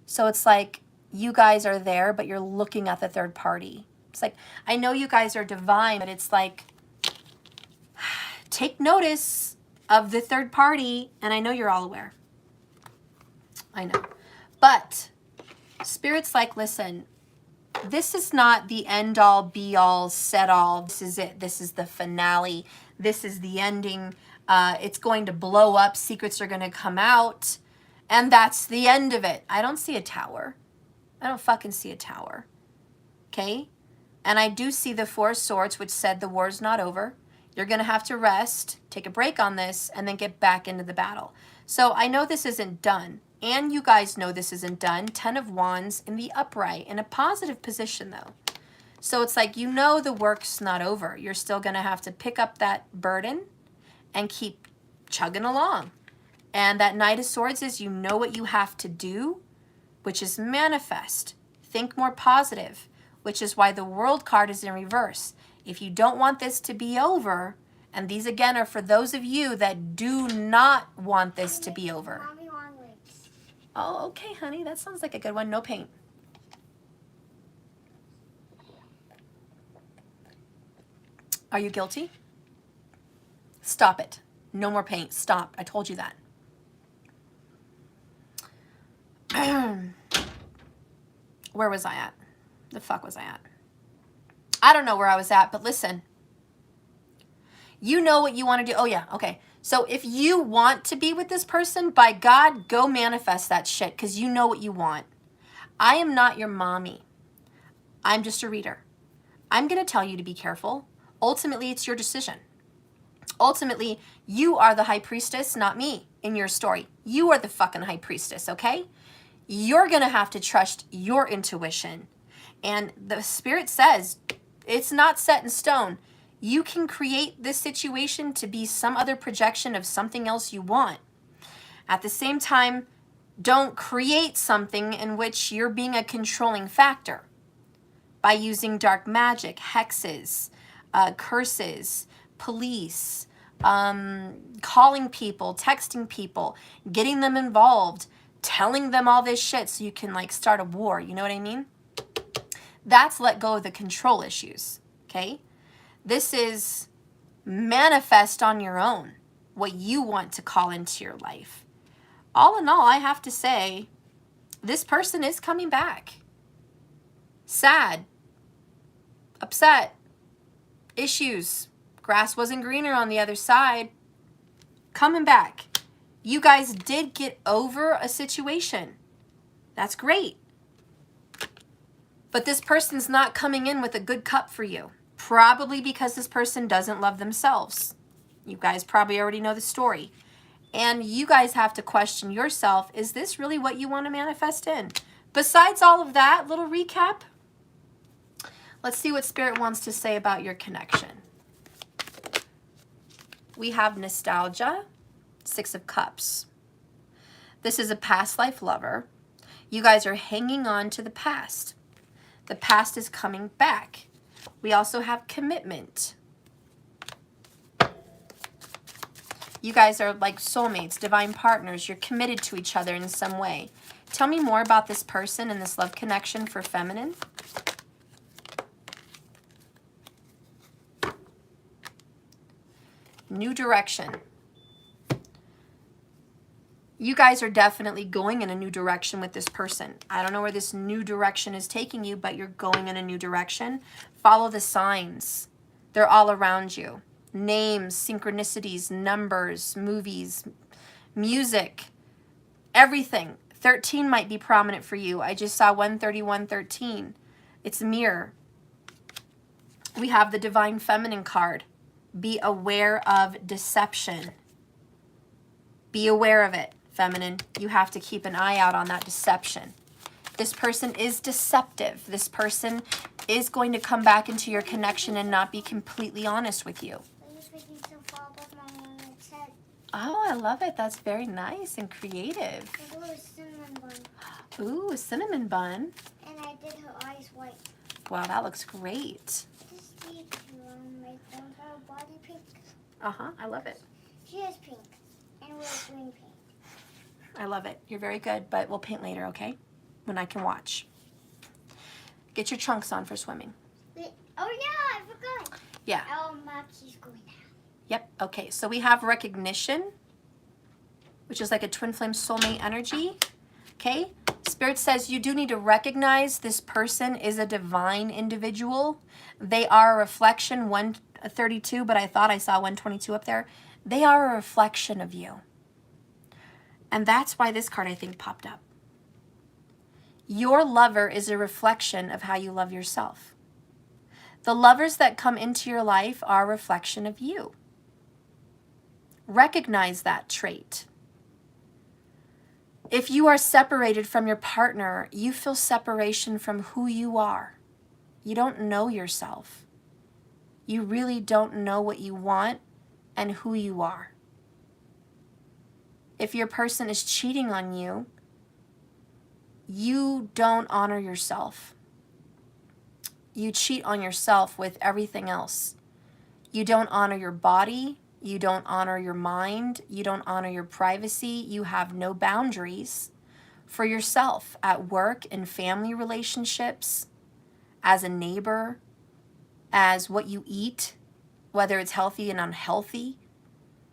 [SPEAKER 1] So it's like you guys are there, but you're looking at the third party. It's like, I know you guys are divine, but it's like, take notice of the third party, and I know you're all aware. I know. But Spirit's like, listen, this is not the end all, be all, set all. This is it. This is the finale. This is the ending. It's going to blow up. Secrets are going to come out. And that's the end of it. I don't see a tower. I don't fucking see a tower. Okay? And I do see the Four of Swords, which said the war's not over. You're going to have to rest, take a break on this, and then get back into the battle. So I know this isn't done. And you guys know this isn't done. 10 of Wands in the upright, in a positive position though. So it's like, you know the work's not over. You're still going to have to pick up that burden and keep chugging along. And that Knight of Swords is, you know what you have to do, which is manifest. Think more positive, which is why the World card is in reverse. If you don't want this to be over, and these again are for those of you that do not want this to be over. Oh, okay, honey. That sounds like a good one. No paint. Are you guilty? Stop it. No more paint. Stop. I told you that. Where was I at? The fuck was I at? I don't know where I was at, but listen. You know what you want to do. Oh, yeah. Okay. So if you want to be with this person, by God, go manifest that shit because you know what you want. I am not your mommy. I'm just a reader. I'm going to tell you to be careful. Ultimately, it's your decision. Ultimately, you are the high priestess, not me, in your story. You are the fucking high priestess, okay? You're going to have to trust your intuition. And the Spirit says it's not set in stone. You can create this situation to be some other projection of something else you want. At the same time, don't create something in which you're being a controlling factor by using dark magic, hexes, curses, police, calling people, texting people, getting them involved, telling them all this shit so you can like start a war. You know what I mean? That's let go of the control issues, okay? This is manifest on your own, what you want to call into your life. All in all, I have to say, this person is coming back. Sad, upset, issues, grass wasn't greener on the other side. Coming back. You guys did get over a situation. That's great. But this person's not coming in with a good cup for you. Probably because this person doesn't love themselves. You guys probably already know the story. And you guys have to question yourself, is this really what you want to manifest in? Besides all of that, little recap, let's see what Spirit wants to say about your connection. We have nostalgia, 6 of Cups. This is a past life lover. You guys are hanging on to the past. The past is coming back. We also have commitment. You guys are like soulmates, divine partners. You're committed to each other in some way. Tell me more about this person and this love connection for feminine. New direction. You guys are definitely going in a new direction with this person. I don't know where this new direction is taking you, but you're going in a new direction. Follow the signs. They're all around you. Names, synchronicities, numbers, movies, music, everything. 13 might be prominent for you. I just saw 131:13. It's a mirror. We have the Divine Feminine card. Be aware of deception. Be aware of it, feminine. You have to keep an eye out on that deception. This person is deceptive. This person is going to come back into your connection and not be completely honest with you. Oh, I love it. That's very nice and creative.
[SPEAKER 3] A cinnamon bun.
[SPEAKER 1] Ooh, a cinnamon bun.
[SPEAKER 3] And I did her eyes white.
[SPEAKER 1] Wow, that looks great.
[SPEAKER 3] This deep make her body pink.
[SPEAKER 1] Uh-huh, I love it.
[SPEAKER 3] She is pink. And we're green pink.
[SPEAKER 1] I love it. You're very good, but we'll paint later, okay? When I can watch. Get your trunks on for swimming.
[SPEAKER 3] Wait, oh yeah, I forgot.
[SPEAKER 1] Yeah.
[SPEAKER 3] Oh, Maxi's going out.
[SPEAKER 1] Yep, okay. So we have recognition, which is like a twin flame soulmate energy, okay? Spirit says you do need to recognize this person is a divine individual. They are a reflection, 132, but I thought I saw 122 up there. They are a reflection of you. And that's why this card, I think, popped up. Your lover is a reflection of how you love yourself. The lovers that come into your life are a reflection of you. Recognize that trait. If you are separated from your partner, you feel separation from who you are. You don't know yourself. You really don't know what you want and who you are. If your person is cheating on you, you don't honor yourself. You cheat on yourself with everything else. You don't honor your body. You don't honor your mind. You don't honor your privacy. You have no boundaries for yourself at work and family relationships, as a neighbor, as what you eat, whether it's healthy and unhealthy,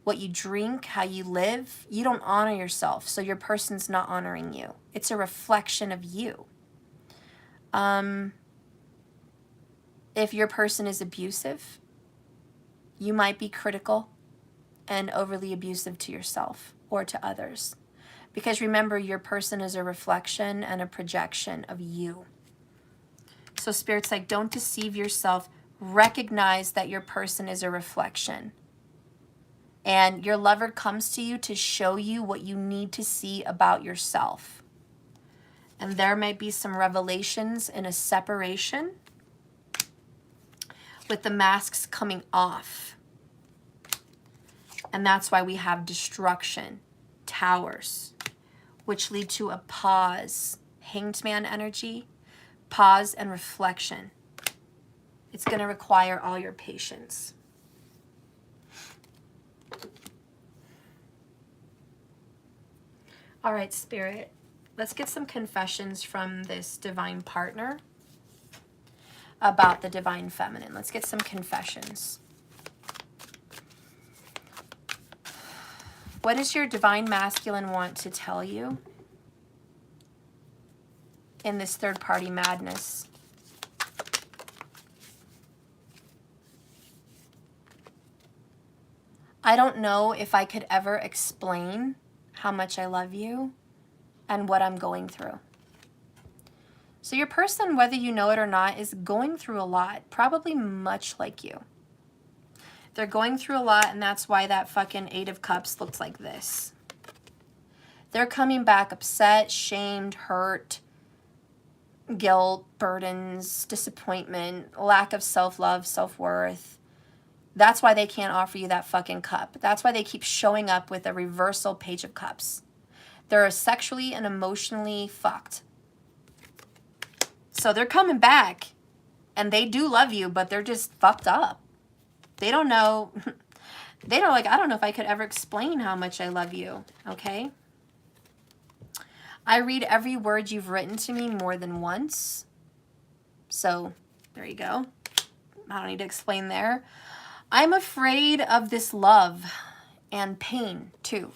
[SPEAKER 1] what you drink, how you live. You don't honor yourself, so your person's not honoring you. It's a reflection of you. If your person is abusive, you might be critical and overly abusive to yourself or to others. Because remember, your person is a reflection and a projection of you. So Spirit's like, don't deceive yourself. Recognize that your person is a reflection. And your lover comes to you to show you what you need to see about yourself. And there might be some revelations in a separation with the masks coming off. And that's why we have destruction, towers, which lead to a pause, hanged man energy, pause and reflection. It's going to require all your patience. All right, Spirit, let's get some confessions from this divine partner about the divine feminine. Let's get some confessions. What does your divine masculine want to tell you in this third-party madness? I don't know if I could ever explain how much I love you and what I'm going through. So your person, whether you know it or not, is going through a lot, probably much like you. They're going through a lot, and that's why that fucking 8 of Cups looks like this. They're coming back upset, shamed, hurt, guilt, burdens, disappointment, lack of self-love, self-worth. That's why they can't offer you that fucking cup. That's why they keep showing up with a reversal Page of Cups. They're sexually and emotionally fucked. So they're coming back, and they do love you, but they're just fucked up. They don't know. They don't, like, I don't know if I could ever explain how much I love you, okay? I read every word you've written to me more than once. So there you go. I don't need to explain there. I'm afraid of this love and pain too.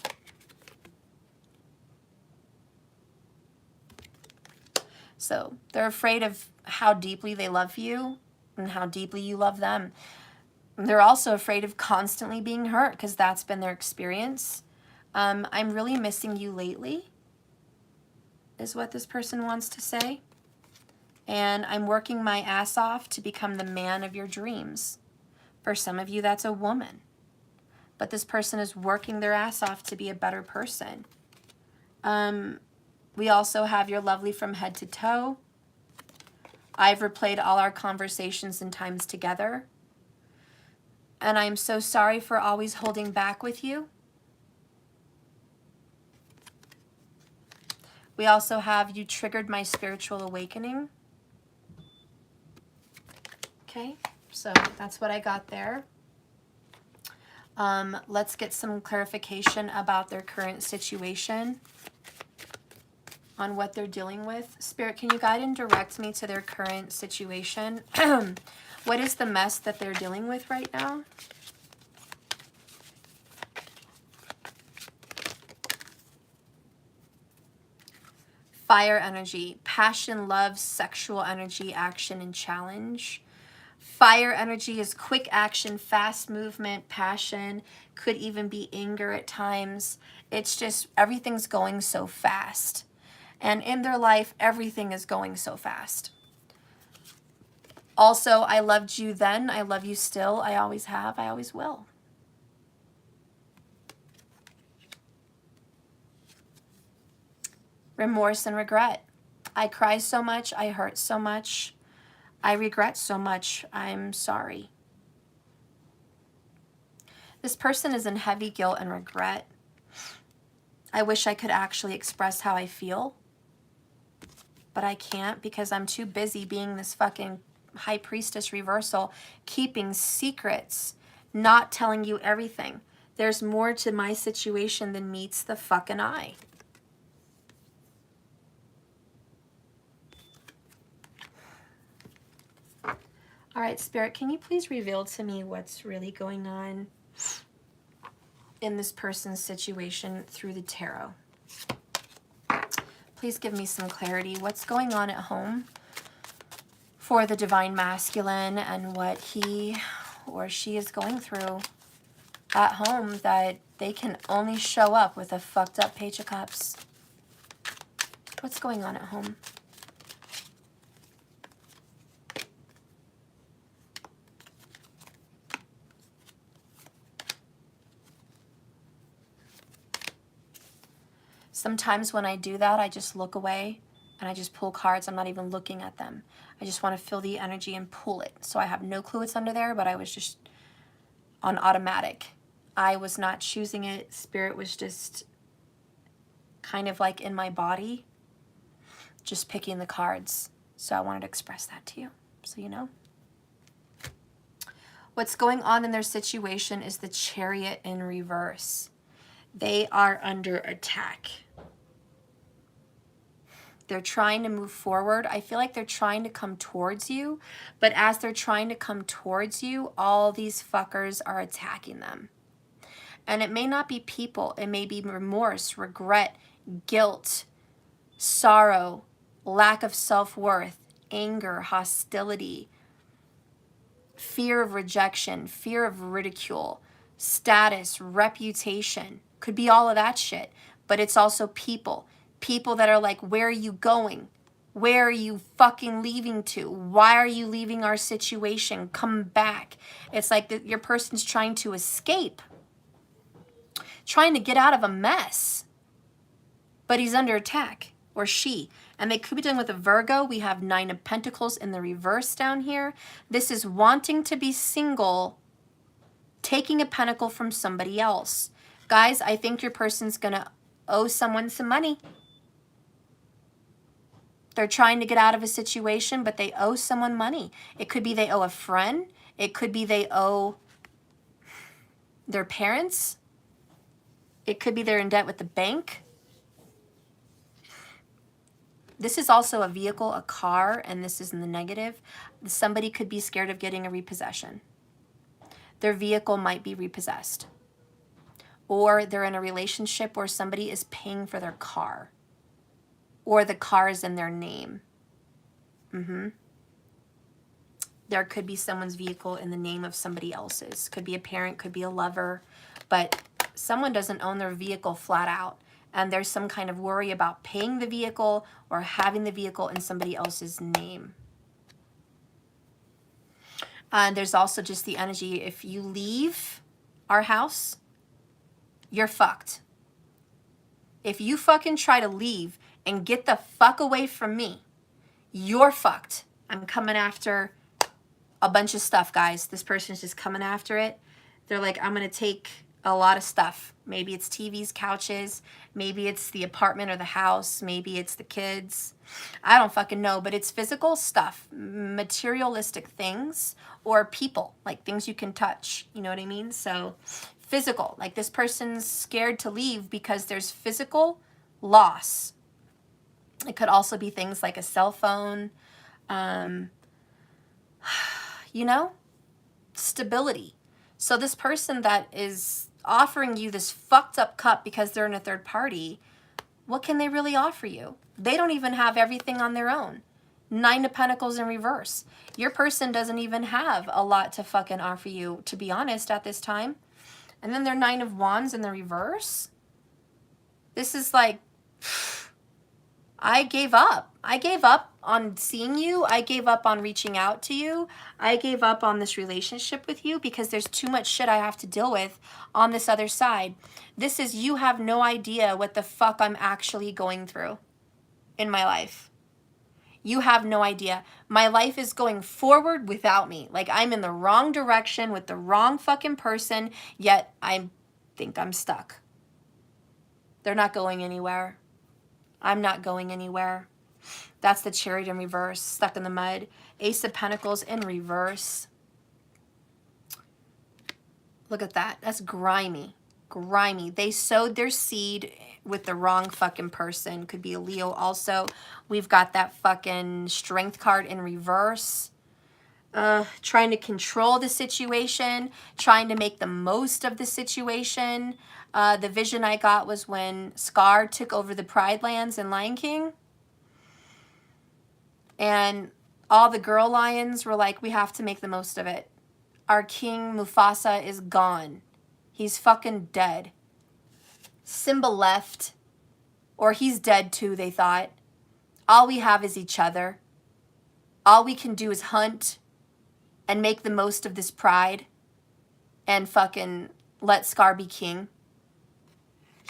[SPEAKER 1] So they're afraid of how deeply they love you and how deeply you love them. They're also afraid of constantly being hurt because that's been their experience. I'm really missing you lately, is what this person wants to say. And I'm working my ass off to become the man of your dreams. For some of you, that's a woman. But this person is working their ass off to be a better person. We also have you're lovely from head to toe. I've replayed all our conversations and times together. And I'm so sorry for always holding back with you. We also have you triggered my spiritual awakening. Okay, so that's what I got there. Let's get some clarification about their current situation on what they're dealing with. Spirit, can you guide and direct me to their current situation? What is the mess that they're dealing with right now? Fire energy, passion, love, sexual energy, action, and challenge. Fire energy is quick action, fast movement, passion, could even be anger at times. It's just everything's going so fast. And in their life, everything is going so fast. Also, I loved you then. I love you still. I always have. I always will. Remorse and regret. I cry so much. I hurt so much. I regret so much. I'm sorry. This person is in heavy guilt and regret. I wish I could actually express how I feel, but I can't because I'm too busy being this fucking high priestess reversal, keeping secrets, not telling you everything. There's more to my situation than meets the fucking eye. All right, Spirit, can you please reveal to me what's really going on in this person's situation through the tarot? Please give me some clarity. What's going on at home for the divine masculine and what he or she is going through at home that they can only show up with a fucked up Page of Cups? What's going on at home? Sometimes when I do that, I just look away and I just pull cards. I'm not even looking at them. I just want to feel the energy and pull it. So I have no clue what's under there, but I was just on automatic. I was not choosing it. Spirit was just kind of like in my body, just picking the cards. So I wanted to express that to you, so you know. What's going on in their situation is the Chariot in reverse. They are under attack. They're trying to move forward. I feel like they're trying to come towards you, but as they're trying to come towards you, all these fuckers are attacking them. And it may not be people. It may be remorse, regret, guilt, sorrow, lack of self-worth, anger, hostility, fear of rejection, fear of ridicule, status, reputation. Could be all of that shit, but it's also people. People that are like, where are you going? Where are you fucking leaving to? Why are you leaving our situation? Come back. It's like your person's trying to escape, trying to get out of a mess, but he's under attack, or she. And they could be dealing with a Virgo. We have 9 of Pentacles in the reverse down here. This is wanting to be single, taking a pentacle from somebody else. Guys, I think your person's going to owe someone some money. They're trying to get out of a situation, but they owe someone money. It could be they owe a friend. It could be they owe their parents. It could be they're in debt with the bank. This is also a vehicle, a car, and this is in the negative. Somebody could be scared of getting a repossession. Their vehicle might be repossessed. Or they're in a relationship where somebody is paying for their car. Or the car is in their name. There could be someone's vehicle in the name of somebody else's. Could be a parent, could be a lover. But someone doesn't own their vehicle flat out. And there's some kind of worry about paying the vehicle or having the vehicle in somebody else's name. And there's also just the energy, if you leave our house, you're fucked. If you fucking try to leave and get the fuck away from me, you're fucked. I'm coming after a bunch of stuff, guys. This person's just coming after it. They're like, I'm going to take a lot of stuff. Maybe it's TVs, couches. Maybe it's the apartment or the house. Maybe it's the kids. I don't fucking know, but it's physical stuff, materialistic things, or people, like things you can touch. You know what I mean? So physical, like this person's scared to leave because there's physical loss. It could also be things like a cell phone, you know, stability. So this person that is offering you this fucked up cup because they're in a third party, what can they really offer you? They don't even have everything on their own. 9 of Pentacles in reverse. Your person doesn't even have a lot to fucking offer you, to be honest, at this time. And then their 9 of Wands in the reverse. This is like, I gave up. I gave up on seeing you. I gave up on reaching out to you. I gave up on this relationship with you because there's too much shit I have to deal with on this other side. This is, you have no idea what the fuck I'm actually going through in my life. You have no idea. My life is going forward without me. Like I'm in the wrong direction with the wrong fucking person, yet I think I'm stuck. They're not going anywhere. I'm not going anywhere. That's the Chariot in reverse, stuck in the mud. Ace of Pentacles in reverse. Look at that. That's grimy. Grimy. They sowed their seed with the wrong fucking person. Could be a Leo also. We've got that fucking Strength card in reverse. Trying to control the situation. Trying to make the most of the situation. The vision I got was when Scar took over the Pride Lands in Lion King. And all the girl lions were like, we have to make the most of it. Our king Mufasa is gone. He's fucking dead. Simba left. Or he's dead too, they thought. All we have is each other. All we can do is hunt and make the most of this pride and fucking let Scar be king.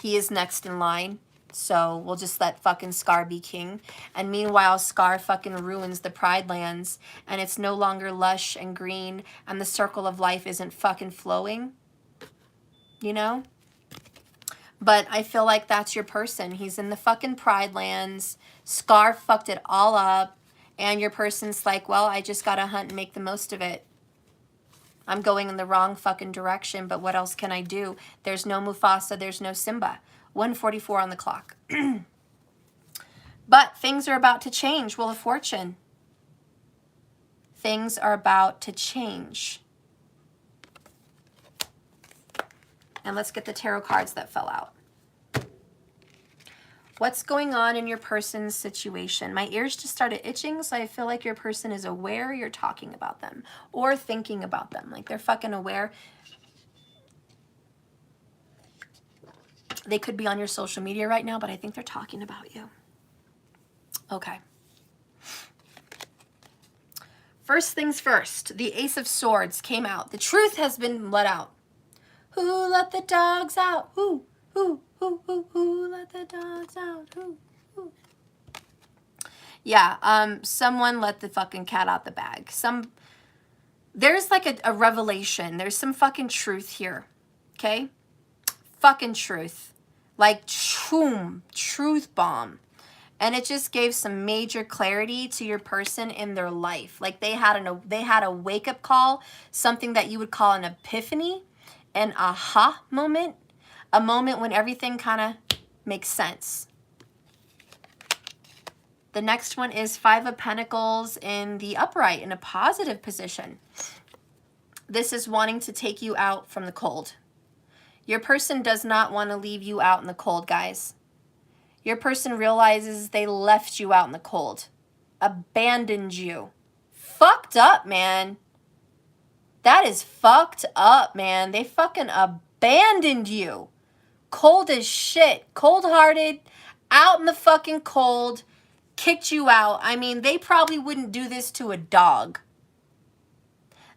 [SPEAKER 1] He is next in line. So we'll just let fucking Scar be king. And meanwhile, Scar fucking ruins the Pride Lands. And it's no longer lush and green. And the circle of life isn't fucking flowing. You know? But I feel like that's your person. He's in the fucking Pride Lands. Scar fucked it all up. And your person's like, well, I just gotta hunt and make the most of it. I'm going in the wrong fucking direction, but what else can I do? There's no Mufasa, there's no Simba. 1:44 on the clock. But things are about to change. Wheel of Fortune. Things are about to change. And let's get the tarot cards that fell out. What's going on in your person's situation? My ears just started itching, so I feel like your person is aware you're talking about them or thinking about them. Like they're fucking aware. They could be on your social media right now, but I think they're talking about you. Okay. First things first, the Ace of Swords came out. The truth has been let out. Who let the dogs out? Who let the dogs out? Who? Yeah, someone let the fucking cat out the bag. There's like a revelation. There's some fucking truth here, okay? Fucking truth. Like, truth bomb. And it just gave some major clarity to your person in their life. Like they had a wake-up call, something that you would call an epiphany, an aha moment, a moment when everything kind of makes sense. The next one is Five of Pentacles in the upright, in a positive position. This is wanting to take you out from the cold. Your person does not want to leave you out in the cold, guys. Your person realizes they left you out in the cold. Abandoned you. Fucked up, man. That is fucked up, man. They fucking abandoned you. Cold as shit. Cold-hearted. Out in the fucking cold. Kicked you out. I mean, they probably wouldn't do this to a dog.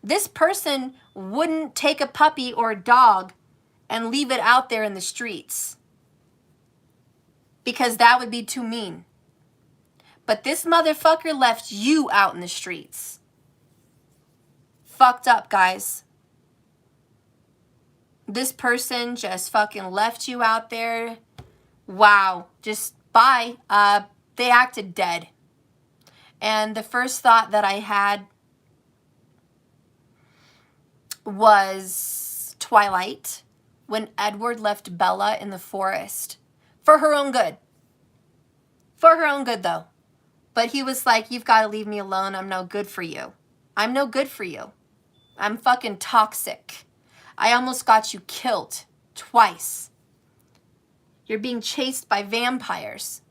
[SPEAKER 1] This person wouldn't take a puppy or a dog and leave it out there in the streets, because that would be too mean. But this motherfucker left you out in the streets. Fucked up, guys. This person just fucking left you out there. Wow. Just bye. They acted dead. And the first thought that I had was Twilight, when Edward left Bella in the forest. For her own good. For her own good, though. But he was like, you've got to leave me alone. I'm no good for you. I'm no good for you. I'm fucking toxic. I almost got you killed twice. You're being chased by vampires.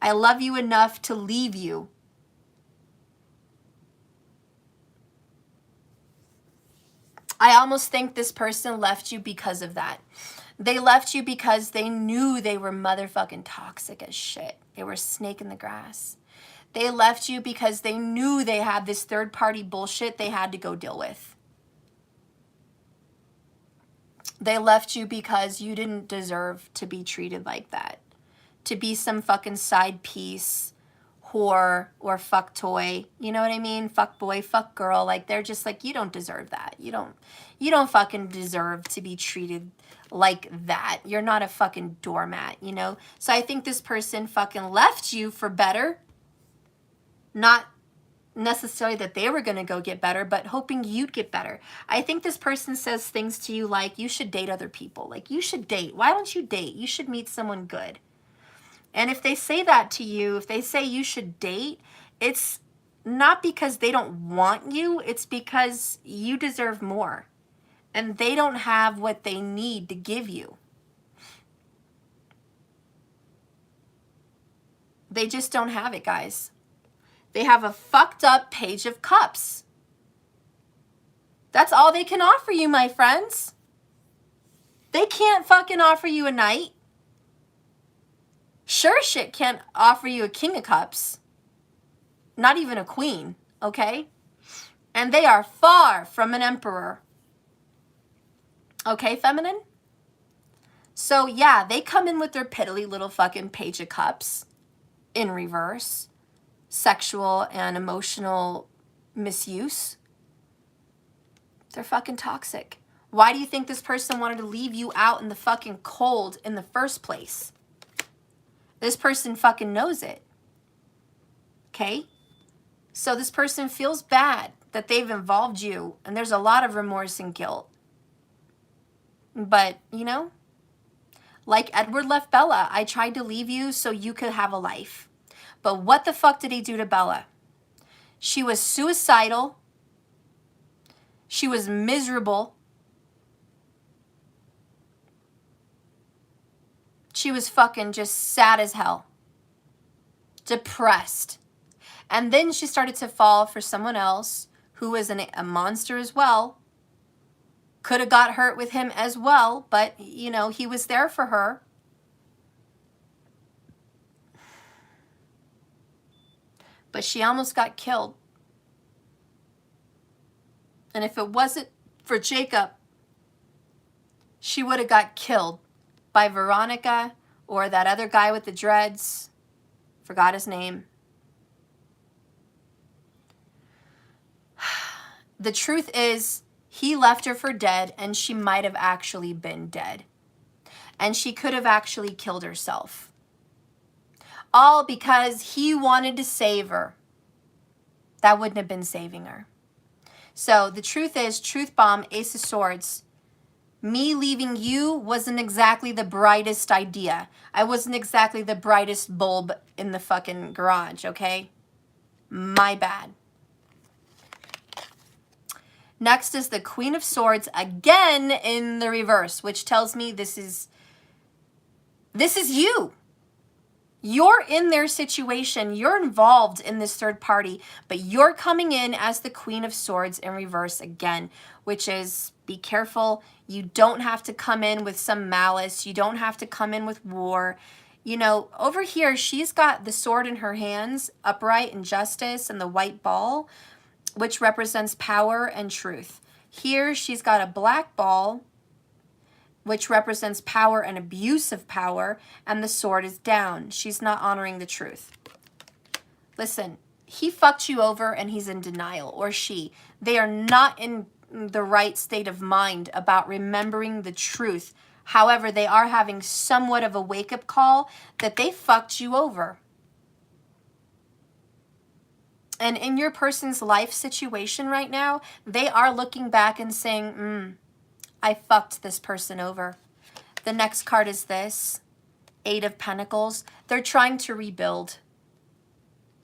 [SPEAKER 1] I love you enough to leave you. I almost think this person left you because of that. They left you because they knew they were motherfucking toxic as shit. They were a snake in the grass. They left you because they knew they had this third-party bullshit they had to go deal with. They left you because you didn't deserve to be treated like that. To be some fucking side piece, whore, or fuck toy. You know what I mean? Fuck boy, fuck girl. Like, they're just like, you don't deserve that. You don't fucking deserve to be treated like that. You're not a fucking doormat, you know? So I think this person fucking left you for better. Not necessarily that they were going to go get better, but hoping you'd get better. I think this person says things to you like, you should date other people. Like, you should date. Why don't you date? You should meet someone good. And if they say that to you, if they say you should date, it's not because they don't want you. It's because you deserve more. And they don't have what they need to give you. They just don't have it, guys. They have a fucked up Page of Cups. That's all they can offer you, my friends. They can't fucking offer you a knight. Sure shit can't offer you a King of Cups. Not even a queen, okay? And they are far from an emperor. Okay, feminine? So, yeah, they come in with their piddly little fucking Page of Cups in reverse. Sexual and emotional misuse. They're fucking toxic. Why do you think this person wanted to leave you out in the fucking cold in the first place? This person fucking knows it. Okay? So this person feels bad that they've involved you, and there's a lot of remorse and guilt. But, you know, like Edward left Bella, I tried to leave you so you could have a life. But what the fuck did he do to Bella? She was suicidal. She was miserable. She was fucking just sad as hell. Depressed. And then she started to fall for someone else who was a monster as well. Could have got hurt with him as well, but, you know, he was there for her. But she almost got killed And if it wasn't for Jacob, she would have got killed by Veronica or that other guy with the dreads. Forgot his name. The truth is, he left her for dead, and she might have actually been dead. And she could have actually killed herself. All because he wanted to save her. That wouldn't have been saving her. So the truth is, truth bomb, Ace of Swords, me leaving you wasn't exactly the brightest idea. I wasn't exactly the brightest bulb in the fucking garage, okay? My bad. Next is the Queen of Swords, again in the reverse, which tells me this is you. You're in their situation. You're involved in this third party, but you're coming in as the Queen of Swords in reverse again, which is, be careful. You don't have to come in with some malice. You don't have to come in with war. You know, over here, she's got the sword in her hands, upright and justice, and the white ball, which represents power and truth. Here, she's got a black ball, which represents power and abuse of power, and the sword is down. She's not honoring the truth. Listen, he fucked you over and he's in denial, or she. They are not in the right state of mind about remembering the truth. However, they are having somewhat of a wake-up call that they fucked you over. And in your person's life situation right now, they are looking back and saying, I fucked this person over. The next card is this, Eight of Pentacles. They're trying to rebuild.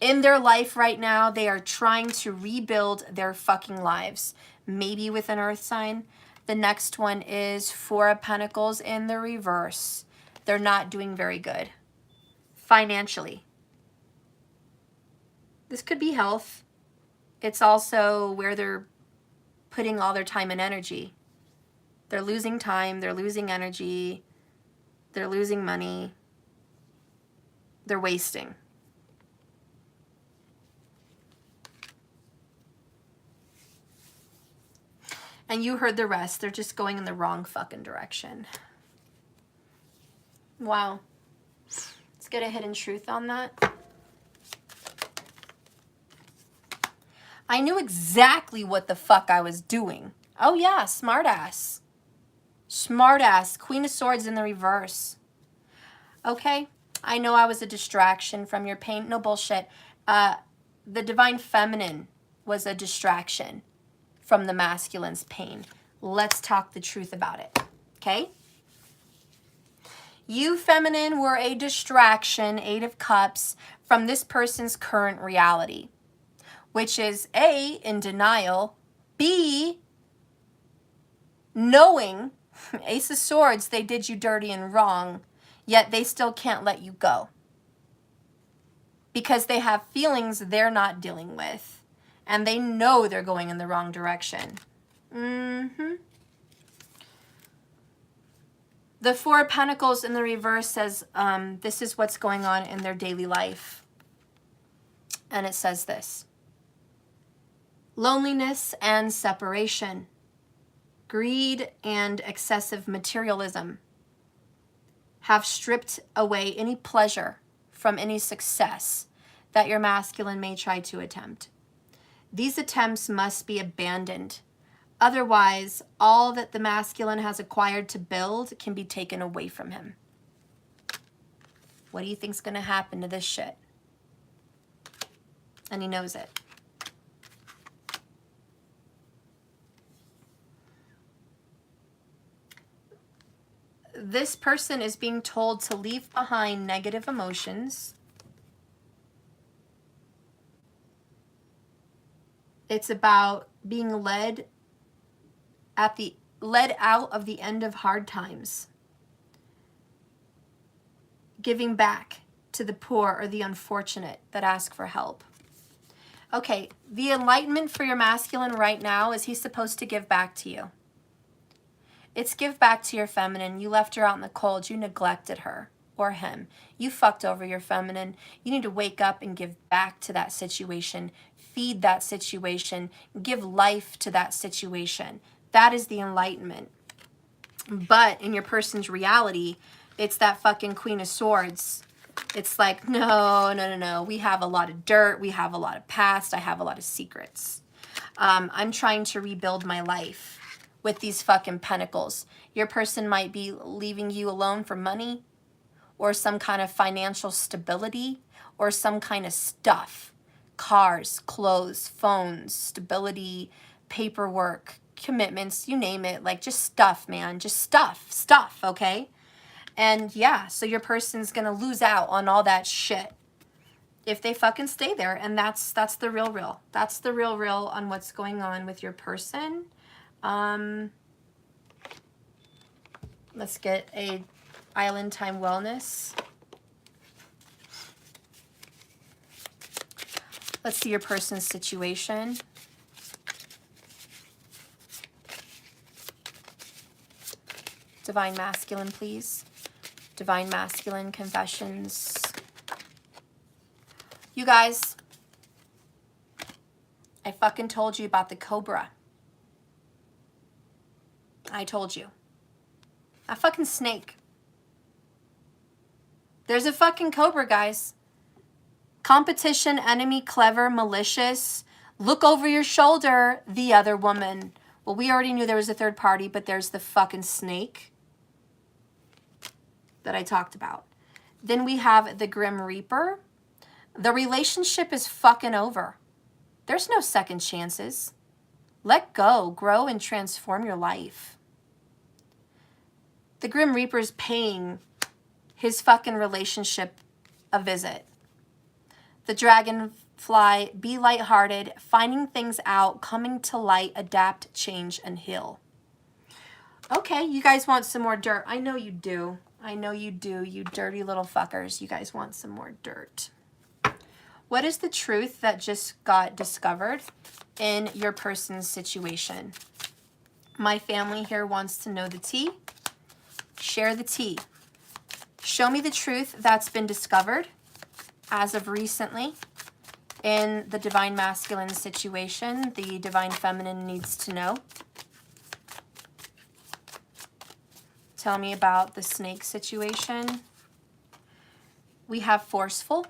[SPEAKER 1] In their life right now, they are trying to rebuild their fucking lives. Maybe with an earth sign. The next one is Four of Pentacles in the reverse. They're not doing very good financially. This could be health. It's also where they're putting all their time and energy. They're losing time, they're losing energy, they're losing money, they're wasting. And you heard the rest. They're just going in the wrong fucking direction. Wow. Let's get a hidden truth on that. I knew exactly what the fuck I was doing. Oh yeah, smartass. Smartass. Queen of Swords in the reverse. Okay, I know I was a distraction from your pain. No bullshit. The Divine Feminine was a distraction from the masculine's pain. Let's talk the truth about it, okay? You, feminine, were a distraction, Eight of Cups, from this person's current reality, which is A, in denial, B, knowing, Ace of Swords, they did you dirty and wrong, yet they still can't let you go because they have feelings they're not dealing with, and they know they're going in the wrong direction. The Four of Pentacles in the reverse says this is what's going on in their daily life. And it says this: loneliness and separation, greed and excessive materialism have stripped away any pleasure from any success that your masculine may try to attempt. These attempts must be abandoned. Otherwise, all that the masculine has acquired to build can be taken away from him. What do you think's going to happen to this shit? And he knows it. This person is being told to leave behind negative emotions. It's about being led out of the end of hard times. Giving back to the poor or the unfortunate that ask for help. Okay, the enlightenment for your masculine right now is he's supposed to give back to you. It's give back to your feminine. You left her out in the cold. You neglected her or him. You fucked over your feminine. You need to wake up and give back to that situation. feed that situation, give life to that situation. That is the enlightenment. But in your person's reality, it's that fucking Queen of Swords. It's like, no. We have a lot of dirt. We have a lot of past. I have a lot of secrets. I'm trying to rebuild my life with these fucking pentacles. Your person might be leaving you alone for money or some kind of financial stability or some kind of stuff. Cars, clothes, phones, stability, paperwork, commitments, you name it. Like just stuff, man. Just stuff, okay? And yeah, so your person's gonna lose out on all that shit if they fucking stay there. And that's the real. That's the real on what's going on with your person. Let's get a Island Time Wellness. Let's see your person's situation. Divine Masculine, please. Divine Masculine Confessions. You guys, I fucking told you about the cobra. I told you. A fucking snake. There's a fucking cobra, guys. Competition, enemy, clever, malicious. Look over your shoulder, the other woman. Well, we already knew there was a third party, but there's the fucking snake that I talked about. Then we have the Grim Reaper. The relationship is fucking over. There's no second chances. Let go, grow, and transform your life. The Grim Reaper's paying his fucking relationship a visit. The Dragonfly, be lighthearted, finding things out, coming to light, adapt, change, and heal. Okay, you guys want some more dirt. I know you do. I know you do, you dirty little fuckers. You guys want some more dirt. What is the truth that just got discovered in your person's situation? My family here wants to know the tea. Share the tea. Show me the truth that's been discovered as of recently in the Divine Masculine situation. The Divine Feminine needs to know. Tell me about the snake situation. We have forceful.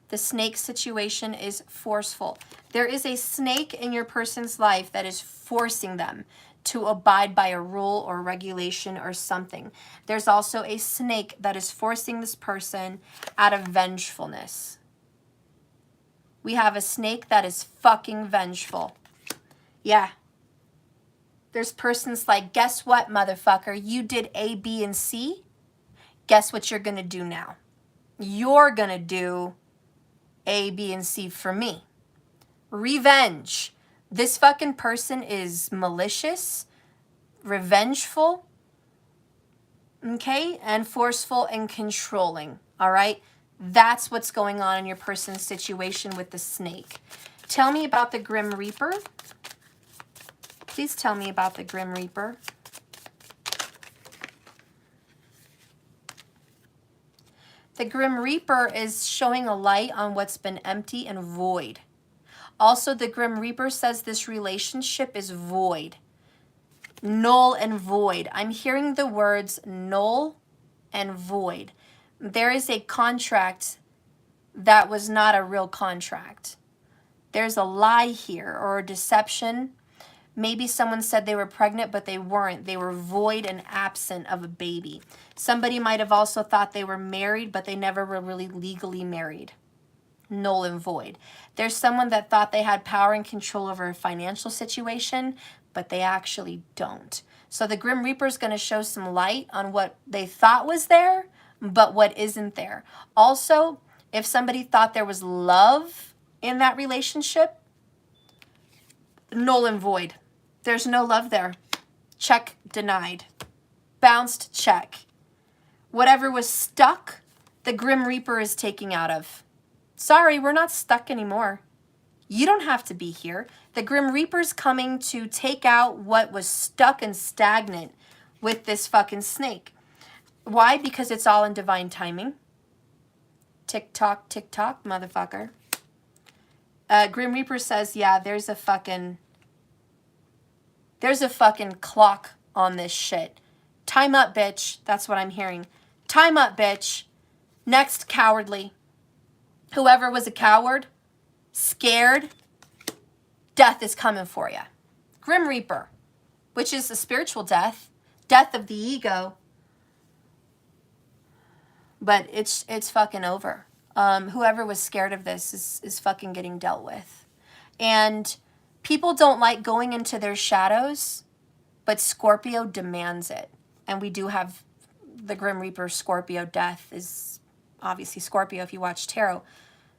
[SPEAKER 1] The snake situation is forceful. There is a snake in your person's life that is forcing them to abide by a rule or regulation or something. There's also a snake that is forcing this person out of vengefulness. We have a snake that is fucking vengeful. Yeah. There's persons like, guess what, motherfucker? You did A, B, and C. Guess what you're going to do now? You're going to do A, B, and C for me. Revenge. This fucking person is malicious, revengeful, okay, and forceful and controlling, all right? That's what's going on in your person's situation with the snake. Tell me about the Grim Reaper. Please tell me about the Grim Reaper. The Grim Reaper is showing a light on what's been empty and void. Also, the Grim Reaper says this relationship is void. Null and void. I'm hearing the words null and void. There is a contract that was not a real contract. There's a lie here or a deception. Maybe someone said they were pregnant, but they weren't. They were void and absent of a baby. Somebody might have also thought they were married, but they never were really legally married. Null and void. There's someone that thought they had power and control over a financial situation, but they actually don't. So the Grim Reaper is going to show some light on what they thought was there, but what isn't there. Also, if somebody thought there was love in that relationship, null and void. There's no love there. Check denied. Bounced check. Whatever was stuck, the Grim Reaper is taking out of. Sorry, we're not stuck anymore. You don't have to be here. The Grim Reaper's coming to take out what was stuck and stagnant with this fucking snake. Why? Because it's all in divine timing. Tick tock, motherfucker. Grim Reaper says, yeah, there's a fucking clock on this shit. Time up, bitch. That's what I'm hearing. Time up, bitch. Next, cowardly. Whoever was a coward, scared, death is coming for you. Grim Reaper, which is a spiritual death, death of the ego. But it's fucking over. Whoever was scared of this is fucking getting dealt with. And people don't like going into their shadows, but Scorpio demands it. And we do have the Grim Reaper Scorpio death is obviously Scorpio if you watch tarot.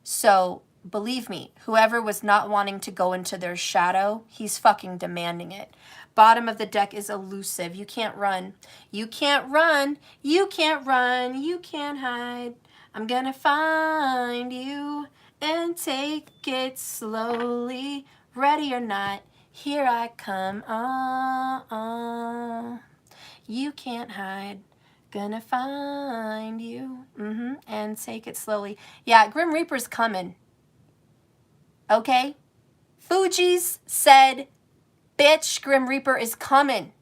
[SPEAKER 1] So believe me, whoever was not wanting to go into their shadow, he's fucking demanding it. Bottom of the deck is elusive. You can't run. You can't run. You can't run. You can't hide. I'm gonna find you and take it slowly. Ready or not, here I come. You can't hide. Gonna find you. And take it slowly. Yeah, Grim Reaper's coming. Okay? Fuji's said, bitch, Grim Reaper is coming.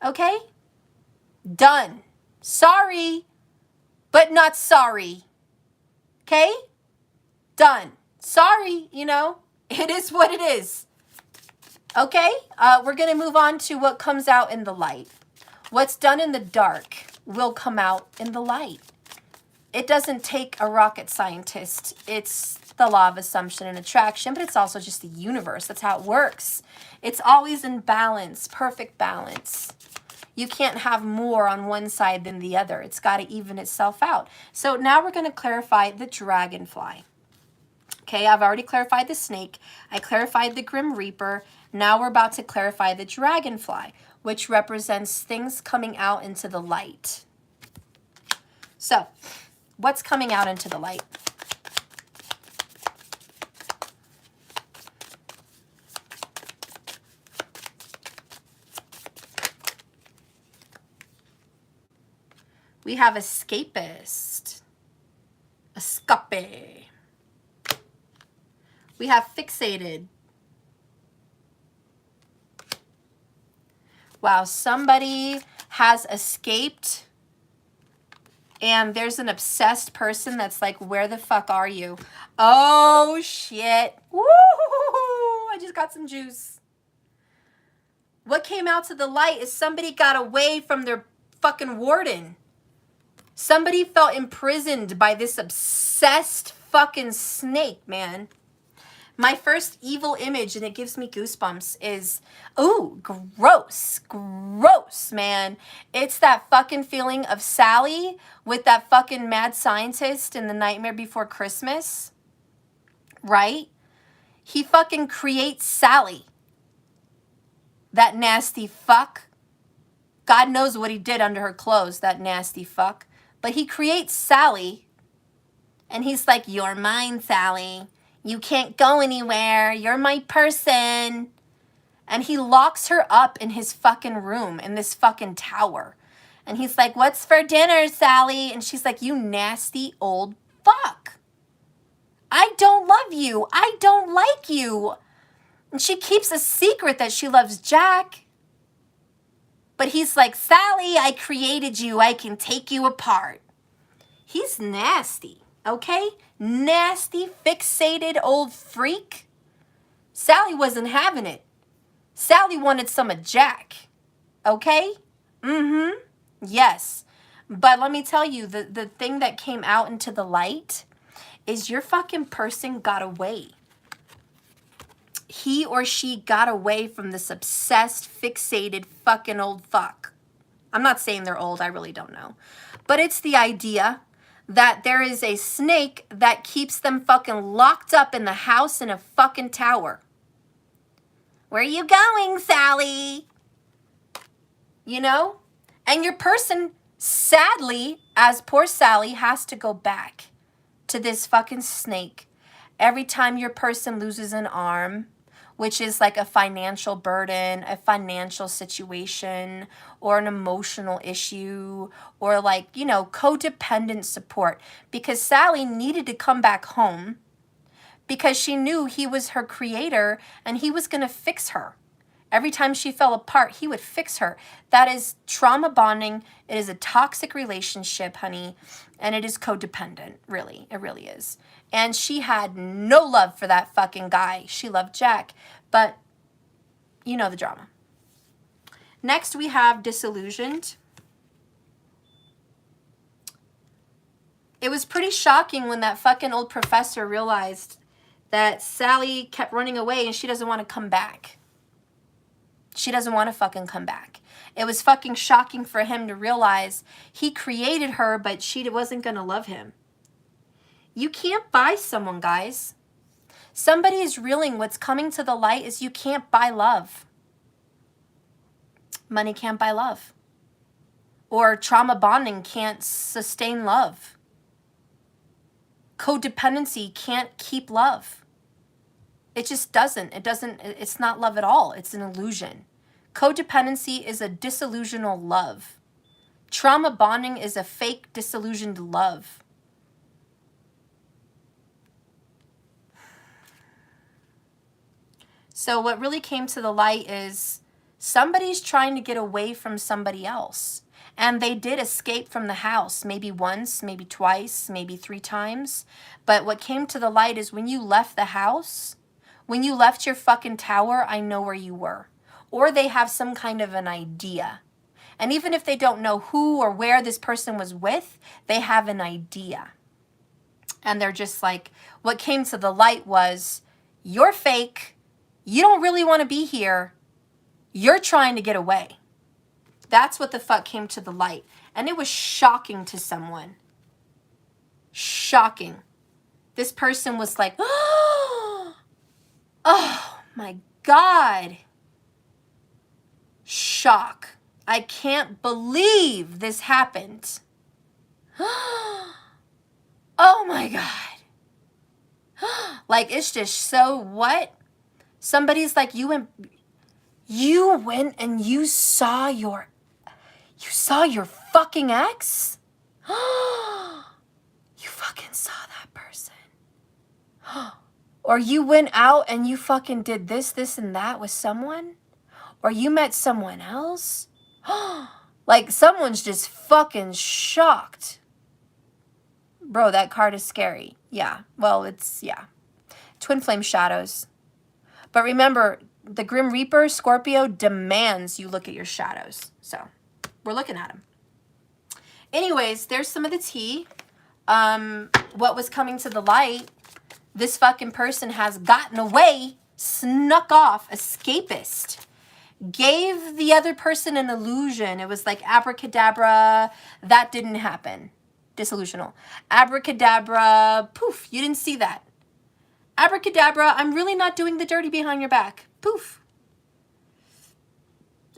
[SPEAKER 1] Okay? Done. Sorry, but not sorry. Okay? Done. Sorry, you know, it is what it is. Okay? We're going to move on to what comes out in the light. What's done in the dark will come out in the light. It doesn't take a rocket scientist. It's the law of assumption and attraction, but it's also just the universe. That's how it works. It's always in balance, perfect balance. You can't have more on one side than the other. It's got to even itself out. So now we're going to clarify the dragonfly. Okay, I've already clarified the snake. I clarified the Grim Reaper. Now we're about to clarify the dragonfly, which represents things coming out into the light. So, what's coming out into the light? We have escapist. Escape. We have fixated. Wow, somebody has escaped and there's an obsessed person that's like, where the fuck are you? Oh, shit. Woo! I just got some juice. What came out to the light is somebody got away from their fucking warden. Somebody felt imprisoned by this obsessed fucking snake, man. My first evil image, and it gives me goosebumps, is, ooh, gross, gross, man. It's that fucking feeling of Sally with that fucking mad scientist in The Nightmare Before Christmas, right? He fucking creates Sally. That nasty fuck. God knows what he did under her clothes, that nasty fuck. But he creates Sally, and he's like, you're mine, Sally. You can't go anywhere. You're my person. And he locks her up in his fucking room, in this fucking tower. And he's like, what's for dinner, Sally? And she's like, you nasty old fuck. I don't love you. I don't like you. And she keeps a secret that she loves Jack. But he's like, Sally, I created you. I can take you apart. He's nasty, okay? Nasty, fixated old freak. Sally wasn't having it. Sally wanted some of Jack, okay? Yes. But let me tell you, the thing that came out into the light is your fucking person got away. He or she got away from this obsessed, fixated fucking old fuck. I'm not saying they're old, I really don't know. But it's the idea that there is a snake that keeps them fucking locked up in the house in a fucking tower. Where are you going, Sally? You know? And your person, sadly, as poor Sally, has to go back to this fucking snake every time your person loses an arm, which is like a financial burden, a financial situation, or an emotional issue, or like, you know, codependent support. Because Sally needed to come back home because she knew he was her creator and he was going to fix her. Every time she fell apart, he would fix her. That is trauma bonding. It is a toxic relationship, honey. And it is codependent, really. It really is. And she had no love for that fucking guy. She loved Jack. But you know the drama. Next, we have disillusioned. It was pretty shocking when that fucking old professor realized that Sally kept running away and she doesn't want to come back. She doesn't want to fucking come back. It was fucking shocking for him to realize he created her, but she wasn't going to love him. You can't buy someone, guys. Somebody is reeling. What's coming to the light is you can't buy love. Money can't buy love. Or trauma bonding can't sustain love. Codependency can't keep love. It just doesn't. It's not love at all. It's an illusion. Codependency is a disillusional love. Trauma bonding is a fake disillusioned love. So what really came to the light is somebody's trying to get away from somebody else. And they did escape from the house, maybe once, maybe twice, maybe 3 times. But what came to the light is when you left the house, when you left your fucking tower, I know where you were. Or they have some kind of an idea. And even if they don't know who or where this person was with, they have an idea. And they're just like, what came to the light was, you're fake. You don't really want to be here. You're trying to get away. That's what the fuck came to the light. And it was shocking to someone. Shocking. This person was like, oh my God. Shock. I can't believe this happened. Oh my God. Like, it's just so what? Somebody's like, you went and you saw your fucking ex? You fucking saw that person. Or you went out and you fucking did this, and that with someone? Or you met someone else? Like, someone's just fucking shocked. Bro, that card is scary. Yeah, well, yeah. Twin flame shadows. But remember, the Grim Reaper, Scorpio, demands you look at your shadows. So, we're looking at them. Anyways, there's some of the tea. What was coming to the light, this fucking person has gotten away, snuck off, escapist. Gave the other person an illusion. It was like abracadabra, that didn't happen. Disillusional. Abracadabra, poof, you didn't see that. Abracadabra, I'm really not doing the dirty behind your back. Poof.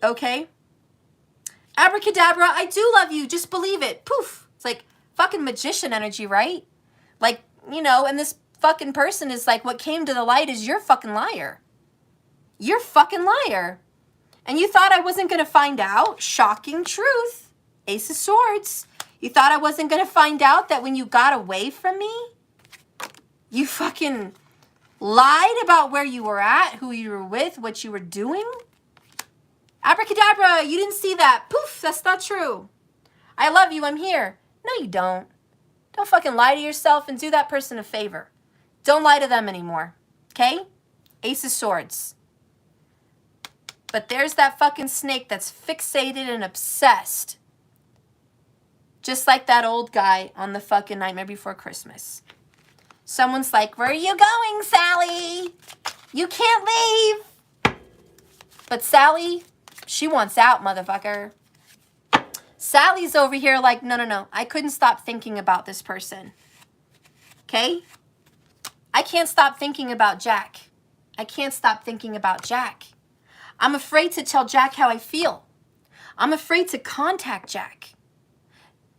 [SPEAKER 1] Okay. Abracadabra, I do love you. Just believe it. Poof. It's like fucking magician energy, right? Like, you know, and this fucking person is like, what came to the light is you're a fucking liar. You're a fucking liar. And you thought I wasn't going to find out? Shocking truth. Ace of Swords. You thought I wasn't going to find out that when you got away from me, you fucking lied about where you were at, who you were with, what you were doing? Abracadabra, you didn't see that. Poof, that's not true. I love you, I'm here. No, you don't. Don't fucking lie to yourself and do that person a favor. Don't lie to them anymore, okay? Ace of Swords. But there's that fucking snake that's fixated and obsessed. Just like that old guy on the fucking Nightmare Before Christmas. Someone's like, where are you going, Sally? You can't leave. But Sally, she wants out, motherfucker. Sally's over here like, no. I couldn't stop thinking about this person. Okay? I can't stop thinking about Jack. I can't stop thinking about Jack. I'm afraid to tell Jack how I feel. I'm afraid to contact Jack.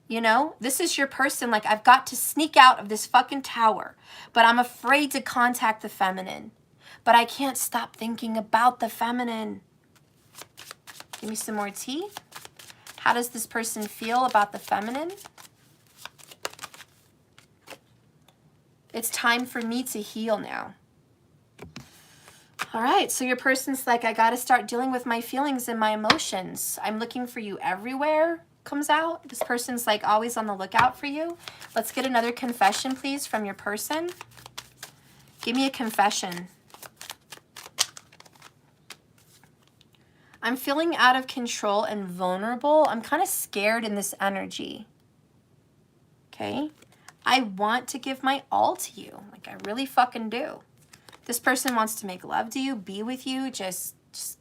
[SPEAKER 1] You know, this is your person. Like, I've got to sneak out of this fucking tower, but I'm afraid to contact the feminine. But I can't stop thinking about the feminine. Give me some more tea. How does this person feel about the feminine? It's time for me to heal now. All right, so your person's like, I got to start dealing with my feelings and my emotions. I'm looking for you everywhere comes out. This person's like always on the lookout for you. Let's get another confession, please, from your person. Give me a confession. I'm feeling out of control and vulnerable. I'm kind of scared in this energy. Okay? I want to give my all to you. Like, I really fucking do. This person wants to make love to you, be with you, just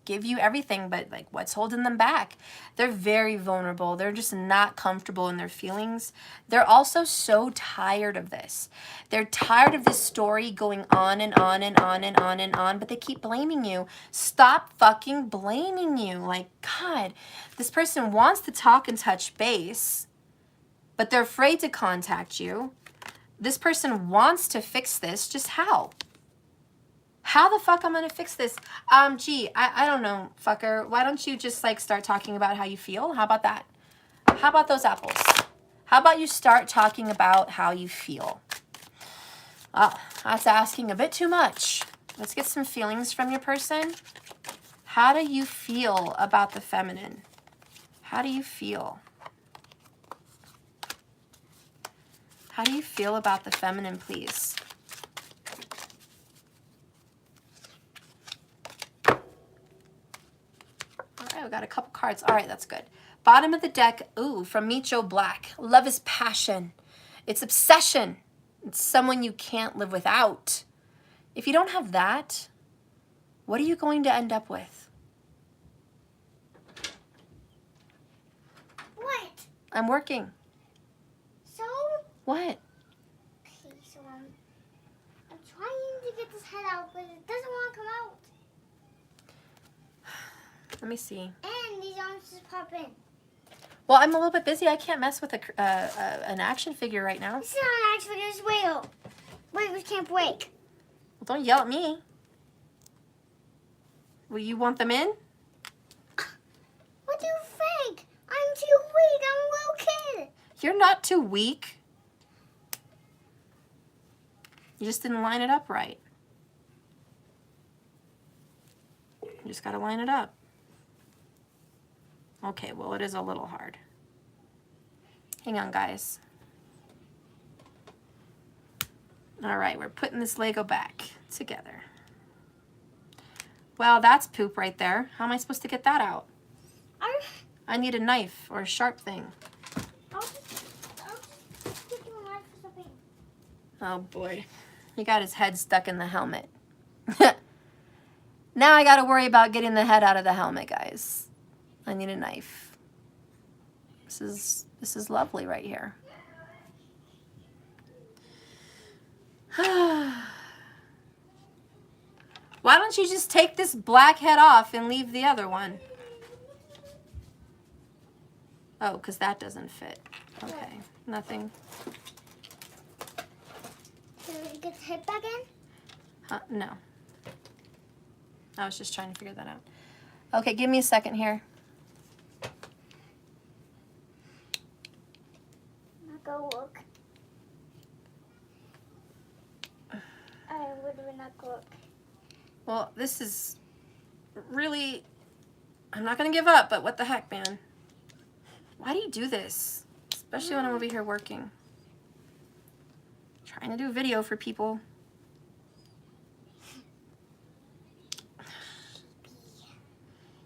[SPEAKER 1] give you everything, but like, what's holding them back? They're very vulnerable. They're just not comfortable in their feelings. They're also so tired of this. They're tired of this story going on and on and on and on and on, but they keep blaming you. Stop fucking blaming you. Like, God, this person wants to talk and touch base, but they're afraid to contact you. This person wants to fix this. Just how? How the fuck I'm gonna fix this? Gee, I don't know, fucker. Why don't you just like start talking about how you feel? How about that? How about those apples? How about you start talking about how you feel? That's asking a bit too much. Let's get some feelings from your person. How do you feel about the feminine? How do you feel? How do you feel about the feminine, please? All right, we got a couple cards. All right, that's good. Bottom of the deck, ooh, from Micho Black. Love is passion. It's obsession. It's someone you can't live without. If you don't have that, what are you going to end up with?
[SPEAKER 3] What?
[SPEAKER 1] I'm working.
[SPEAKER 3] So?
[SPEAKER 1] What?
[SPEAKER 3] Okay, so I'm trying to get this head out, but it doesn't want to come out.
[SPEAKER 1] Let me see.
[SPEAKER 3] And these arms just pop in.
[SPEAKER 1] Well, I'm a little bit busy. I can't mess with an action figure right now.
[SPEAKER 3] It's not an action figure, just wiggle. Wiggles can't break.
[SPEAKER 1] Well, don't yell at me. Will you want them in?
[SPEAKER 3] What do you think? I'm too weak. I'm a little kid.
[SPEAKER 1] You're not too weak. You just didn't line it up right. You just got to line it up. Okay, well, it is a little hard. Hang on, guys. All right, we're putting this Lego back together. Well, that's poop right there. How am I supposed to get that out? I need a knife or a sharp thing.
[SPEAKER 3] I'll just give you a knife or something.
[SPEAKER 1] Oh, boy. He got his head stuck in the helmet. Now I got to worry about getting the head out of the helmet, guys. I need a knife. This is lovely right here. Why don't you just take this black head off and leave the other one? Oh, because that doesn't fit. Okay, nothing.
[SPEAKER 3] Can we get the head back in?
[SPEAKER 1] No. I was just trying to figure that out. Okay, give me a second here.
[SPEAKER 3] I'll go look. I would not look.
[SPEAKER 1] Well, this is really... I'm not going to give up, but what the heck, man? Why do you do this? Especially when I'm over here working. Trying to do a video for people.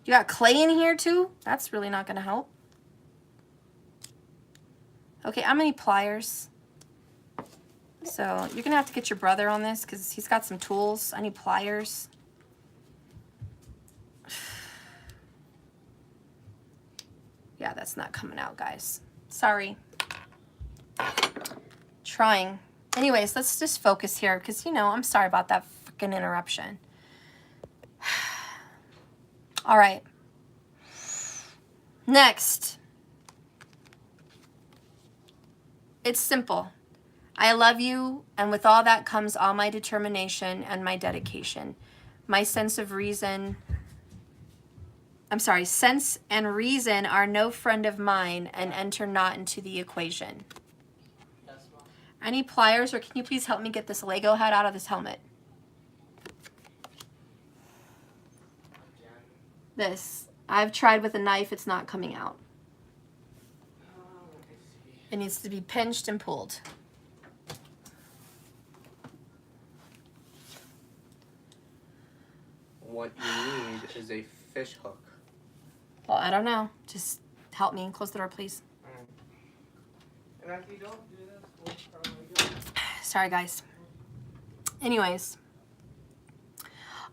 [SPEAKER 1] You got clay in here too? That's really not going to help. Okay, I'm going to need pliers. So you're going to have to get your brother on this because he's got some tools. I need pliers. Yeah, that's not coming out, guys. Sorry. Trying. Anyways, let's just focus here because, you know, I'm sorry about that freaking interruption. All right. Next. It's simple. I love you, and with all that comes all my determination and my dedication. My sense of reason... sense and reason are no friend of mine and enter not into the equation. I need pliers, or can you please help me get this Lego head out of this helmet? This. I've tried with a knife, it's not coming out. It needs to be pinched and pulled.
[SPEAKER 2] What you need is a fish hook.
[SPEAKER 1] Well, I don't know. Just help me. Close the door, please.
[SPEAKER 2] And if you don't do this, we'll probably go.
[SPEAKER 1] Sorry, guys. Anyways.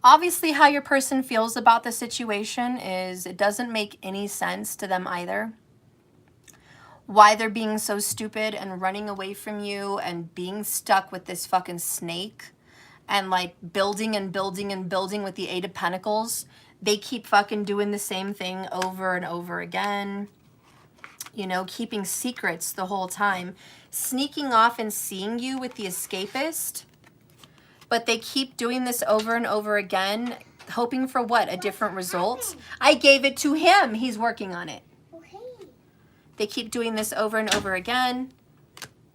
[SPEAKER 1] Obviously, how your person feels about the situation is it doesn't make any sense to them either. Why they're being so stupid and running away from you and being stuck with this fucking snake and like building and building and building with the Eight of Pentacles. They keep fucking doing the same thing over and over again. You know, keeping secrets the whole time. Sneaking off and seeing you with the escapist. But they keep doing this over and over again. Hoping for what? A different result? I gave it to him. He's working on it.
[SPEAKER 3] Okay.
[SPEAKER 1] They keep doing this over and over again.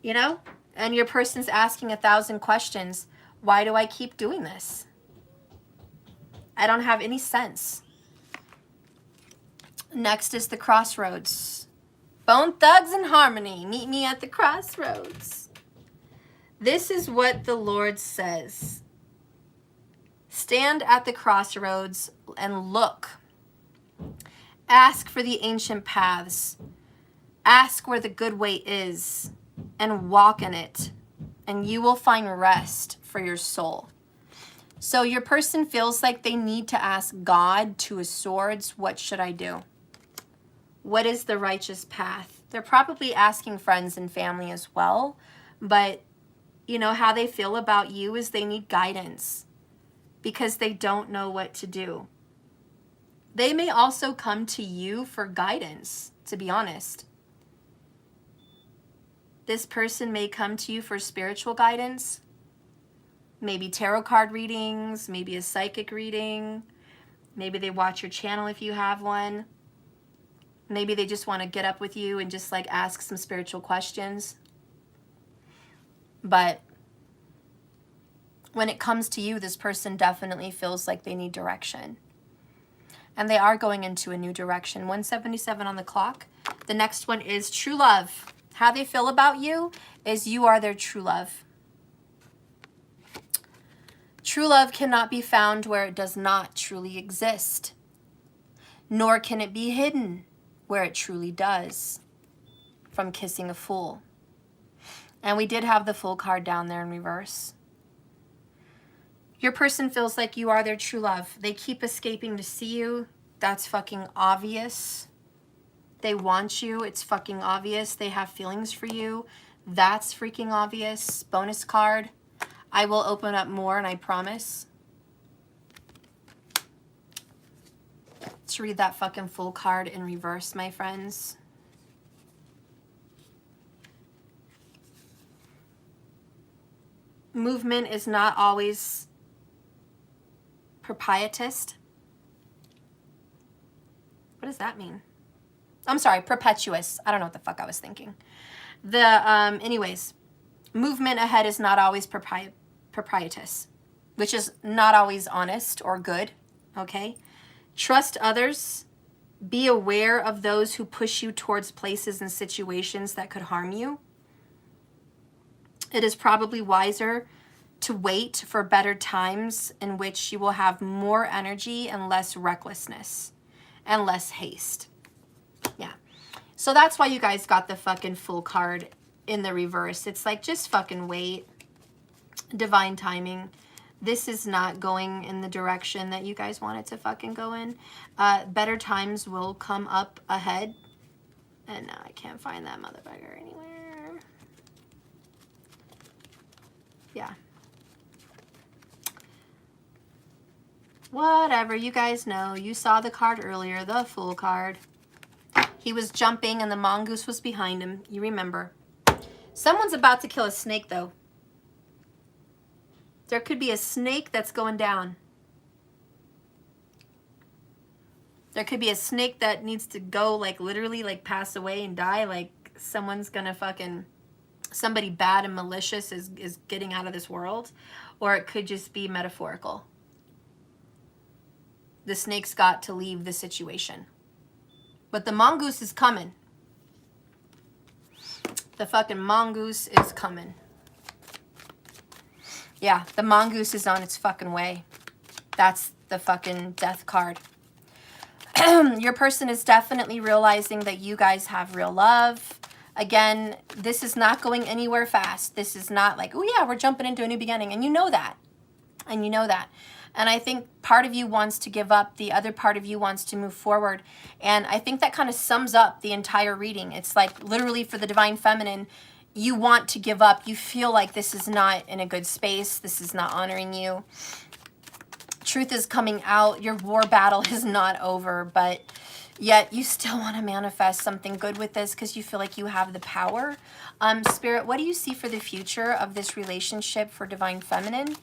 [SPEAKER 1] You know? And your person's asking 1,000 questions. Why do I keep doing this? I don't have any sense. Next is the Crossroads. Bone Thugs in Harmony. Meet me at the Crossroads. This is what the Lord says. Stand at the crossroads and look. Ask for the ancient paths. Ask where the good way is and walk in it, and you will find rest for your soul. So your person feels like they need to ask God, Two of Swords, what should I do? What is the righteous path? They're probably asking friends and family as well, but you know how they feel about you is they need guidance because they don't know what to do. They may also come to you for guidance, to be honest. This person may come to you for spiritual guidance, maybe tarot card readings, maybe a psychic reading, maybe they watch your channel if you have one. Maybe they just want to get up with you and just like ask some spiritual questions. But when it comes to you, this person definitely feels like they need direction. And they are going into a new direction. 177 on the clock. The next one is true love. How they feel about you is you are their true love. True love cannot be found where it does not truly exist. Nor can it be hidden where it truly does. From Kissing a Fool. And we did have the Fool card down there in reverse. Your person feels like you are their true love. They keep escaping to see you. That's fucking obvious. They want you. It's fucking obvious. They have feelings for you. That's freaking obvious. Bonus card. I will open up more, and I promise. Let's read that fucking Fool card in reverse, my friends. Movement is not always proprietist. What does that mean? I'm sorry, perpetuous. I don't know what the fuck I was thinking. Anyways, movement ahead is not always proprietous, which is not always honest or good, okay? Trust others. Be aware of those who push you towards places and situations that could harm you. It is probably wiser to wait for better times in which you will have more energy and less recklessness and less haste. Yeah. So that's why you guys got the fucking Fool card in the reverse. It's like, just fucking wait. Divine timing. This is not going in the direction that you guys want it to fucking go in. Better times will come up ahead. And now I can't find that motherfucker anywhere. Yeah. Whatever, you guys know. You saw the card earlier, the Fool card. He was jumping and the mongoose was behind him. You remember. Someone's about to kill a snake, though. There could be a snake that's going down. There could be a snake that needs to go, like, literally, like, pass away and die. Like, someone's gonna fucking somebody bad and malicious is getting out of this world, or it could just be metaphorical. The snake's got to leave the situation. But the mongoose is coming. The fucking mongoose is coming. Yeah, the mongoose is on its fucking way. That's the fucking death card. Your person is definitely realizing that you guys have real love. Again, this is not going anywhere fast. This is not like, oh yeah, we're jumping into a new beginning. And you know that. And you know that. And I think part of you wants to give up. The other part of you wants to move forward. And I think that kind of sums up the entire reading. It's like literally for the Divine Feminine, you want to give up. You feel like this is not in a good space. This is not honoring you. Truth is coming out. Your war battle is not over, but yet you still want to manifest something good with this because you feel like you have the power. Spirit, what do you see for the future of this relationship for Divine Feminine?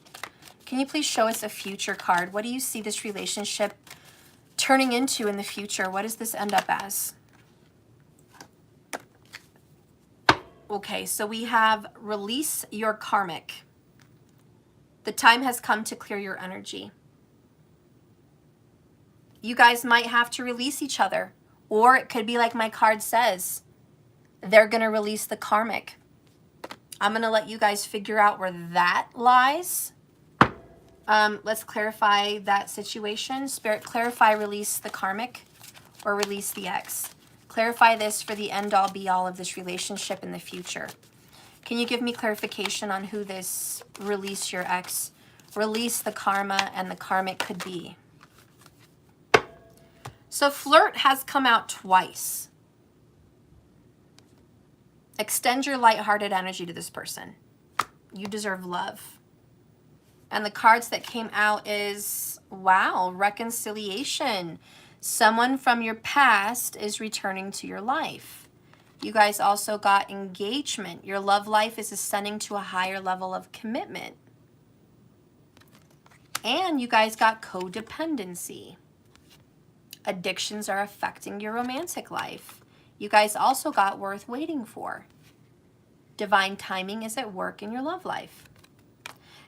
[SPEAKER 1] Can you please show us a future card? What do you see this relationship turning into in the future? What does this end up as? Okay, so we have release your karmic. The time has come to clear your energy. You guys might have to release each other. Or it could be like my card says. They're going to release the karmic. I'm going to let you guys figure out where that lies. Let's clarify that situation. Spirit, clarify release the karmic or release the ex. Clarify this for the end-all be-all of this relationship in the future. Can you give me clarification on who this release your ex, release the karma, and the karmic could be? So flirt has come out twice. Extend your lighthearted energy to this person. You deserve love. And the cards that came out is, wow, reconciliation. Someone from your past is returning to your life. You guys also got engagement. Your love life is ascending to a higher level of commitment. And you guys got codependency. Addictions are affecting your romantic life. You guys also got worth waiting for. Divine timing is at work in your love life.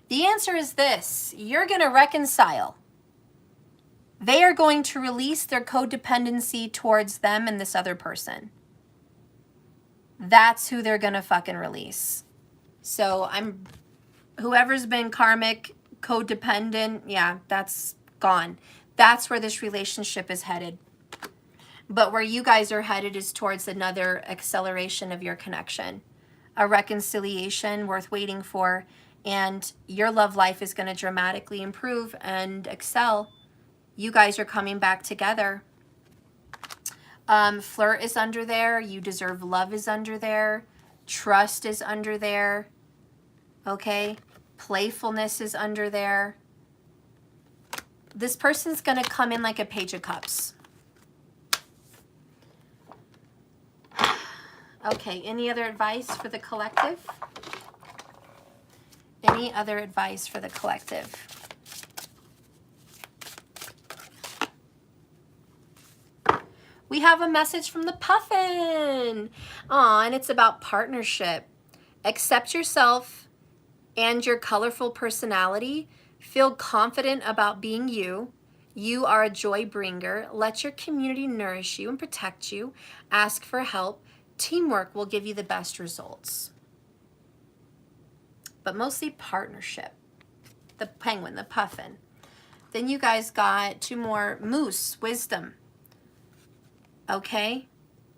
[SPEAKER 1] The answer is this. You're going to reconcile. They are going to release their codependency towards them and this other person. That's who they're going to fucking release. So whoever's been karmic, codependent, yeah, that's gone. That's where this relationship is headed. But where you guys are headed is towards another acceleration of your connection. A reconciliation worth waiting for. And your love life is going to dramatically improve and excel. You guys are coming back together. Flirt is under there. You deserve love is under there. Trust is under there. Okay. Playfulness is under there. This person's going to come in like a Page of Cups. Okay. Any other advice for the collective? Any other advice for the collective? We have a message from the Puffin. Aw, and it's about partnership. Accept yourself and your colorful personality. Feel confident about being you. You are a joy bringer. Let your community nourish you and protect you. Ask for help. Teamwork will give you the best results. But mostly partnership. The penguin, the puffin. Then you guys got two more. Moose, wisdom. Okay?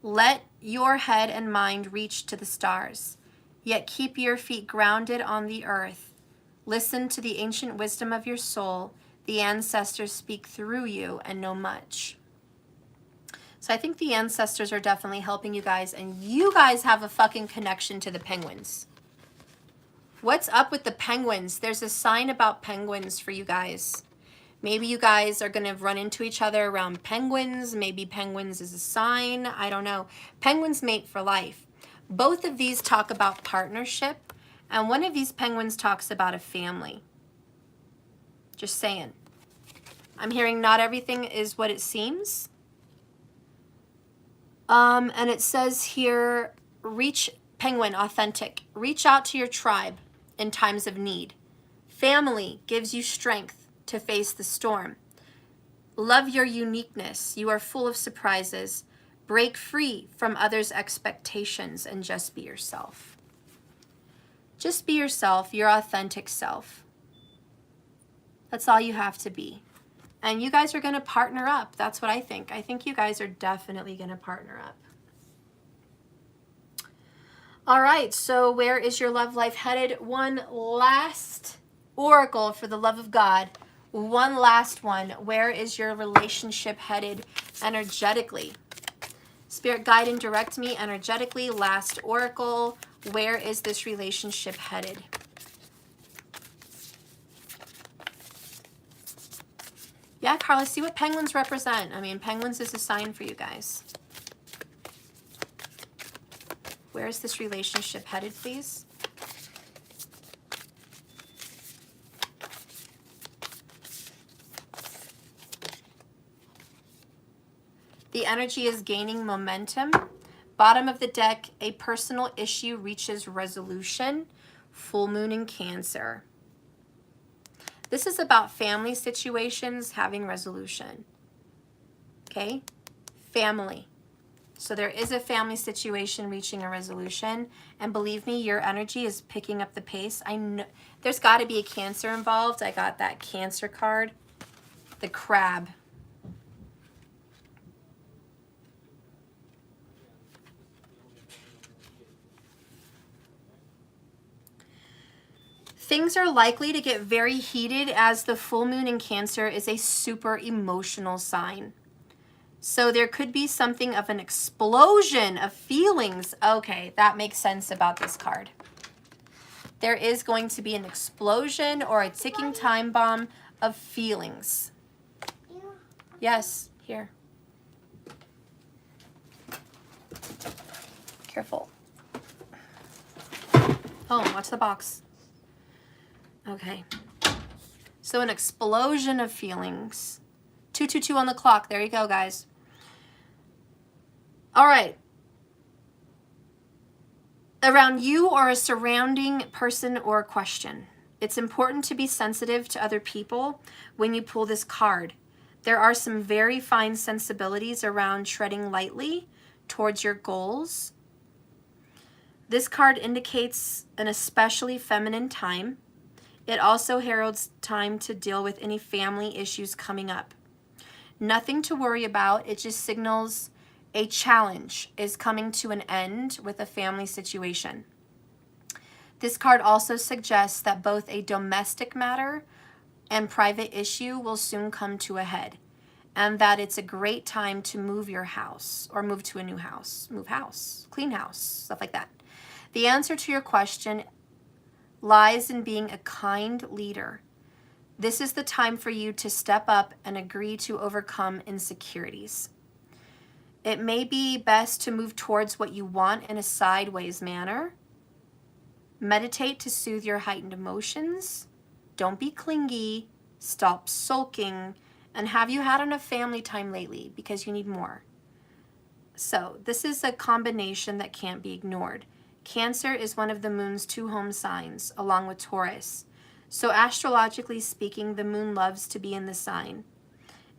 [SPEAKER 1] Let your head and mind reach to the stars, yet keep your feet grounded on the earth. Listen to the ancient wisdom of your soul. The ancestors speak through you and know much. So I think the ancestors are definitely helping you guys, and you guys have a fucking connection to the penguins. What's up with the penguins? There's a sign about penguins for you guys. Maybe you guys are going to run into each other around penguins. Maybe penguins is a sign. I don't know. Penguins mate for life. Both of these talk about partnership, and one of these penguins talks about a family. Just saying. I'm hearing not everything is what it seems. And it says here, reach Penguin, authentic. Reach out to your tribe in times of need. Family gives you strength to face the storm. Love your uniqueness. You are full of surprises. Break free from others' expectations and just be yourself. Just be yourself, your authentic self. That's all you have to be. And you guys are going to partner up. That's what I think. I think you guys are definitely going to partner up. All right, so where is your love life headed? One last oracle for the love of God. One last one. Where is your relationship headed energetically? Spirit, guide and direct me energetically. Last oracle. Where is this relationship headed? Yeah, Carla, see what penguins represent. I mean, penguins is a sign for you guys. Where is this relationship headed, please? The energy is gaining momentum. Bottom of the deck, a personal issue reaches resolution. Full moon in Cancer. This is about family situations having resolution. Okay? Family. So there is a family situation reaching a resolution. And believe me, your energy is picking up the pace. I know there's got to be a Cancer involved. I got that Cancer card. The crab. Things are likely to get very heated as the full moon in Cancer is a super emotional sign. So there could be something of an explosion of feelings. Okay, that makes sense about this card. There is going to be an explosion or a ticking time bomb of feelings. Yes, here. Careful. Oh, watch the box. Okay. So an explosion of feelings. 222 on the clock. There you go, guys. All right. Around you or a surrounding person or question. It's important to be sensitive to other people when you pull this card. There are some very fine sensibilities around treading lightly towards your goals. This card indicates an especially feminine time. It also heralds time to deal with any family issues coming up. Nothing to worry about. It just signals a challenge is coming to an end with a family situation. This card also suggests that both a domestic matter and private issue will soon come to a head, and that it's a great time to move your house or move to a new house, move house, clean house, stuff like that. The answer to your question lies in being a kind leader. This is the time for you to step up and agree to overcome insecurities. It may be best to move towards what you want in a sideways manner. Meditate to soothe your heightened emotions. Don't be clingy. Stop sulking. And have you had enough family time lately? Because you need more. So this is a combination that can't be ignored. Cancer is one of the moon's 2 home signs, along with Taurus. So astrologically speaking, the moon loves to be in the sign.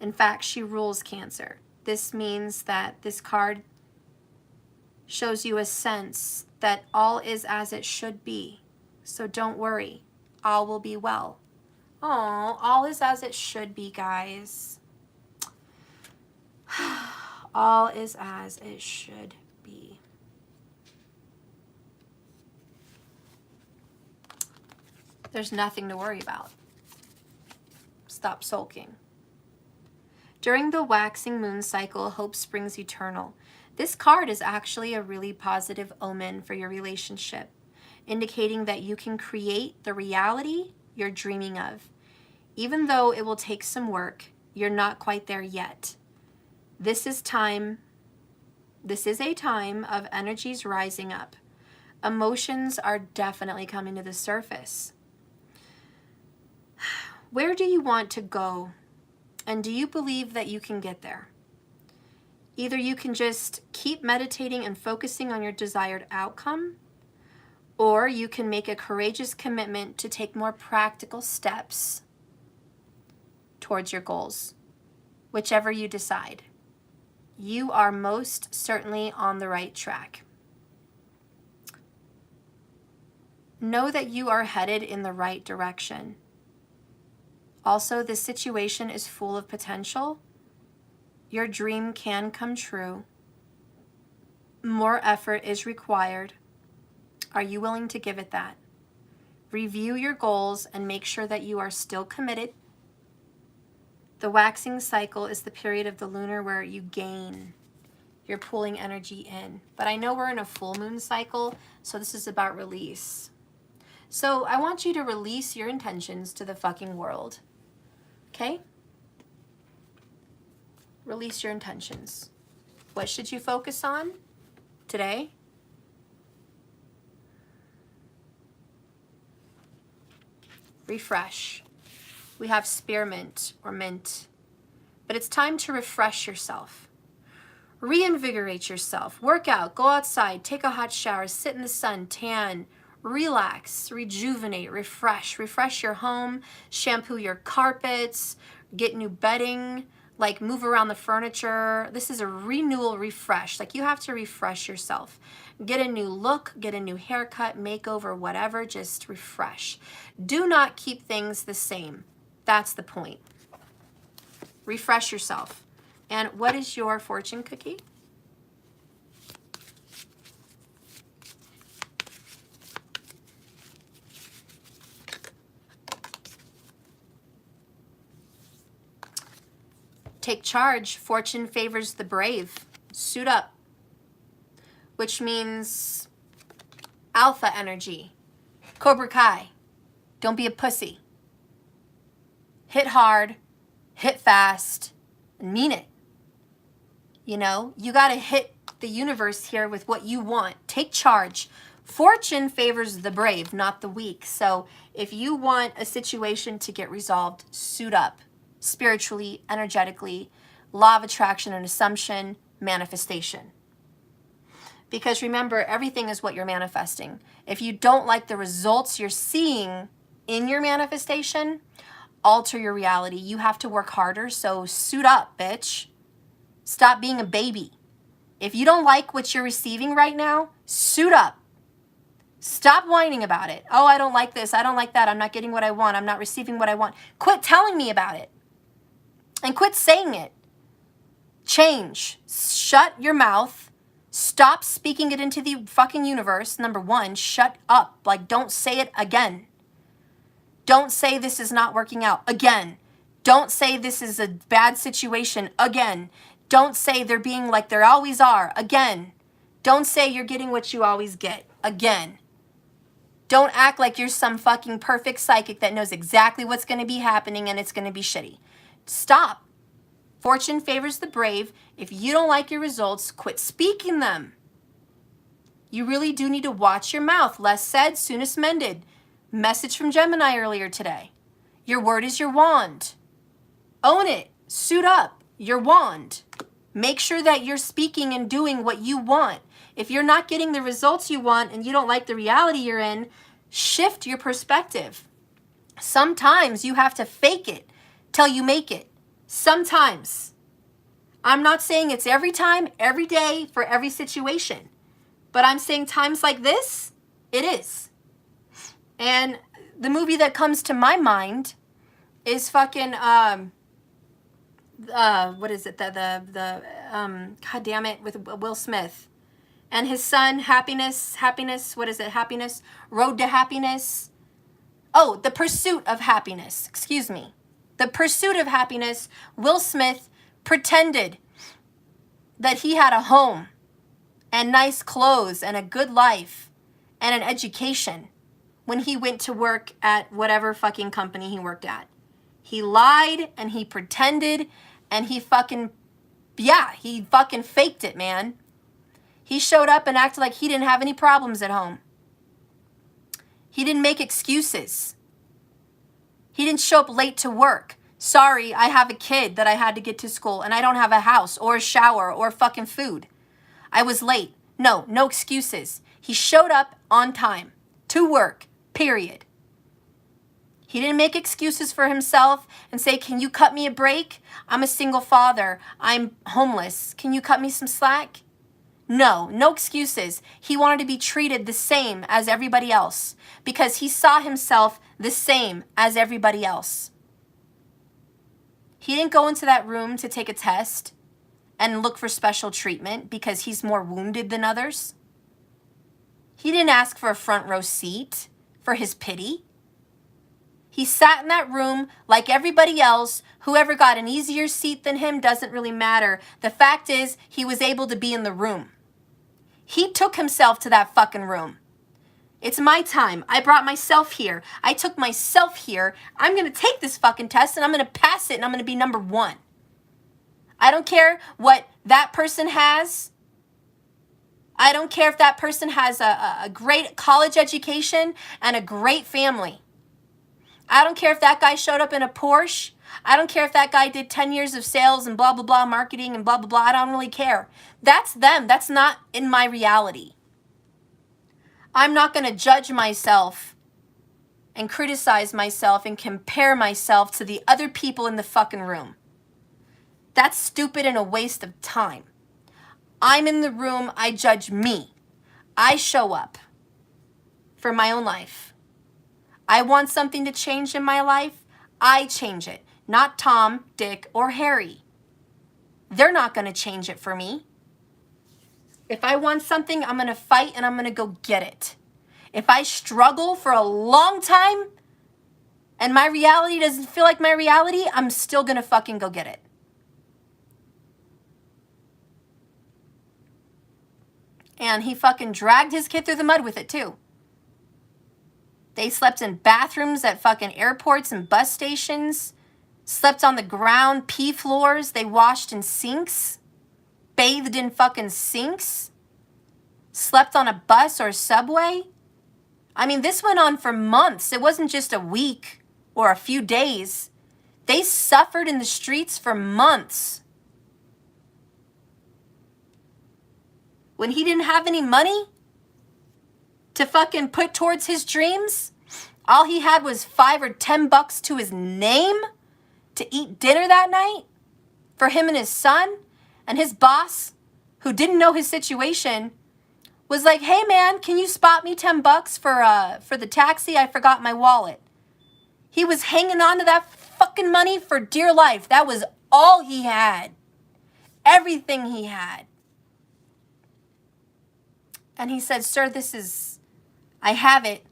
[SPEAKER 1] In fact, she rules Cancer. This means that this card shows you a sense that all is as it should be. So don't worry. All will be well. Oh, all is as it should be, guys. All is as it should be. There's nothing to worry about. Stop sulking. During the waxing moon cycle, hope springs eternal. This card is actually a really positive omen for your relationship, indicating that you can create the reality you're dreaming of. Even though it will take some work, you're not quite there yet. This is a time of energies rising up. Emotions are definitely coming to the surface. Where do you want to go? And do you believe that you can get there? Either you can just keep meditating and focusing on your desired outcome, or you can make a courageous commitment to take more practical steps towards your goals. Whichever you decide, you are most certainly on the right track. Know that you are headed in the right direction. Also, this situation is full of potential. Your dream can come true. More effort is required. Are you willing to give it that? Review your goals and make sure that you are still committed. The waxing cycle is the period of the lunar where you gain. You're pulling energy in. But I know we're in a full moon cycle, so this is about release. So I want you to release your intentions to the fucking world. Okay? Release your intentions. What should you focus on today? Refresh. We have spearmint or mint. But it's time to refresh yourself. Reinvigorate yourself. Work out. Go outside. Take a hot shower. Sit in the sun. Tan. Relax. Rejuvenate. Refresh. Refresh your home. Shampoo your carpets. Get new bedding. Like move around the furniture. This is a renewal refresh. Like you have to refresh yourself. Get a new look, get a new haircut, makeover, whatever, just refresh. Do not keep things the same. That's the point. Refresh yourself. And what is your fortune cookie? Take charge. Fortune favors the brave. Suit up. Which means alpha energy. Cobra Kai. Don't be a pussy. Hit hard. Hit fast. And mean it. You know, you got to hit the universe here with what you want. Take charge. Fortune favors the brave, not the weak. So if you want a situation to get resolved, suit up. Spiritually, energetically, law of attraction and assumption, manifestation. Because remember, everything is what you're manifesting. If you don't like the results you're seeing in your manifestation, alter your reality. You have to work harder, so suit up, bitch. Stop being a baby. If you don't like what you're receiving right now, suit up. Stop whining about it. Oh, I don't like this. I don't like that. I'm not getting what I want. I'm not receiving what I want. Quit telling me about it. And quit saying it. Change. Shut your mouth. Stop speaking it into the fucking universe. Number one, shut up. Like, don't say it again. Don't say this is not working out again. Don't say this is a bad situation again. Don't say they're being like they always are again. Don't say you're getting what you always get again. Don't act like you're some fucking perfect psychic that knows exactly what's going to be happening and it's going to be shitty. Stop. Fortune favors the brave. If you don't like your results, quit speaking them. You really do need to watch your mouth. Less said, soonest mended. Message from Gemini earlier today. Your word is your wand. Own it. Suit up. Your wand. Make sure that you're speaking and doing what you want. If you're not getting the results you want and you don't like the reality you're in, shift your perspective. Sometimes you have to fake it till you make it. Sometimes. I'm not saying it's every time, every day, for every situation. But I'm saying times like this, it is. And the movie that comes to my mind is fucking, what is it? God damn it, with Will Smith. And his son, Happiness, what is it? Happiness, Road to Happiness. Oh, The Pursuit of Happiness, excuse me. The Pursuit of Happiness, Will Smith pretended that he had a home and nice clothes and a good life and an education when he went to work at whatever fucking company he worked at. He lied and he pretended and he fucking faked it, man. He showed up and acted like he didn't have any problems at home. He didn't make excuses. He didn't show up late to work. Sorry, I have a kid that I had to get to school and I don't have a house or a shower or fucking food. I was late. No excuses. He showed up on time. to work, period. He didn't make excuses for himself and say, can you cut me a break? I'm a single father. I'm homeless. Can you cut me some slack? No, no excuses. He wanted to be treated the same as everybody else because he saw himself the same as everybody else. He didn't go into that room to take a test and look for special treatment because he's more wounded than others. He didn't ask for a front row seat for his pity. He sat in that room like everybody else. Whoever got an easier seat than him doesn't really matter. The fact is, he was able to be in the room. He took himself to that fucking room. It's my time. I brought myself here. I took myself here. I'm going to take this fucking test and I'm going to pass it and I'm going to be number 1. I don't care what that person has. I don't care if that person has a great college education and a great family. I don't care if that guy showed up in a Porsche. I don't care if that guy did 10 years of sales and blah, blah, blah, marketing and blah, blah, blah. I don't really care. That's them. That's not in my reality. I'm not going to judge myself and criticize myself and compare myself to the other people in the fucking room. That's stupid and a waste of time. I'm in the room. I judge me. I show up for my own life. I want something to change in my life. I change it. Not Tom, Dick, or Harry. They're not going to change it for me. If I want something, I'm going to fight and I'm going to go get it. If I struggle for a long time and my reality doesn't feel like my reality, I'm still going to fucking go get it. And he fucking dragged his kid through the mud with it too. They slept in bathrooms at fucking airports and bus stations. Slept on the ground, pee floors. They washed in sinks. Bathed in fucking sinks. Slept on a bus or a subway. I mean, this went on for months. It wasn't just a week or a few days. They suffered in the streets for months. When he didn't have any money to fucking put towards his dreams, all he had was $5 or $10 to his name to eat dinner that night for him and his son. And his boss, who didn't know his situation, was like, hey man, can you spot me $10 for the taxi? I forgot my wallet. He was hanging on to that fucking money for dear life. That was all he had. Everything he had. And he said, sir, I have it.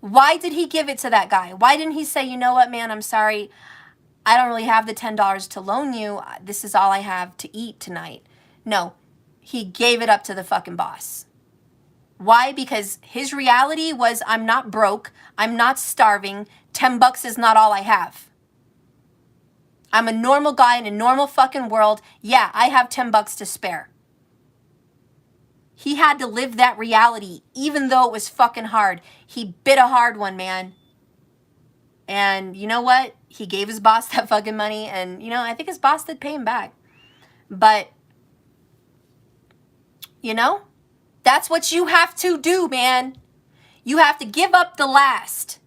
[SPEAKER 1] Why did he give it to that guy? Why didn't he say, you know what, man, I'm sorry. I don't really have the $10 to loan you. This is all I have to eat tonight. No, he gave it up to the fucking boss. Why? Because his reality was, I'm not broke. I'm not starving. $10 is not all I have. I'm a normal guy in a normal fucking world. Yeah, I have $10 to spare. He had to live that reality, even though it was fucking hard. He bit a hard one, man. And you know what? He gave his boss that fucking money. And, you know, I think his boss did pay him back. But, you know, that's what you have to do, man. You have to give up the last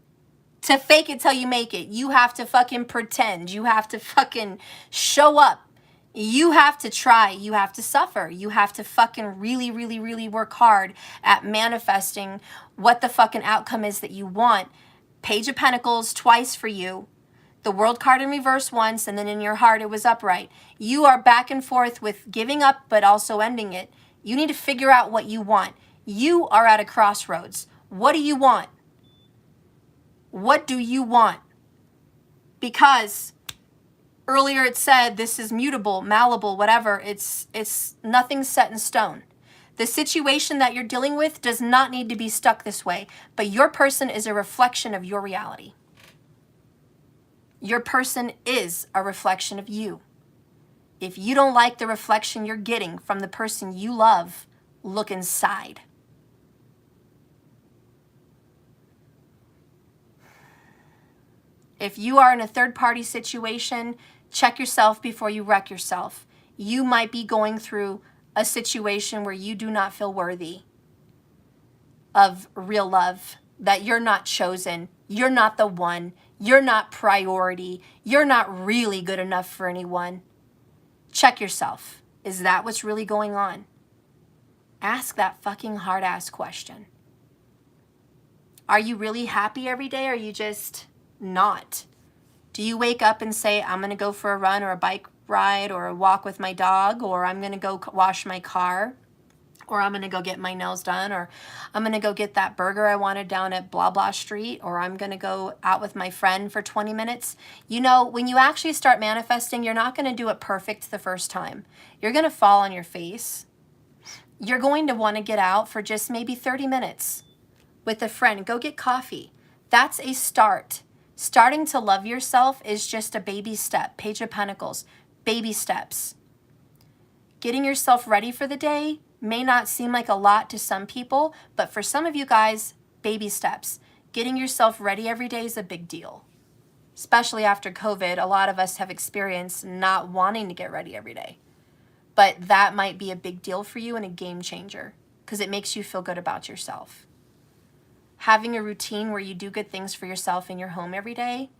[SPEAKER 1] to fake it till you make it. You have to fucking pretend. You have to fucking show up. You have to try. You have to suffer. You have to fucking really, really, really work hard at manifesting what the fucking outcome is that you want. Page of Pentacles twice for you. The World card in reverse once, and then in your heart it was upright. You are back and forth with giving up but also ending it. You need to figure out what you want. You are at a crossroads. What do you want? What do you want? Because earlier it said this is mutable, malleable, whatever. It's nothing set in stone. The situation that you're dealing with does not need to be stuck this way, but your person is a reflection of your reality. Your person is a reflection of you. If you don't like the reflection you're getting from the person you love, look inside. If you are in a third-party situation, check yourself before you wreck yourself. You might be going through a situation where you do not feel worthy of real love that you're not chosen, you're not the one, you're not priority, you're not really good enough for anyone. Check yourself. Is that what's really going on? Ask that fucking hard-ass question. Are you really happy every day, or are you just not? Do you wake up and say, I'm going to go for a run or a bike ride or a walk with my dog, or I'm going to go wash my car, or I'm going to go get my nails done, or I'm going to go get that burger I wanted down at blah blah street, or I'm going to go out with my friend for 20 minutes? You know, when you actually start manifesting, you're not going to do it perfect the first time. You're going to fall on your face. You're going to want to get out for just maybe 30 minutes with a friend. Go get coffee. That's a start. Starting to love yourself is just a baby step. Page of Pentacles, baby steps. Getting yourself ready for the day may not seem like a lot to some people, but for some of you guys, baby steps. Getting yourself ready every day is a big deal. Especially after COVID, a lot of us have experienced not wanting to get ready every day. But that might be a big deal for you and a game changer because it makes you feel good about yourself. Having a routine where you do good things for yourself in your home every day,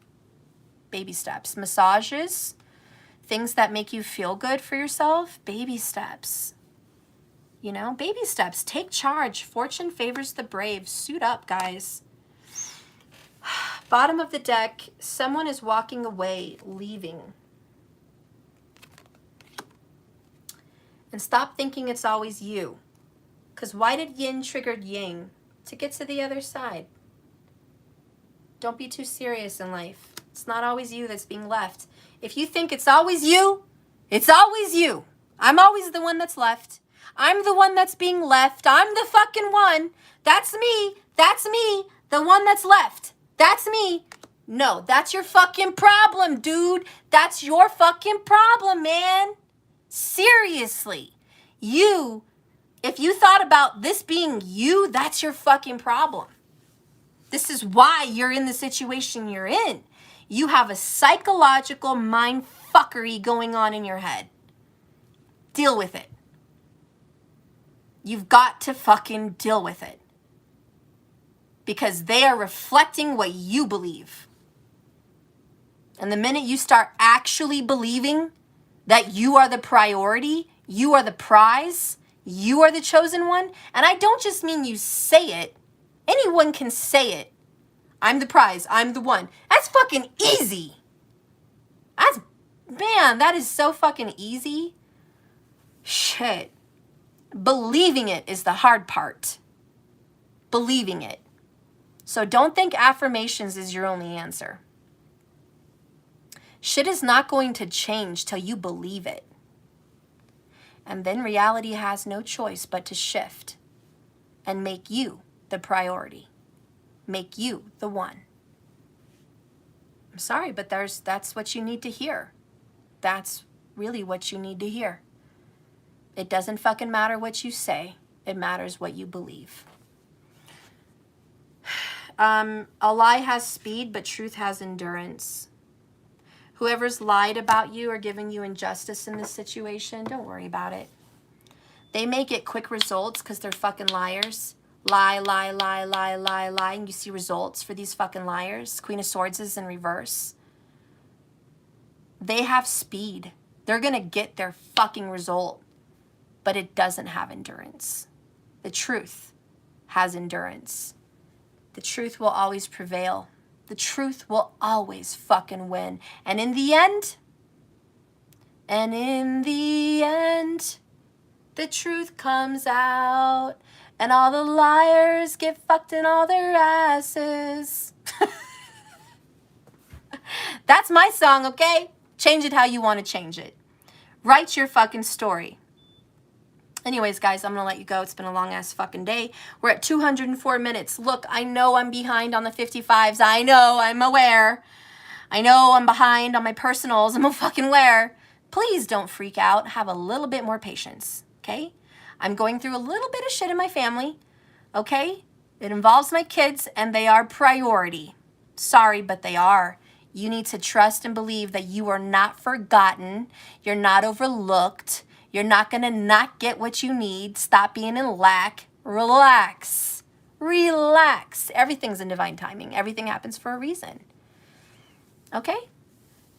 [SPEAKER 1] baby steps. Massages, things that make you feel good for yourself, baby steps. You know, baby steps. Take charge. Fortune favors the brave. Suit up, guys. Bottom of the deck, someone is walking away, leaving. And stop thinking it's always you. Because why did yin triggered yang? To get to the other side. Don't be too serious in life. It's not always you that's being left. If you think it's always you, it's always you. I'm always the one that's left. I'm the one that's being left. I'm the fucking one. That's me. That's me. The one that's left. That's me. No, that's your fucking problem, dude. That's your fucking problem, man. Seriously. You, if you thought about this being you, that's your fucking problem. This is why you're in the situation you're in. You have a psychological mind fuckery going on in your head. Deal with it. You've got to fucking deal with it. Because they are reflecting what you believe. And the minute you start actually believing that you are the priority, you are the prize, you are the chosen one, and I don't just mean you say it. Anyone can say it. I'm the prize. I'm the one. That's fucking easy. Man, that is so fucking easy. Shit. Believing it is the hard part. Believing it. So don't think affirmations is your only answer. Shit is not going to change till you believe it. And then reality has no choice but to shift and make you the priority. Make you the one. I'm sorry, but that's what you need to hear. That's really what you need to hear. It doesn't fucking matter what you say. It matters what you believe. A lie has speed, but truth has endurance. Whoever's lied about you or given you injustice in this situation, don't worry about it. They may get quick results because they're fucking liars. Lie, lie, lie, lie, lie, lie. And you see results for these fucking liars. Queen of Swords is in reverse. They have speed. They're going to get their fucking result. But it doesn't have endurance. The truth has endurance. The truth will always prevail. The truth will always fucking win. And in the end, the truth comes out. And all the liars get fucked in all their asses. That's my song, okay? Change it how you want to change it. Write your fucking story. Anyways, guys, I'm going to let you go. It's been a long-ass fucking day. We're at 204 minutes. Look, I know I'm behind on the 55s. I know, I'm aware. I know I'm behind on my personals. I'm fucking aware. Please don't freak out. Have a little bit more patience, okay? I'm going through a little bit of shit in my family, okay? It involves my kids, and they are priority. Sorry, but they are. You need to trust and believe that you are not forgotten. You're not overlooked. You're not going to not get what you need. Stop being in lack. Relax. Relax. Everything's in divine timing. Everything happens for a reason. Okay?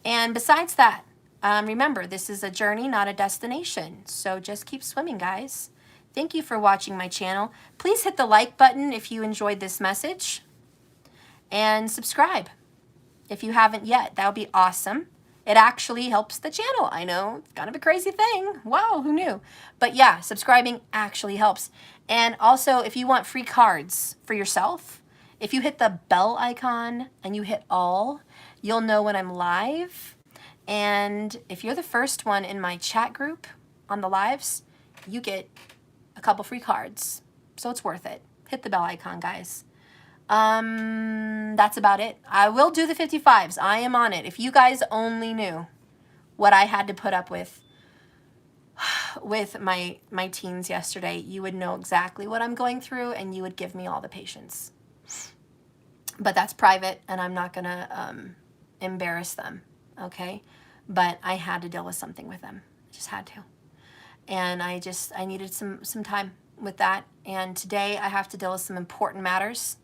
[SPEAKER 1] And besides that, remember, this is a journey, not a destination. So just keep swimming, guys. Thank you for watching my channel. Please hit the like button if you enjoyed this message. And subscribe if you haven't yet. That would be awesome. It actually helps the channel. I know, it's kind of a crazy thing. Wow, who knew? But yeah, subscribing actually helps. And also, if you want free cards for yourself, if you hit the bell icon and you hit all, you'll know when I'm live. And if you're the first one in my chat group on the lives, you get a couple free cards. So it's worth it. Hit the bell icon, guys. That's about it. I will do the 55s. I am on it. If you guys only knew what I had to put up with my teens yesterday, you would know exactly what I'm going through and you would give me all the patience. But that's private and I'm not gonna embarrass them, okay? But I had to deal with something with them. I just had to. And I needed some time with that. And today I have to deal with some important matters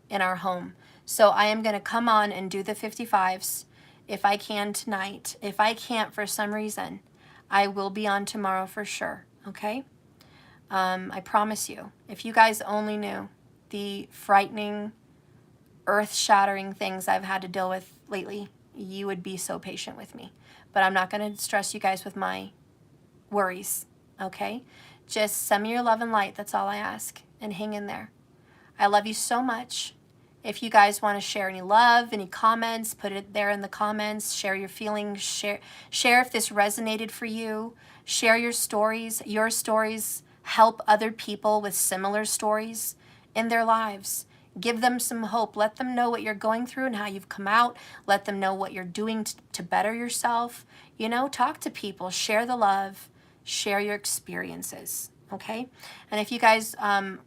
[SPEAKER 1] in our home. So I am going to come on and do the 55s if I can tonight. If I can't for some reason, I will be on tomorrow for sure, okay? I promise you. If you guys only knew the frightening, earth-shattering things I've had to deal with lately, you would be so patient with me. But I'm not going to stress you guys with my worries, okay? Just send me your love and light. That's all I ask. And hang in there. I love you so much. If you guys want to share any love, any comments, put it there in the comments. Share your feelings. Share if this resonated for you. Share your stories. Your stories help other people with similar stories in their lives. Give them some hope. Let them know what you're going through and how you've come out. Let them know what you're doing to better yourself. You know, talk to people. Share the love. Share your experiences. Okay? And if you guys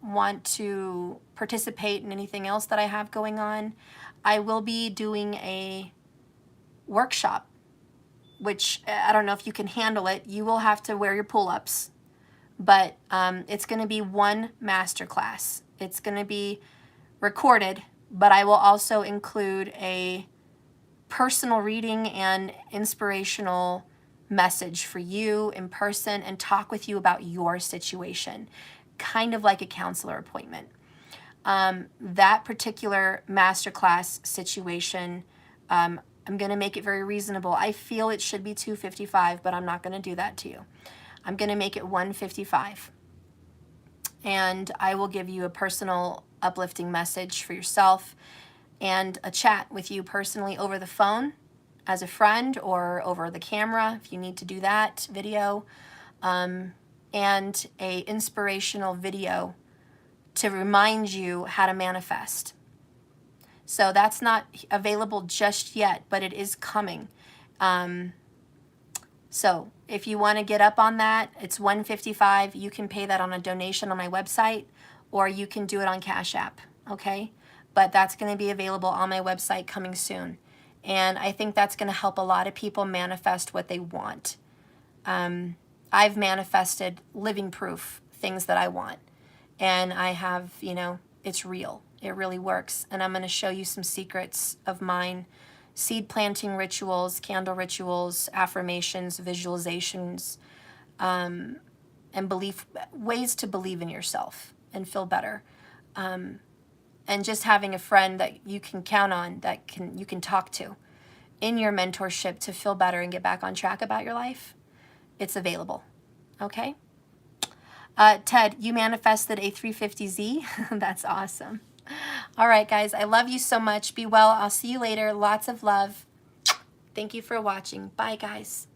[SPEAKER 1] want to participate in anything else that I have going on, I will be doing a workshop, which I don't know if you can handle it. You will have to wear your pull-ups, but it's going to be one masterclass. It's going to be recorded, but I will also include a personal reading and inspirational message for you in person and talk with you about your situation, kind of like a counselor appointment. That particular masterclass situation, I'm going to make it very reasonable. I feel it should be $255, but I'm not going to do that to you. I'm going to make it $155. And I will give you a personal uplifting message for yourself and a chat with you personally over the phone as a friend or over the camera if you need to do that video, and a inspirational video to remind you how to manifest. So that's not available just yet, but it is coming. So if you want to get up on that, it's $155. You can pay that on a donation on my website, or you can do it on Cash App, okay? But that's going to be available on my website coming soon. And I think that's going to help a lot of people manifest what they want. I've manifested living proof, things that I want. And I have, you know, it's real. It really works. And I'm going to show you some secrets of mine. Seed planting rituals, candle rituals, affirmations, visualizations, and ways to believe in yourself and feel better. And just having a friend that you can count on, that you can talk to in your mentorship to feel better and get back on track about your life, it's available, okay? Ted, you manifested a 350Z. That's awesome. All right, guys, I love you so much. Be well. I'll see you later. Lots of love. Thank you for watching. Bye, guys.